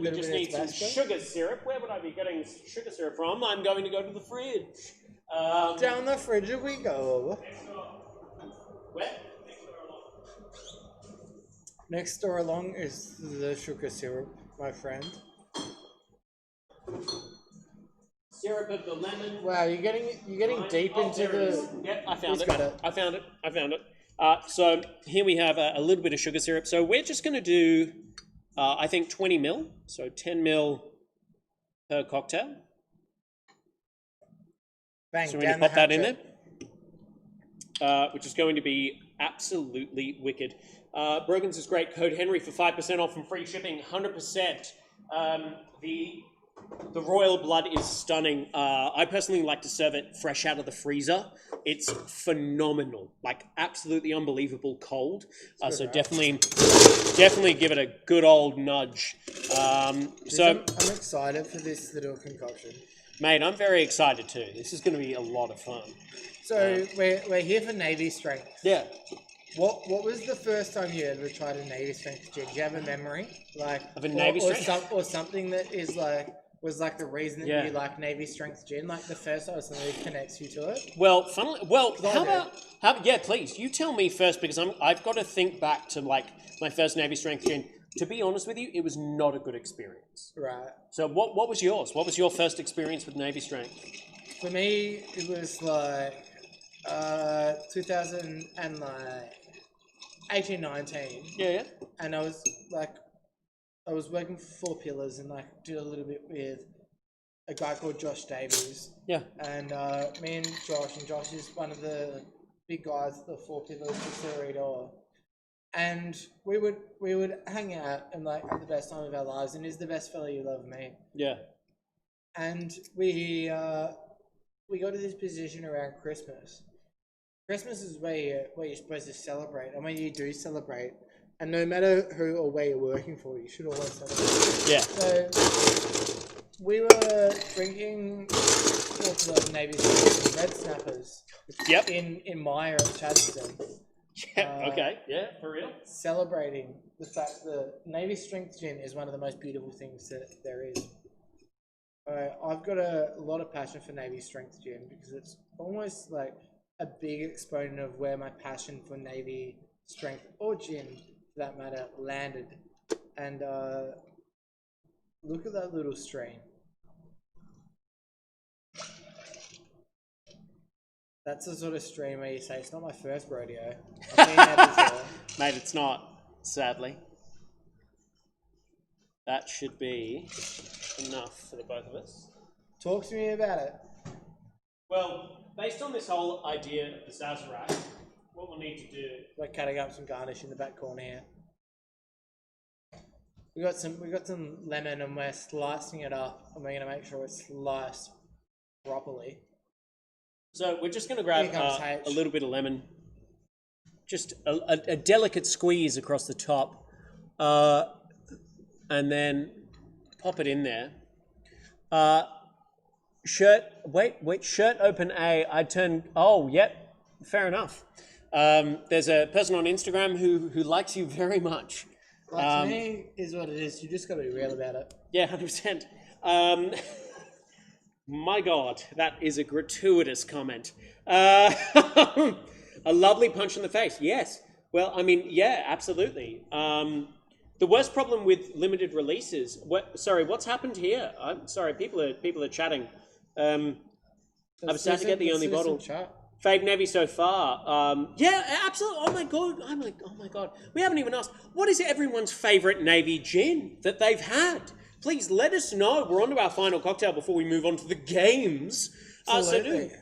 we just need some sugar syrup. Where would I be getting sugar syrup from? I'm going to go to the fridge. Down the fridge we go. Where? Next door along is the sugar syrup, my friend. Syrup of the lemon. Wow, you're getting deep into the. Yep, I found He's it. got it. I found it. So here we have a little bit of sugar syrup. So we're just going to do, I think 20 mil. So 10 mil per cocktail. Bang, So we're going to pop that in there, which is going to be absolutely wicked. Brogan's is great. Code Henry for 5% off and free shipping. 100%. The royal blood is stunning. I personally like to serve it fresh out of the freezer. It's phenomenal, like absolutely unbelievable cold. So definitely give it a good old nudge. I'm excited for this little concoction. Mate, I'm very excited too. This is going to be a lot of fun. So we're here for Navy strength. Yeah. What was the first time you ever tried a Navy strength gin? Do you have a memory of a Navy strength, or something that is was the reason that you like Navy strength gin? Like the first time somebody connects you to it. Well, please you tell me first because I've got to think back to like my first Navy strength gin. To be honest with you, it was not a good experience. Right. So what was yours? What was your first experience with Navy strength? For me, it was like 2018, 19. Yeah. And I was working for 4 Pillars and did a little bit with a guy called Josh Davies. Yeah. And me and Josh is one of the big guys at the 4 Pillars Distillery. And we would hang out and have the best time of our lives, and he's the best fella you'll ever meet. Yeah. And we got to this position around Christmas. Christmas is where you're supposed to celebrate, and when you do celebrate, and no matter who or where you're working for, you should always celebrate. Yeah. So we were drinking Navy Red Snappers. Yep. In Maya at Chadstone. Yeah. Okay. Yeah. For real. Celebrating the fact that Navy strength gin is one of the most beautiful things that there is. I've got a lot of passion for Navy strength gin because it's almost like a big exponent of where my passion for Navy strength or gin, for that matter, landed. And look at that little strain. That's the sort of strain where you say, it's not my first rodeo. I've seen that before. Mate, it's not, sadly. That should be enough for the both of us. Talk to me about it. Well, based on this whole idea of the Sazerac, what we'll need to do... We're cutting up some garnish in the back corner here. We got some lemon and we're slicing it up, and we're going to make sure it's sliced properly. So we're just going to grab a little bit of lemon, just a delicate squeeze across the top, and then pop it in there. Shirt open A. Oh, yep, fair enough. There's a person on Instagram who likes you very much. Well, to me, is what it is. You just got to be real about it. Yeah, 100%. My God, that is a gratuitous comment. A lovely punch in the face. Yes. Well, I mean, yeah, absolutely. The worst problem with limited releases. What's happened here? I'm sorry. People are chatting. I was sad to get the only bottle. Fave Navy so far. Yeah, absolutely. Oh my God. Oh my God. We haven't even asked. What is everyone's favorite Navy gin that they've had? please let us know. We're on to our final cocktail before we move on to the games.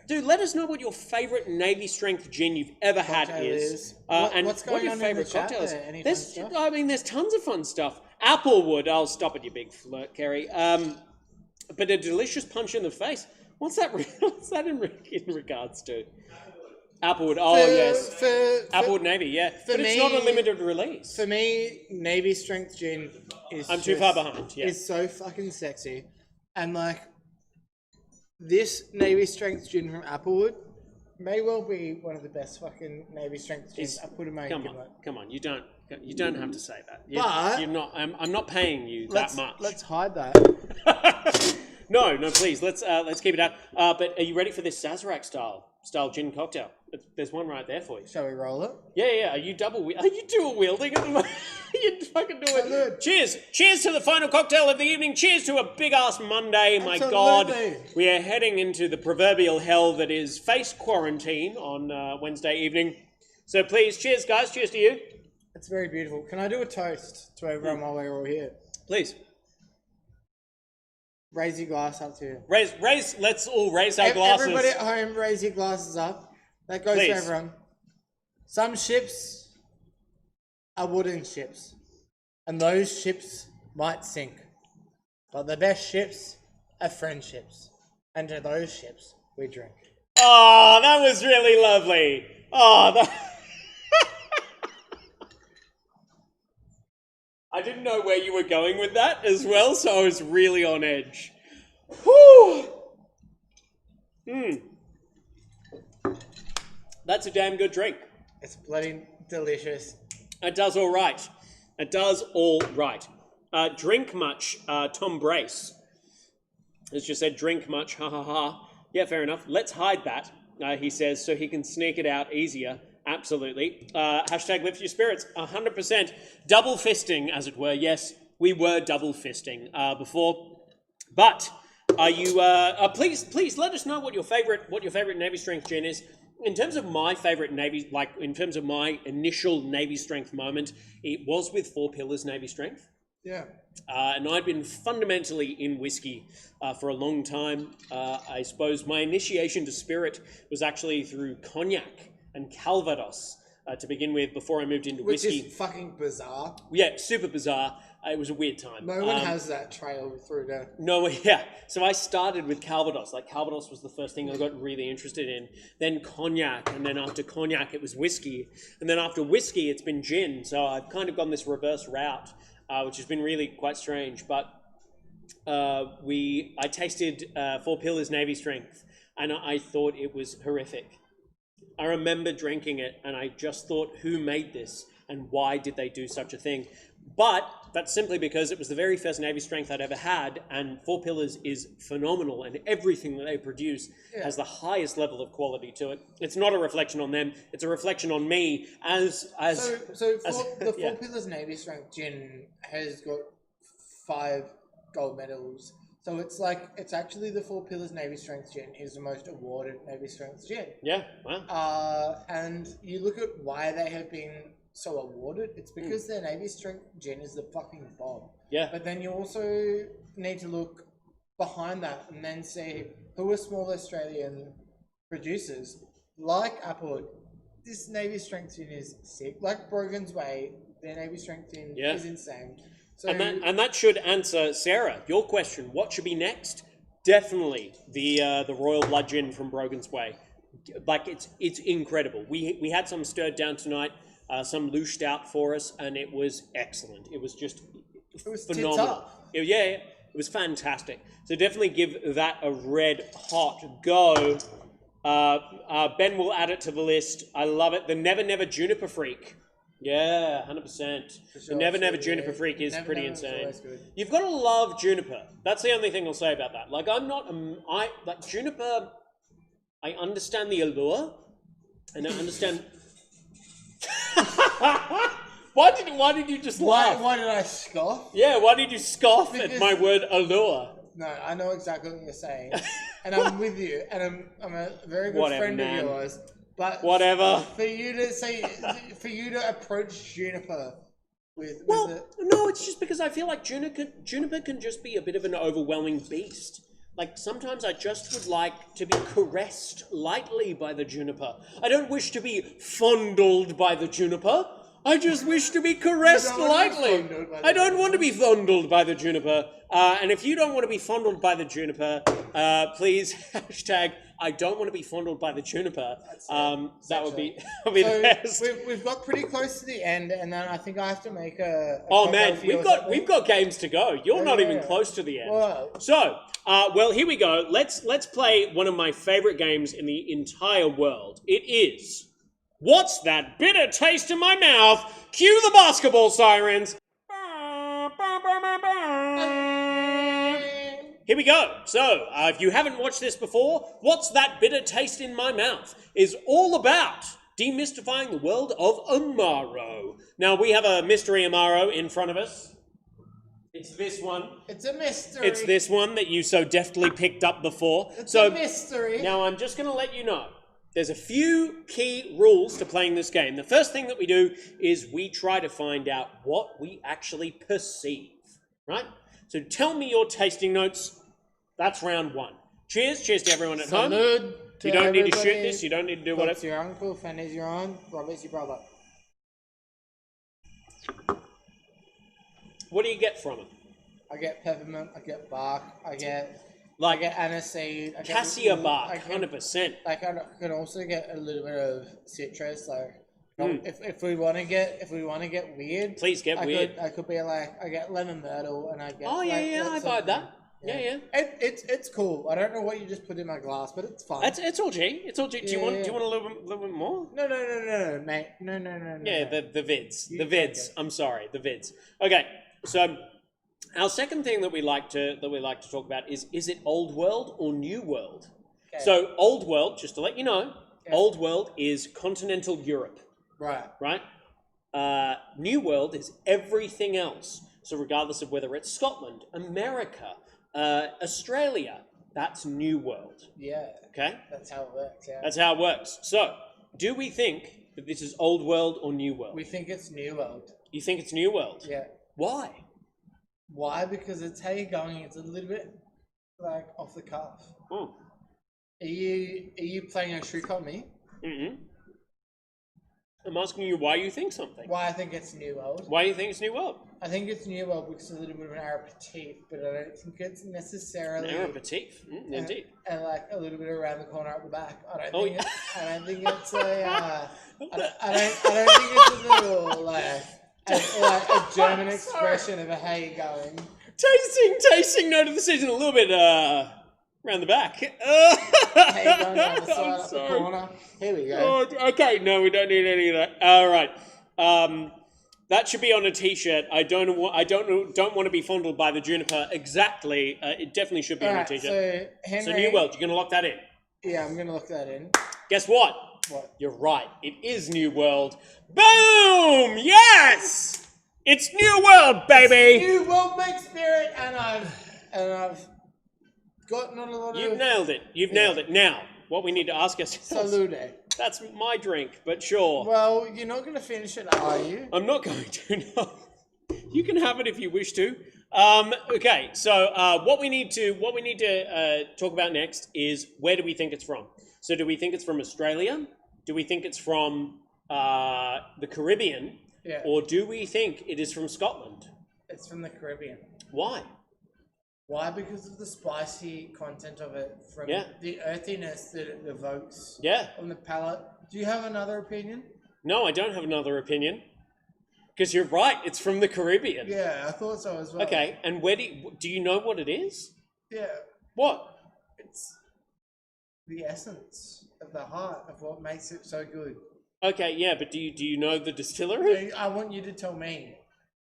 Dude, let us know what your favourite Navy strength gin you've ever had is. And what's what going your on in favourite the chat cocktail is. there? Any fun There's, stuff? I mean, there's tons of fun stuff. Applewood, I'll stop at your big flirt, Kerry. But a delicious punch in the face. What's that in regards to? Applewood, yes. Applewood Navy, yeah. But it's not a limited release. For me, Navy strength gin is I'm too far behind, yeah. It's so fucking sexy. And like, this Navy strength gin from Applewood may well be one of the best fucking Navy strength gins I put in my Come on, you don't have to say that. But you're not. I'm not paying you that much. Let's hide that. No, please. Let's keep it out. But are you ready for this Sazerac style gin cocktail? There's one right there for you. Shall we roll it? Yeah. Are you dual wielding at the moment? You fucking do it. Cheers to the final cocktail of the evening. Cheers to a big ass Monday. My God, we are heading into the proverbial hell that is face quarantine on Wednesday evening. So please, cheers, guys. Cheers to you. It's very beautiful. Can I do a toast to everyone while we're all here? Please. Raise your glass up to you. Let's all raise our glasses. Everybody at home, raise your glasses up. That goes to everyone. Some ships are wooden ships, and those ships might sink. But the best ships are friendships, and to those ships we drink. Oh, that was really lovely. I didn't know where you were going with that as well, so I was really on edge. Whew. That's a damn good drink. It's bloody delicious. It does all right. Drink much, Tom Brace has just said drink much, ha ha ha. Yeah, fair enough. Let's hide that, he says, so he can sneak it out easier. Absolutely. Hashtag lift your spirits. 100%. Double fisting, as it were. Yes, we were double fisting before. But are you? Please let us know what your favorite Navy strength gin is. In terms of my favorite Navy, in terms of my initial Navy strength moment, it was with 4 Pillars Navy strength. Yeah. And I'd been fundamentally in whiskey for a long time. I suppose my initiation to spirit was actually through cognac and Calvados to begin with before I moved into whiskey. Which is fucking bizarre. Yeah, super bizarre. It was a weird time. No one has that trail through there. No, yeah. So I started with Calvados. Calvados was the first thing I got really interested in. Then cognac, and then after cognac, it was whiskey. And then after whiskey, it's been gin. So I've kind of gone this reverse route, which has been really quite strange. But I tasted 4 Pillars Navy Strength, and I thought it was horrific. I remember drinking it, and I just thought, who made this, and why did they do such a thing? But that's simply because it was the very first Navy Strength I'd ever had, and 4 Pillars is phenomenal, and everything that they produce has the highest level of quality to it. It's not a reflection on them; it's a reflection on me the 4 Pillars Navy Strength gin has got 5 gold medals. So it's actually the 4 Pillars Navy Strength gin is the most awarded Navy Strength gin. Yeah, wow. And you look at why they have been so awarded, it's because their Navy Strength gin is the fucking bomb. Yeah. But then you also need to look behind that and then see who are small Australian producers like Applewood. This Navy Strength gin is sick. Like Brogan's Way, their Navy Strength gin is insane. So, and that should answer, Sarah, your question. What should be next? Definitely the Royal Blood Gin from Brogan's Way. It's incredible. We had some stirred down tonight, some loosed out for us, and it was excellent. It was just phenomenal. It was fantastic. So definitely give that a red hot go. Ben will add it to the list. I love it. The Never Never Juniper Freak. Yeah, 100%. The Never Never Juniper Freak is pretty insane. You've got to love Juniper. That's the only thing I'll say about that. Juniper, I understand the allure, and I understand... Why did you just laugh? Why did I scoff? Yeah, why did you scoff at my word allure? No, I know exactly what you're saying, and I'm with you, and I'm a very good friend of yours. But whatever. For you to approach Juniper Well, the, no, it's just because I feel like juniper can just be a bit of an overwhelming beast. Like, sometimes I just would like to be caressed lightly by the juniper. I don't wish to be fondled by the juniper. I just wish to be caressed lightly. I don't want to be fondled by the juniper. And if you don't want to be fondled by the juniper, please hashtag I don't want to be fondled by the juniper. That would be so the best. we've got pretty close to the end, and then I think I have to make a Oh cocktail man, for you or we've something. got games to go. You're not even yeah. close to the end. Whoa. So, well, here we go. Let's play one of my favorite games in the entire world. It is What's That Bitter Taste in My Mouth? Cue the basketball sirens. Here we go. So, if you haven't watched this before, What's That Bitter Taste in My Mouth is all about demystifying the world of Amaro. Now, we have a mystery Amaro in front of us. It's this one. It's a mystery. It's this one that you so deftly picked up before. It's so a mystery. Now, I'm just going to let you know. There's a few key rules to playing this game. The first thing that we do is we try to find out what we actually perceive, right? So tell me your tasting notes. That's round one. Cheers. Cheers to everyone at home. Salud to You don't need to shoot everybody. this. You don't need to do Bob's whatever. your uncle, Fanny's your aunt, Robert's your brother. What do you get from it? I get peppermint, I get bark, I get Like aniseed, I get cassia bark, I can- 100%. Like I can also get a little bit of citrus. Like Mm. if we want to get weird, Please get weird. I could be like I get lemon myrtle and I get. Oh, yeah, I lots buy of- that. Yeah. It's cool. I don't know what you just put in my glass, but it's fun. It's all G. It's all G. Do you want a little bit more? No, mate. No. Yeah, the vids. You The take vids. it. I'm sorry, the vids. Okay, so our second thing that we like to talk about is it old world or new world? Okay. So old world, just to let you know, Yeah. old world is continental Europe, Right. right? New world is everything else. So regardless of whether it's Scotland, America, Australia, that's new world. Yeah. Okay, That's how it works. Yeah. that's how it works. So, do we think that this is old world or new world? We think it's new world. You think it's new world? Yeah. Why? Why? Because it's how you're going. It's a little bit like off the cuff. Oh. Are you playing a trick on me? Mm-hmm. I'm asking you why you think something. Why I think it's new world? Why do you think it's new world? I think it's new world because it's a little bit of an aperitif, but I don't think it's necessarily An aperitif, indeed. and like a little bit around the corner at the back. I Oh, don't think it's a. I don't think it's a little like a German expression of a how you going. Tasting note of the season a little bit around the back. How you going down the side, up the Sorry. corner. Here we go. Oh, okay, no, we don't need any of that. All right, that should be on a T-shirt. I don't want to be fondled by the juniper. Exactly, it definitely should be on a Alright, T-shirt. so Henry. So new world, you're gonna lock that in. Yeah, I'm gonna look that in. Guess what? What? You're right. It is new world. Boom! Yes, it's new world, baby. New world makes spirit, and I've got not a lot You've of. nailed it. You've nailed it. Now, what we need to ask ourselves. Salute. That's my drink, but sure. Well, you're not gonna finish it, are you? I'm not going to. No. You can have it if you wish to. Okay, so what we need to talk about next is where do we think it's from? So do we think it's from Australia? Do we think it's from the Caribbean? Yeah. Or do we think it is from Scotland? It's from the Caribbean. Why? Why? Because of the spicy content of it, from Yeah. the earthiness that it evokes Yeah. on the palate. Do you have another opinion? No, I don't have another opinion. Because you're right, it's from the Caribbean. Yeah, I thought so as well. Okay, and where do you know what it is? Yeah, What? it's the essence of the heart of what makes it so good. Okay, yeah, but do you know the distillery? I want you to tell me.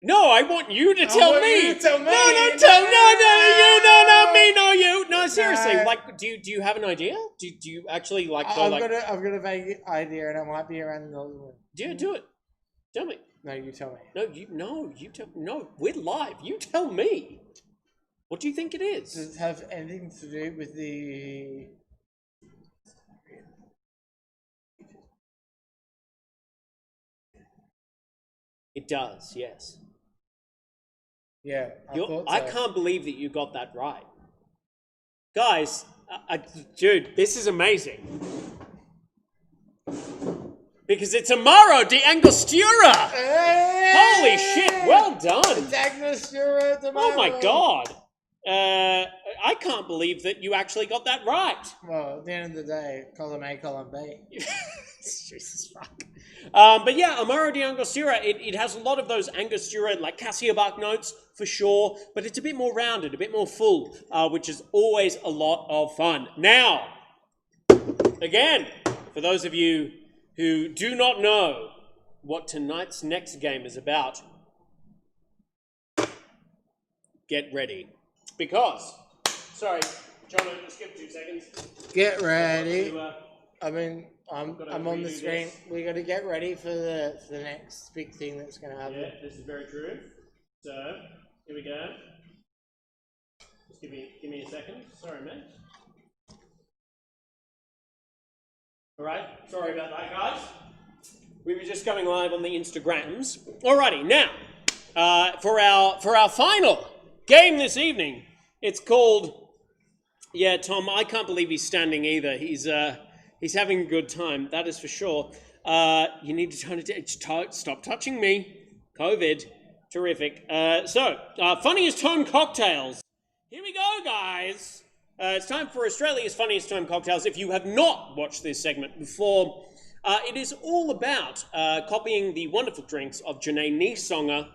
No, I want you to tell want me. you to tell me. No, No, you, no, not me, no, you. No, seriously, No. like, do you have an idea? Do you actually like go I've like? got a vague idea, and it might be around the Northern one. Do it. Tell me. No, you tell me. No, we're live. You tell me. What do you think it is? Does it have anything to do with the It does, yes. Yeah, I can't believe that you got that right. Guys, dude, this is amazing. Because it's Amaro de Angostura! Hey! Holy shit, well done! Oh my god! I can't believe that you actually got that right. Well, at the end of the day, column A, column B. Jesus fuck. But yeah, Amaro de Angostura, it has a lot of those Angostura, like cassia bark notes, for sure, but it's a bit more rounded, a bit more full, which is always a lot of fun. Now, again, for those of you who do not know what tonight's next game is about, get ready. Because, sorry, John, just give 2 seconds. Get ready. I'm on the screen. We got to get ready for the next big thing that's going to happen. Yeah, this is very true. So, here we go. Just give me a second. Sorry, man. All right, sorry about that, guys. We were just going live on the Instagrams. Alrighty, now for our final game this evening, it's called. Yeah, Tom, I can't believe he's standing either. He's having a good time, that is for sure. You need to turn it. Stop touching me. COVID, terrific. Funniest home cocktails. Here we go, guys. It's time for Australia's Funniest Home Cocktails. If you have not watched this segment before, it is all about copying the wonderful drinks of Janae Niesonger.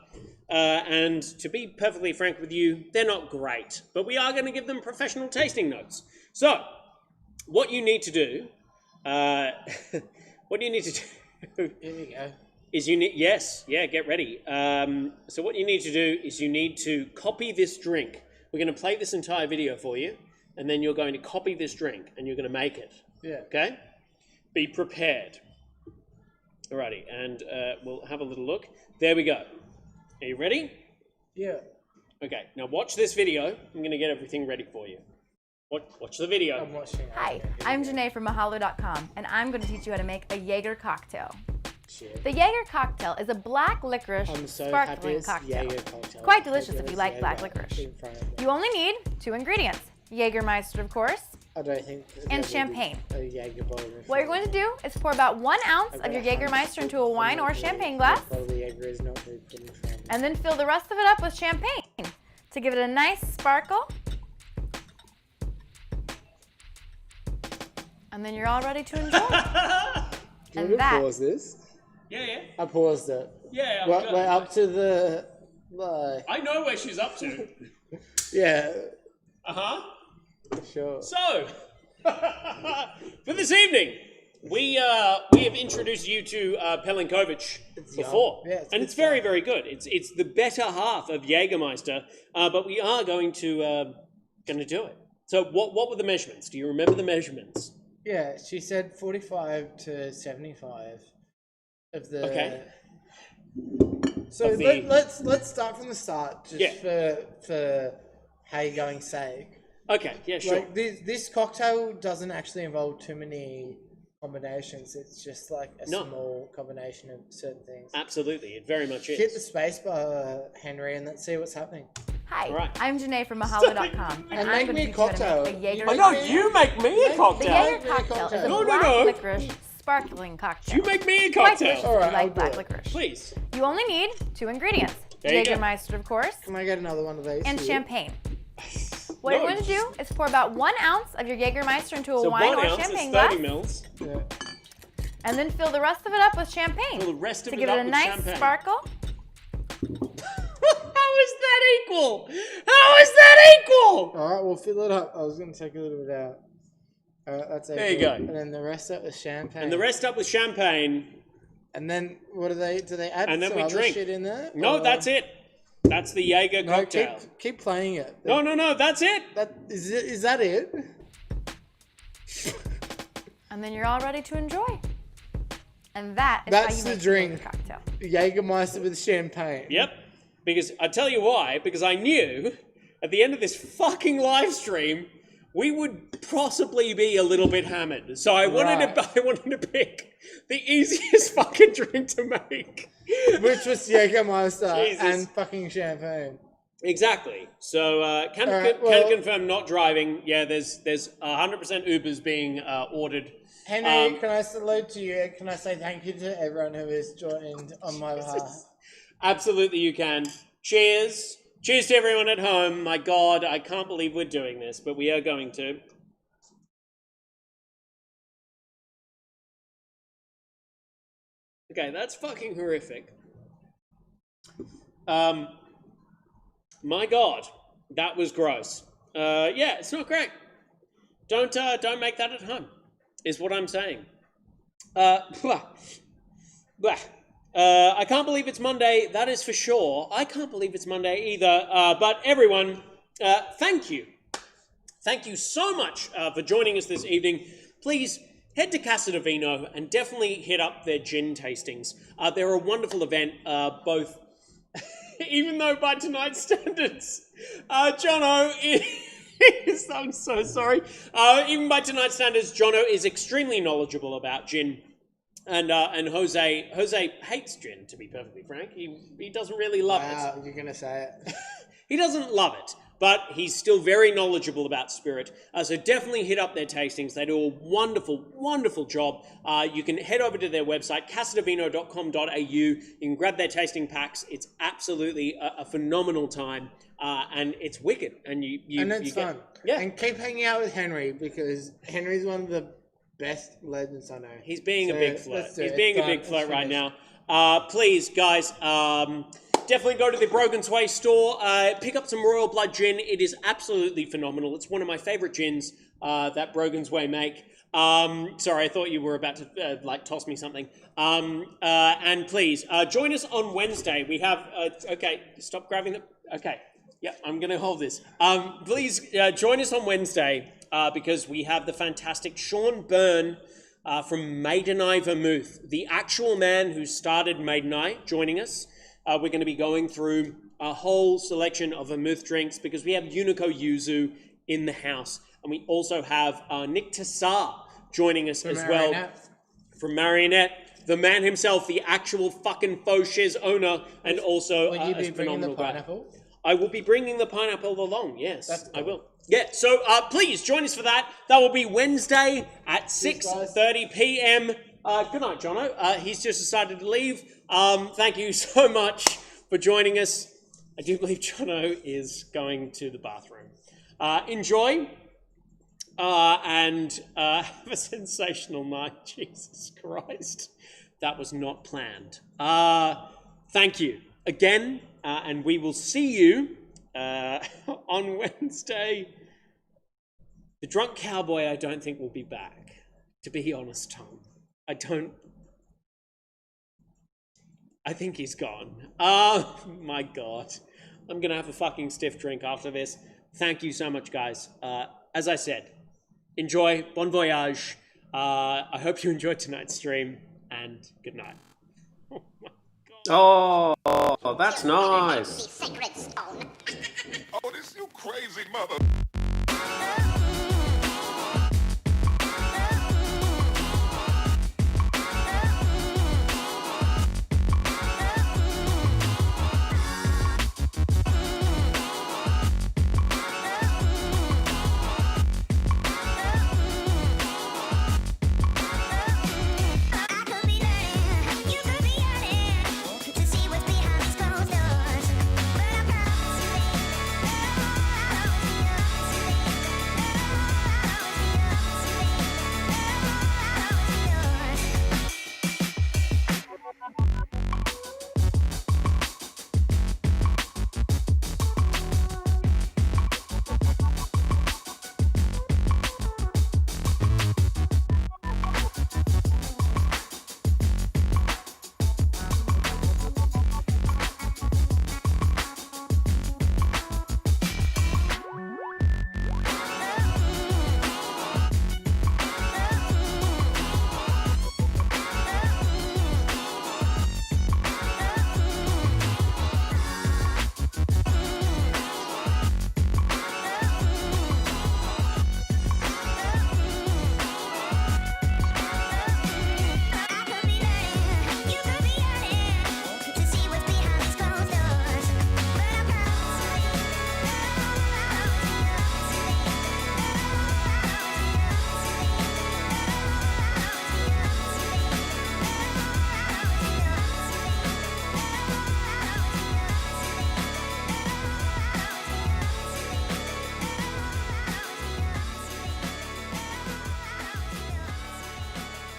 And to be perfectly frank with you, they're not great. But we are going to give them professional tasting notes. So, what you need to do... Here we go. Is get ready. So what you need to do is you need to copy this drink. We're going to play this entire video for you. And then you're going to copy this drink and you're going to make it. Yeah. Okay? Be prepared. Alrighty, and we'll have a little look. There we go. Are you ready? Yeah. Okay, now watch this video. I'm going to get everything ready for you. Watch the video. I'm watching. Hi, I'm Janae from Mahalo.com, and I'm going to teach you how to make a Jaeger cocktail. Shit. The Jaeger cocktail is a black licorice sparkling cocktail. Quite delicious if you like black licorice. You only need 2 ingredients. Jägermeister, of course, I don't think and champagne. A Jaeger bottle. What you're going to do is pour about 1 ounce of your Jägermeister into a wine or champagne glass, and then fill the rest of it up with champagne to give it a nice sparkle. And then you're all ready to enjoy. Do you pause this? Yeah. I paused it. Yeah, we're up to the... I know where she's up to. Yeah. Uh-huh. Sure. So, for this evening, we have introduced you to Pelinkovic before, and it's very, very good. It's the better half of Jägermeister, but we are going to do it. So, what were the measurements? Do you remember the measurements? Yeah, she said 45 to 75 of the. Okay. So let's start from the start, just for how you're going sake. Okay, yeah, sure. Like this cocktail doesn't actually involve too many combinations. It's just like a small combination of certain things. Absolutely, it very much is. Hit the space bar, Henry, and let's see what's happening. Hi, I'm Janae from Mahalo.com, and I'm going to teach you how to make a Jaeger cocktail. No, you make me a cocktail. The Jaeger cocktail is a black licorice sparkling cocktail. You make me a cocktail. All right, like black licorice. Please. You only need 2 ingredients. Jägermeister, of course. Can I get another one of these? And champagne. What you're going to do is pour about 1 ounce of your Jägermeister into a wine or champagne glass. 30 mils. Yeah. And then fill the rest of it up with champagne to give it a nice sparkle. How is that equal? How is that equal? All right, we'll fill it up. I was going to take a little bit out. All right, that's there you go. And then the rest up with champagne. And the rest up with champagne. And then what do they add and then some we other drink. Shit in there? No, that's it. That's the Jaeger cocktail. Keep playing it. No, that's it. Is that it? And then you're all ready to enjoy. And that's how you make the drink. Cocktail. Jägermeister with champagne. Yep. Because I tell you why. Because I knew at the end of this fucking live stream, we would possibly be a little bit hammered. So I wanted to pick the easiest fucking drink to make. Which was Jägermeister Jesus. and fucking champagne. Exactly. So can confirm not driving. Yeah, there's 100% Ubers being ordered. Henry, can I salute to you? Can I say thank you to everyone who has joined on my behalf? Absolutely, you can. Cheers. Cheers to everyone at home. My God, I can't believe we're doing this, but we are going to. Okay, that's fucking horrific. My God, that was gross. Yeah, it's not great. Don't make that at home, is what I'm saying. Blah. I can't believe it's Monday, that is for sure. I can't believe it's Monday either. But everyone, thank you. Thank you so much for joining us this evening. Please head to Casa de Vino and definitely hit up their gin tastings. They're a wonderful event, both, even though by tonight's standards, Jono is, I'm so sorry. Even by tonight's standards, Jono is extremely knowledgeable about gin. And Jose hates gin, to be perfectly frank. He doesn't really love it. Wow, you're gonna say it. He doesn't love it, but he's still very knowledgeable about spirit. So definitely hit up their tastings. They do a wonderful, wonderful job. You can head over to their website, casadevino.com.au. You can grab their tasting packs. It's absolutely a phenomenal time, and it's wicked. And it's fun. Yeah. And keep hanging out with Henry, because Henry's one of the best legends I know. He's being a big flirt. He's it. being a big flirt right now. Please, guys, definitely go to the Brogan's Way store. Pick up some Royal Blood gin. It is absolutely phenomenal. It's one of my favorite gins that Brogan's Way make. Sorry, I thought you were about to toss me something. And please join us on Wednesday. We have okay. Stop grabbing the. Okay. Yeah, I'm going to hold this. Please join us on Wednesday because we have the fantastic Sean Byrne from Maiden Eye Vermouth, the actual man who started Maiden Eye, joining us. We're going to be going through a whole selection of vermouth drinks because we have Unico Yuzu in the house. And we also have Nick Tassar joining us as well. From Marionette. The man himself, the actual fucking faux shiz owner, and also Will you be a bringing the phenomenal guy. pineapple? I will be bringing the pineapple along, yes, I will. Yeah, so please join us for that. That will be Wednesday at 6:30 p.m. Good night, Jono. He's just decided to leave. Thank you so much for joining us. I do believe Jono is going to the bathroom. Enjoy and have a sensational night. Jesus Christ. That was not planned. Thank you again. And we will see you on Wednesday. The drunk cowboy, I don't think will be back. To be honest, Tom, I think he's gone. Oh my God, I'm gonna have a fucking stiff drink after this. Thank you so much, guys. As I said, enjoy. Bon voyage. I hope you enjoyed tonight's stream, and good night. Oh, that's nice. Sacred stone. Oh, this you crazy mother.